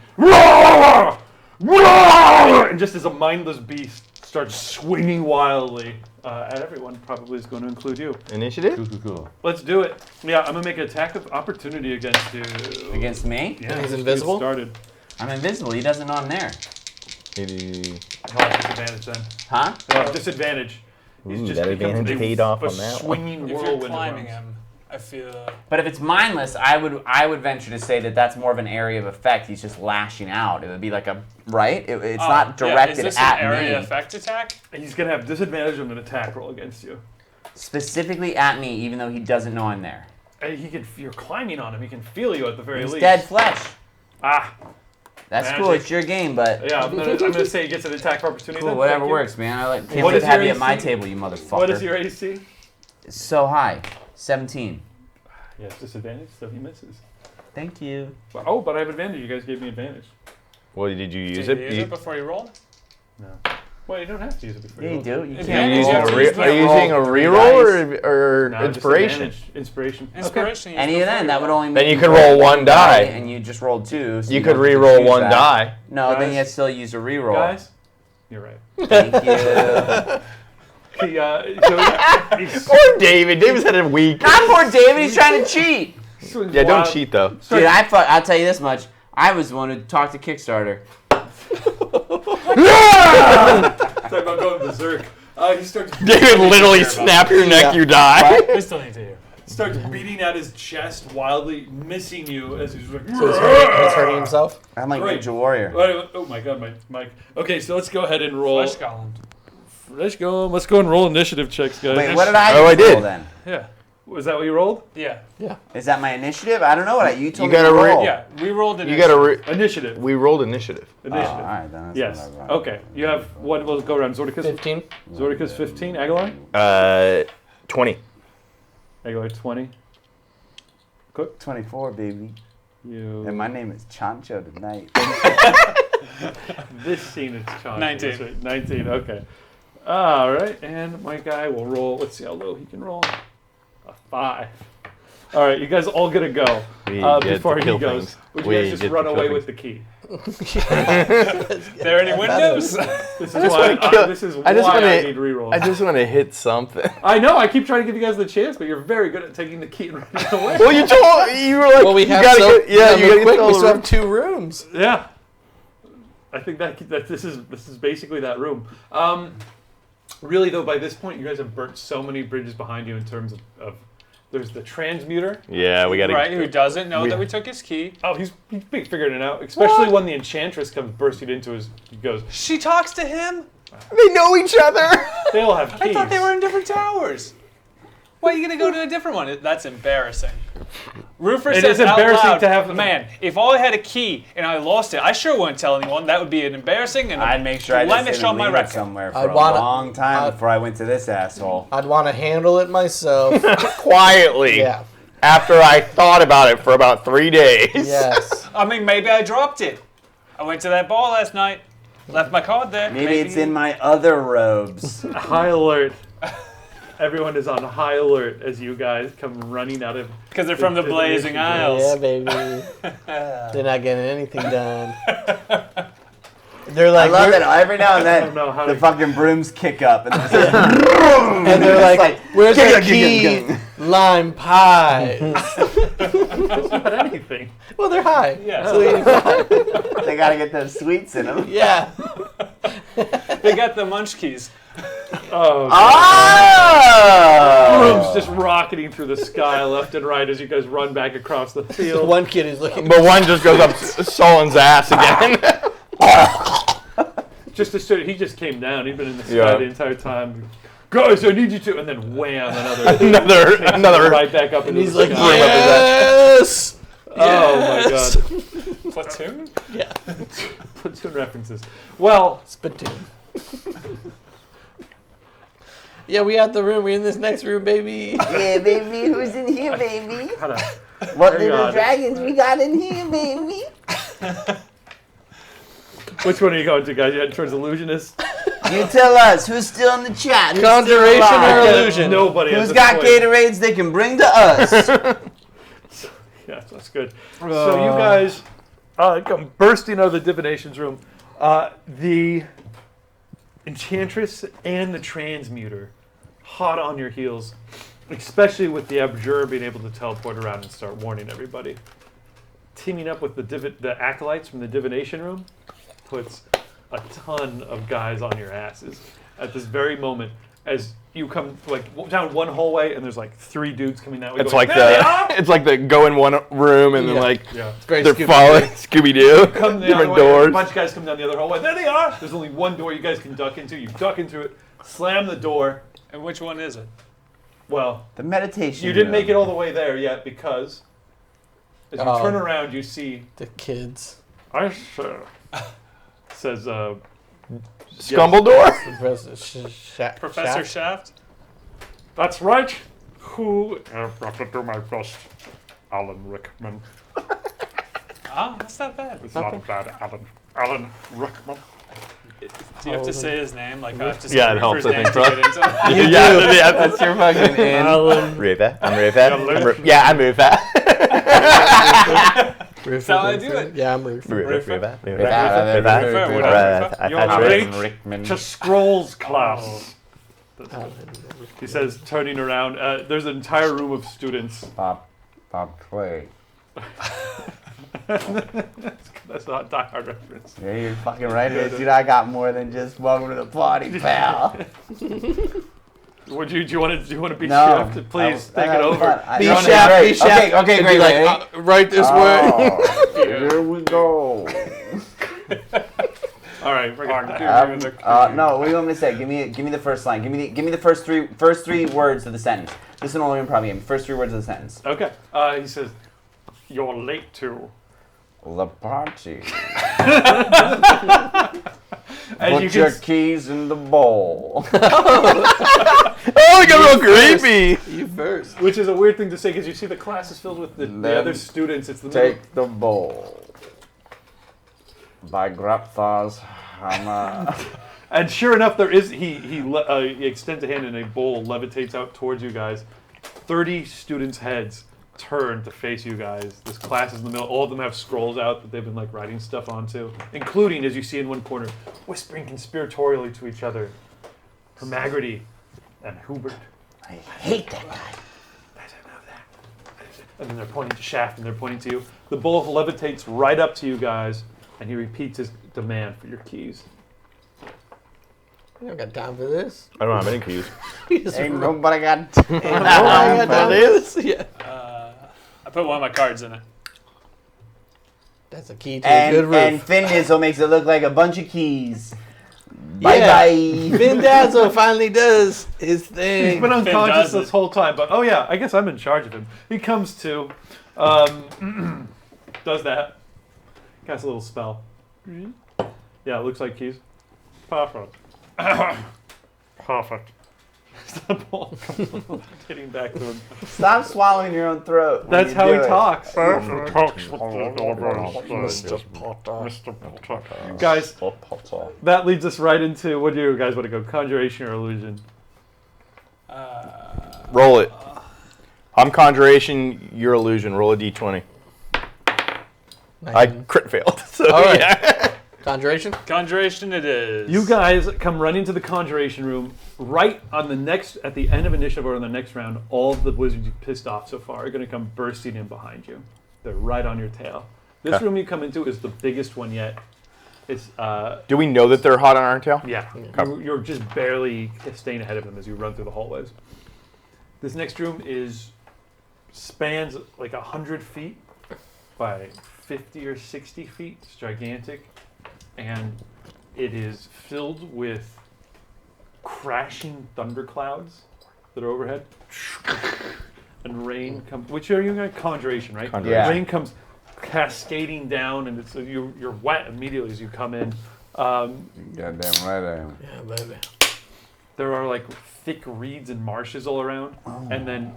And just as a mindless beast starts swinging wildly at everyone, probably is going to include you. Initiative? Cool. Let's do it. Yeah, I'm going to make an attack of opportunity against you. Against me? Yeah, He's just get invisible? started. I'm invisible. He doesn't know I'm there. He'll have disadvantage then. Huh? He'll have disadvantage. He's Ooh, just that becomes advantage a- paid off a on that one. swinging If you're whirlwind climbing around. him, I feel. But if it's mindless, I would venture to say that that's more of an area of effect. He's just lashing out. It would be like a right. It's not directed Is this at an area me. effect attack? He's going to have disadvantage on an attack roll against you. Specifically at me, even though he doesn't know I'm there. You're climbing on him. He can feel you at the very He's least. dead flesh. Ah, That's Magic. cool. It's your game, but yeah. I'm gonna say he gets an attack of opportunity. cool. then. Whatever Thank you. works, man. I like. Can't What wait is to have your you at my AC? table, you motherfucker. What is your AC? It's so high. 17. Yes, disadvantage, so he misses. Thank you. Oh, but I have advantage. You guys gave me advantage. What did you use Did it? you use it before you roll? No. Well, you don't have to use it before Yeah, you you do. You If can't you use roll. it, Are you you can't using a roll three reroll dice. or No, inspiration? disadvantage. Inspiration. Inspiration. use And before even then, you that would roll. only Then mean you could roll one die. and you just rolled 2. So You don't could get to re-roll choose one that. die. No, then Guys? you still use a reroll. Guys, you're right. Thank you. So he's Poor David. David's had a week. Not poor David. He's trying to cheat. swings Yeah, don't wild- cheat though. Dude, I'll tell you this much. I was the one who talked to Kickstarter. Talking about going berserk. He starts David literally snap your neck, you die. We still need to hear. starts beating at his chest wildly, missing you as he's like. So he's hurting himself. I'm like Great. Ninja Warrior. Oh my god, my mic. Okay, so let's go ahead and roll. Flesh golem. Let's go and roll initiative checks, guys. Wait, what did I Oh, I just roll did. then? Yeah. Was that what you rolled? Yeah. Is that my initiative? I don't know what you told You me gotta to re- roll. Yeah. We rolled it. You gotta. Initiative. We rolled initiative. Oh, Initiative. all right, then that's Yes. what I rolled. Okay. You have what? We'll go around. Zordicus. 15. Zordicus 15. Aguilar. 20. Aguilar 20. 24, baby. You. And my name is Chancho tonight. This scene is John. 19. That's right, 19. Okay. All right, and my guy will roll. Let's see how low he can roll. A 5. All right, you guys all get a go. We get Before to he kill goes, things. would you We guys just get to run kill away things. with the key? There any windows? This is just why. wanna kill- This is I just why wanna- I need rerolls. I just want to hit something. I know. I keep trying to give you guys the chance, but you're very good at taking the key and running away. Well, you were like, Well, we you have gotta so get, yeah, you gotta quick. get all We the still have rooms. 2 rooms. Yeah. I think that this is basically that room. Really though, by this point, you guys have burnt so many bridges behind you in terms of there's the transmuter. Yeah, we gotta. Right, who doesn't know we- that we took his key. Oh, he's figuring it out. Especially when the enchantress comes bursting into his. He goes. She talks to him? They know each other. They all have keys. I thought they were in different towers. Why are you gonna go to a different one? That's embarrassing. Rufus It says is embarrassing out loud, to have- Man, if all I had a key and I lost it, I sure wouldn't tell anyone. That would be an embarrassing and I'd make sure I just blemish didn't on my leave it record. somewhere for I'd a wanna- long time I'd- before I went to this asshole. I'd want to handle it myself. Quietly. Yeah. After I thought about it for about 3 days. Yes. I mean, maybe I dropped it. I went to that ball last night, left my card there. Maybe it's in my other robes. High alert. Everyone is on high alert as you guys come running out of. Because they're from the Blazing Isles. Yeah, baby. They're not getting anything done. They're I like, love "Where-" it. Every now and I don't then, know how the to. fucking brooms kick up, and they're and they're like, like, "Where's "Gang, the gang, key? Lime pie." That's not anything. Well, they're high. Yeah. So they- they gotta get those sweets in them. yeah. They got the munchkies. Oh. Oh! Brooms just rocketing through the sky left and right as you guys run back across the The field. one kid is looking. But one just goes up Solon's ass again. Just as soon he just came down. He'd been in the sky Yeah. the entire time. Guys, I need you to, and then wham, another. right back up And into he's the like, sky. yes. Oh my god, Platoon? Yeah. platoon references. Well, Spittoon. Yeah, we out the room. We in this next room, baby. Yeah, baby. Who's in here, baby? Hold on. What Hang little on. dragons we got in here, baby? Which one are you going to, guys? You heading towards illusionist? You tell us who's still in the chat. Who's still Conjuration alive? or illusion? Nobody. at Who's this got point. Gatorades they can bring to us? Yeah, that's good. So you guys come bursting out of the divinations room. The enchantress and the transmuter, hot on your heels, especially with the abjure being able to teleport around and start warning everybody. Teaming up with the acolytes from the divination room puts a ton of guys on your asses at this very moment as you come down one hallway and there's 3 dudes coming that way. It's going, like "There they are!" it's like the go in one room and then Yeah. It's very they're Scooby-Doo. following Scooby-Doo. Come the other Different way, doors. A bunch of guys come down the other hallway. There they are. There's only one door you guys can duck into. You duck into it, slam the door. And which one is it? Well, The meditation. you didn't room. make it all the way there yet because as you Oh. turn around, you see The kids. I says Scumbledore? Professor Shaft? that's right. Who have to do my best, Alan Rickman. Ah, that's not bad. It's not bad, Alan Rickman. Do you have to say his name? Like, I have to say Yeah, it helps, Reaper's I name think, to bro. get into it? Yeah, that's your fucking in. Alan. Reva. I'm Reva. Yeah, I'm Reva. That's how I do it. Yeah, I'm Roof. Reva. You're Rickman. to Scrolls class. He says, turning around. There's an entire room of students. Bob Clay. That's not a Die Hard reference. Yeah, you're fucking right, dude. I got more than just welcome to the party, pal. Would you? Do you want to be No. chef? Please I take it over. Be no, chef, great. be chef. Okay, And great. be like, right this way. Oh, here we go. All right, we're gonna do No, what do you want me to say? Give me the first line. Give me the first three words of the sentence. This is an only improv game. First 3 words of the sentence. Okay. He says, "You're late to." The party. As Put you your can, keys in the bowl. Oh, it got real creepy. You first. which is a weird thing to say because you see the class is filled with the Then other students. It's the middle. Take the bowl. By Grapthar's hammer. And sure enough, there is. He extends a hand and a bowl levitates out towards you guys. 30 students' heads turn to face you guys. This class is in the middle. All of them have scrolls out that they've been writing stuff onto, including, as you see in one corner, whispering conspiratorially to each other. Hermagrity and Hubert. I hate that guy. I don't know that. And then they're pointing to Shaft and they're pointing to you. The bull levitates right up to you guys, and he repeats his demand for your keys. I don't got time for this. I don't have any keys. Ain't nobody got I got time for this. Yeah. I put one of my cards in it. That's a key to a good And roof. Finn Dizzle makes it look like a bunch of keys. Bye Yeah. bye. Vin Dazzle finally does his He's thing. been unconscious does it. this whole time, but oh yeah, I guess I'm in charge of him. He comes to, does that, casts a little spell. Yeah, it looks like keys. Perfect. Perfect. The ball comes hitting back to him. Stop swallowing your own throat. when That's you how do he it. talks. Guys, that leads us right into, what do you guys want to go, conjuration or illusion? Roll it. I'm conjuration, you're illusion. Roll a d20. I crit failed. So All right. yeah. Conjuration? Conjuration it is. You guys come running to the conjuration room right on the next, at the end of initiative or on the next round. All of the wizards you've pissed off so far are going to come bursting in behind you. They're right on your tail. This Okay. room you come into is the biggest one yet. It's Do we know that they're hot on our tail? yeah. Okay. You're just barely staying ahead of them as you run through the hallways. This next room spans like 100 feet by 50 or 60 feet. It's gigantic. And it is filled with crashing thunderclouds that are overhead. And rain comes. Which are you going to conjuration, right? Conjuration. Yeah. Rain comes cascading down, and you're wet immediately as you come in. Goddamn right I am. Yeah, baby. there are like thick reeds and marshes all around, and then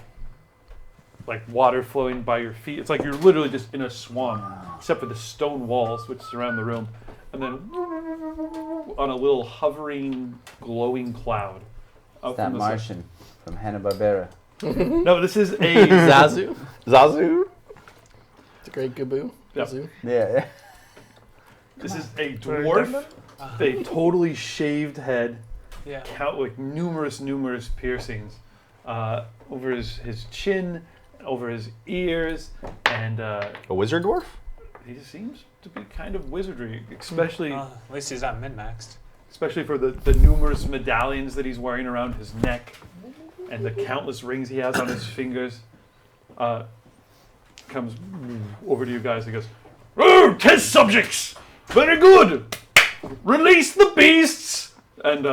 like water flowing by your feet. It's like you're literally just in a swamp, except for the stone walls which surround the room, and then on a little hovering, glowing cloud. Out That from the Martian from Hanna-Barbera. No, this is a Zazu. Zazu? It's a great Gaboo. Yep. Zazu. Yeah. this is a dwarf with a totally shaved head, Yeah. count like numerous piercings over his chin, over his ears, and A wizard dwarf? he seems to be kind of wizardry, especially At least he's not min-maxed. especially for the numerous medallions that he's wearing around his neck and the countless rings he has on his fingers. Comes over to you guys and goes, "Oh, test subjects! Very good! Release the beasts!" And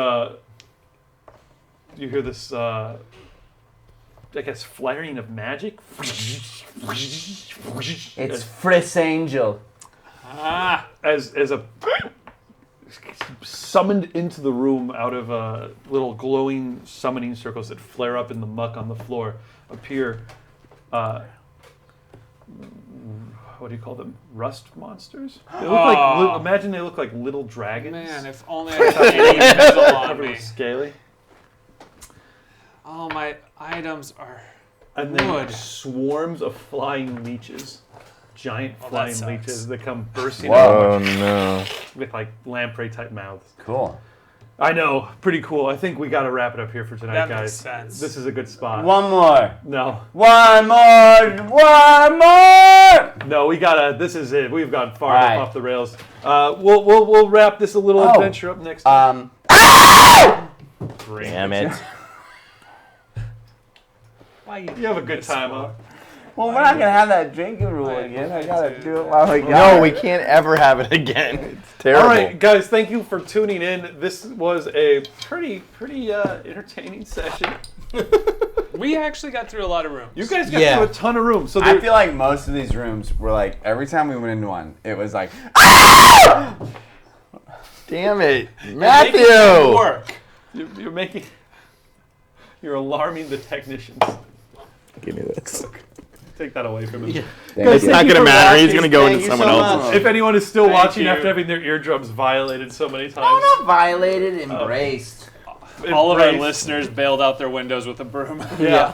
you hear this, I guess, flaring of magic. It's Friss Angel. Ah! as a summoned into the room out of little glowing summoning circles that flare up in the muck on the floor appear what do you call them? Rust monsters? They look like imagine they look like little dragons. Man, if only I had any metal on covered me. with scaly. All my items are And then wood. swarms of flying leeches. Giant Well, that flying sucks. leeches that come bursting Whoa. out Oh no. with like lamprey type mouths. Cool. I know, pretty cool. I think we got to wrap it up here for tonight, That guys. makes sense. This is a good spot. One more. No, One more. no, we gotta. This is it. We've gone far All right. enough off the rails. We'll wrap this a little Oh. adventure up next time. Damn it. Why You have a good time, huh? Well, we're not gonna have that drinking rule I again. I am gotta going do it to- while we got No, it. we can't ever have it again. It's terrible. All right, guys. Thank you for tuning in. This was a pretty entertaining session. We actually got through a lot of rooms. You guys got Yeah. through a ton of rooms. So I there- feel like most of these rooms were like, every time we went into one, it was like, Damn it. Making it Matthew! work. you're alarming the technicians. Give me this. Take that away from him. Yeah. It's not going to matter. He's going to go into someone else's. If anyone is still Thank watching you. after having their eardrums violated so many times, No, not violated, embraced. All of our embrace- listeners bailed out their windows with a broom. Yeah.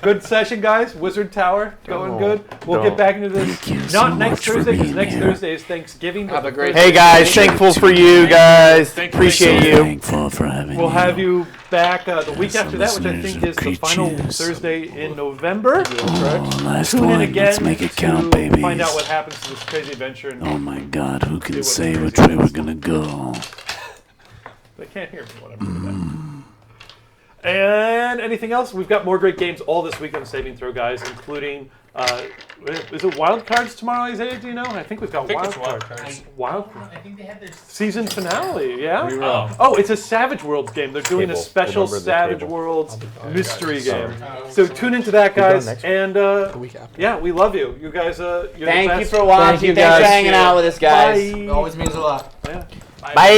Good session, guys. Wizard Tower going good. We'll get back into this. Not next Thursday, because next Thursday is Thanksgiving. but Have a the great first Hey guys, thankful for you guys. Thank you. Appreciate you. Thankful for having We'll you. have you back the week Some after that, which I listeners think is the final appreciate us. Thursday in November. Oh, last Tune in one. again Let's make it count, to babies. find out what happens to this crazy adventure. And Oh my God, who See can what say crazy which way we're is. gonna go? They can't hear me when I'm doing that. And anything else? We've got more great games all this week on Saving Throw, guys, including is it Wild Cards tomorrow, Isaiah? Do you know? I think we've got I think Wild it's Wild Cards. Cards. Wild Cards. I think they had their Season finale, yeah? Oh. Oh, it's a Savage Worlds game. They're doing a Table. special Remember the Savage table. Worlds mystery game. Oh, So tune into that, guys. next And The week after. yeah, we love you. You guys, you're the Thank you best. for watching. Thank you, Thanks for guys. hanging out with us, guys. Bye. It always means a lot. Yeah. Bye.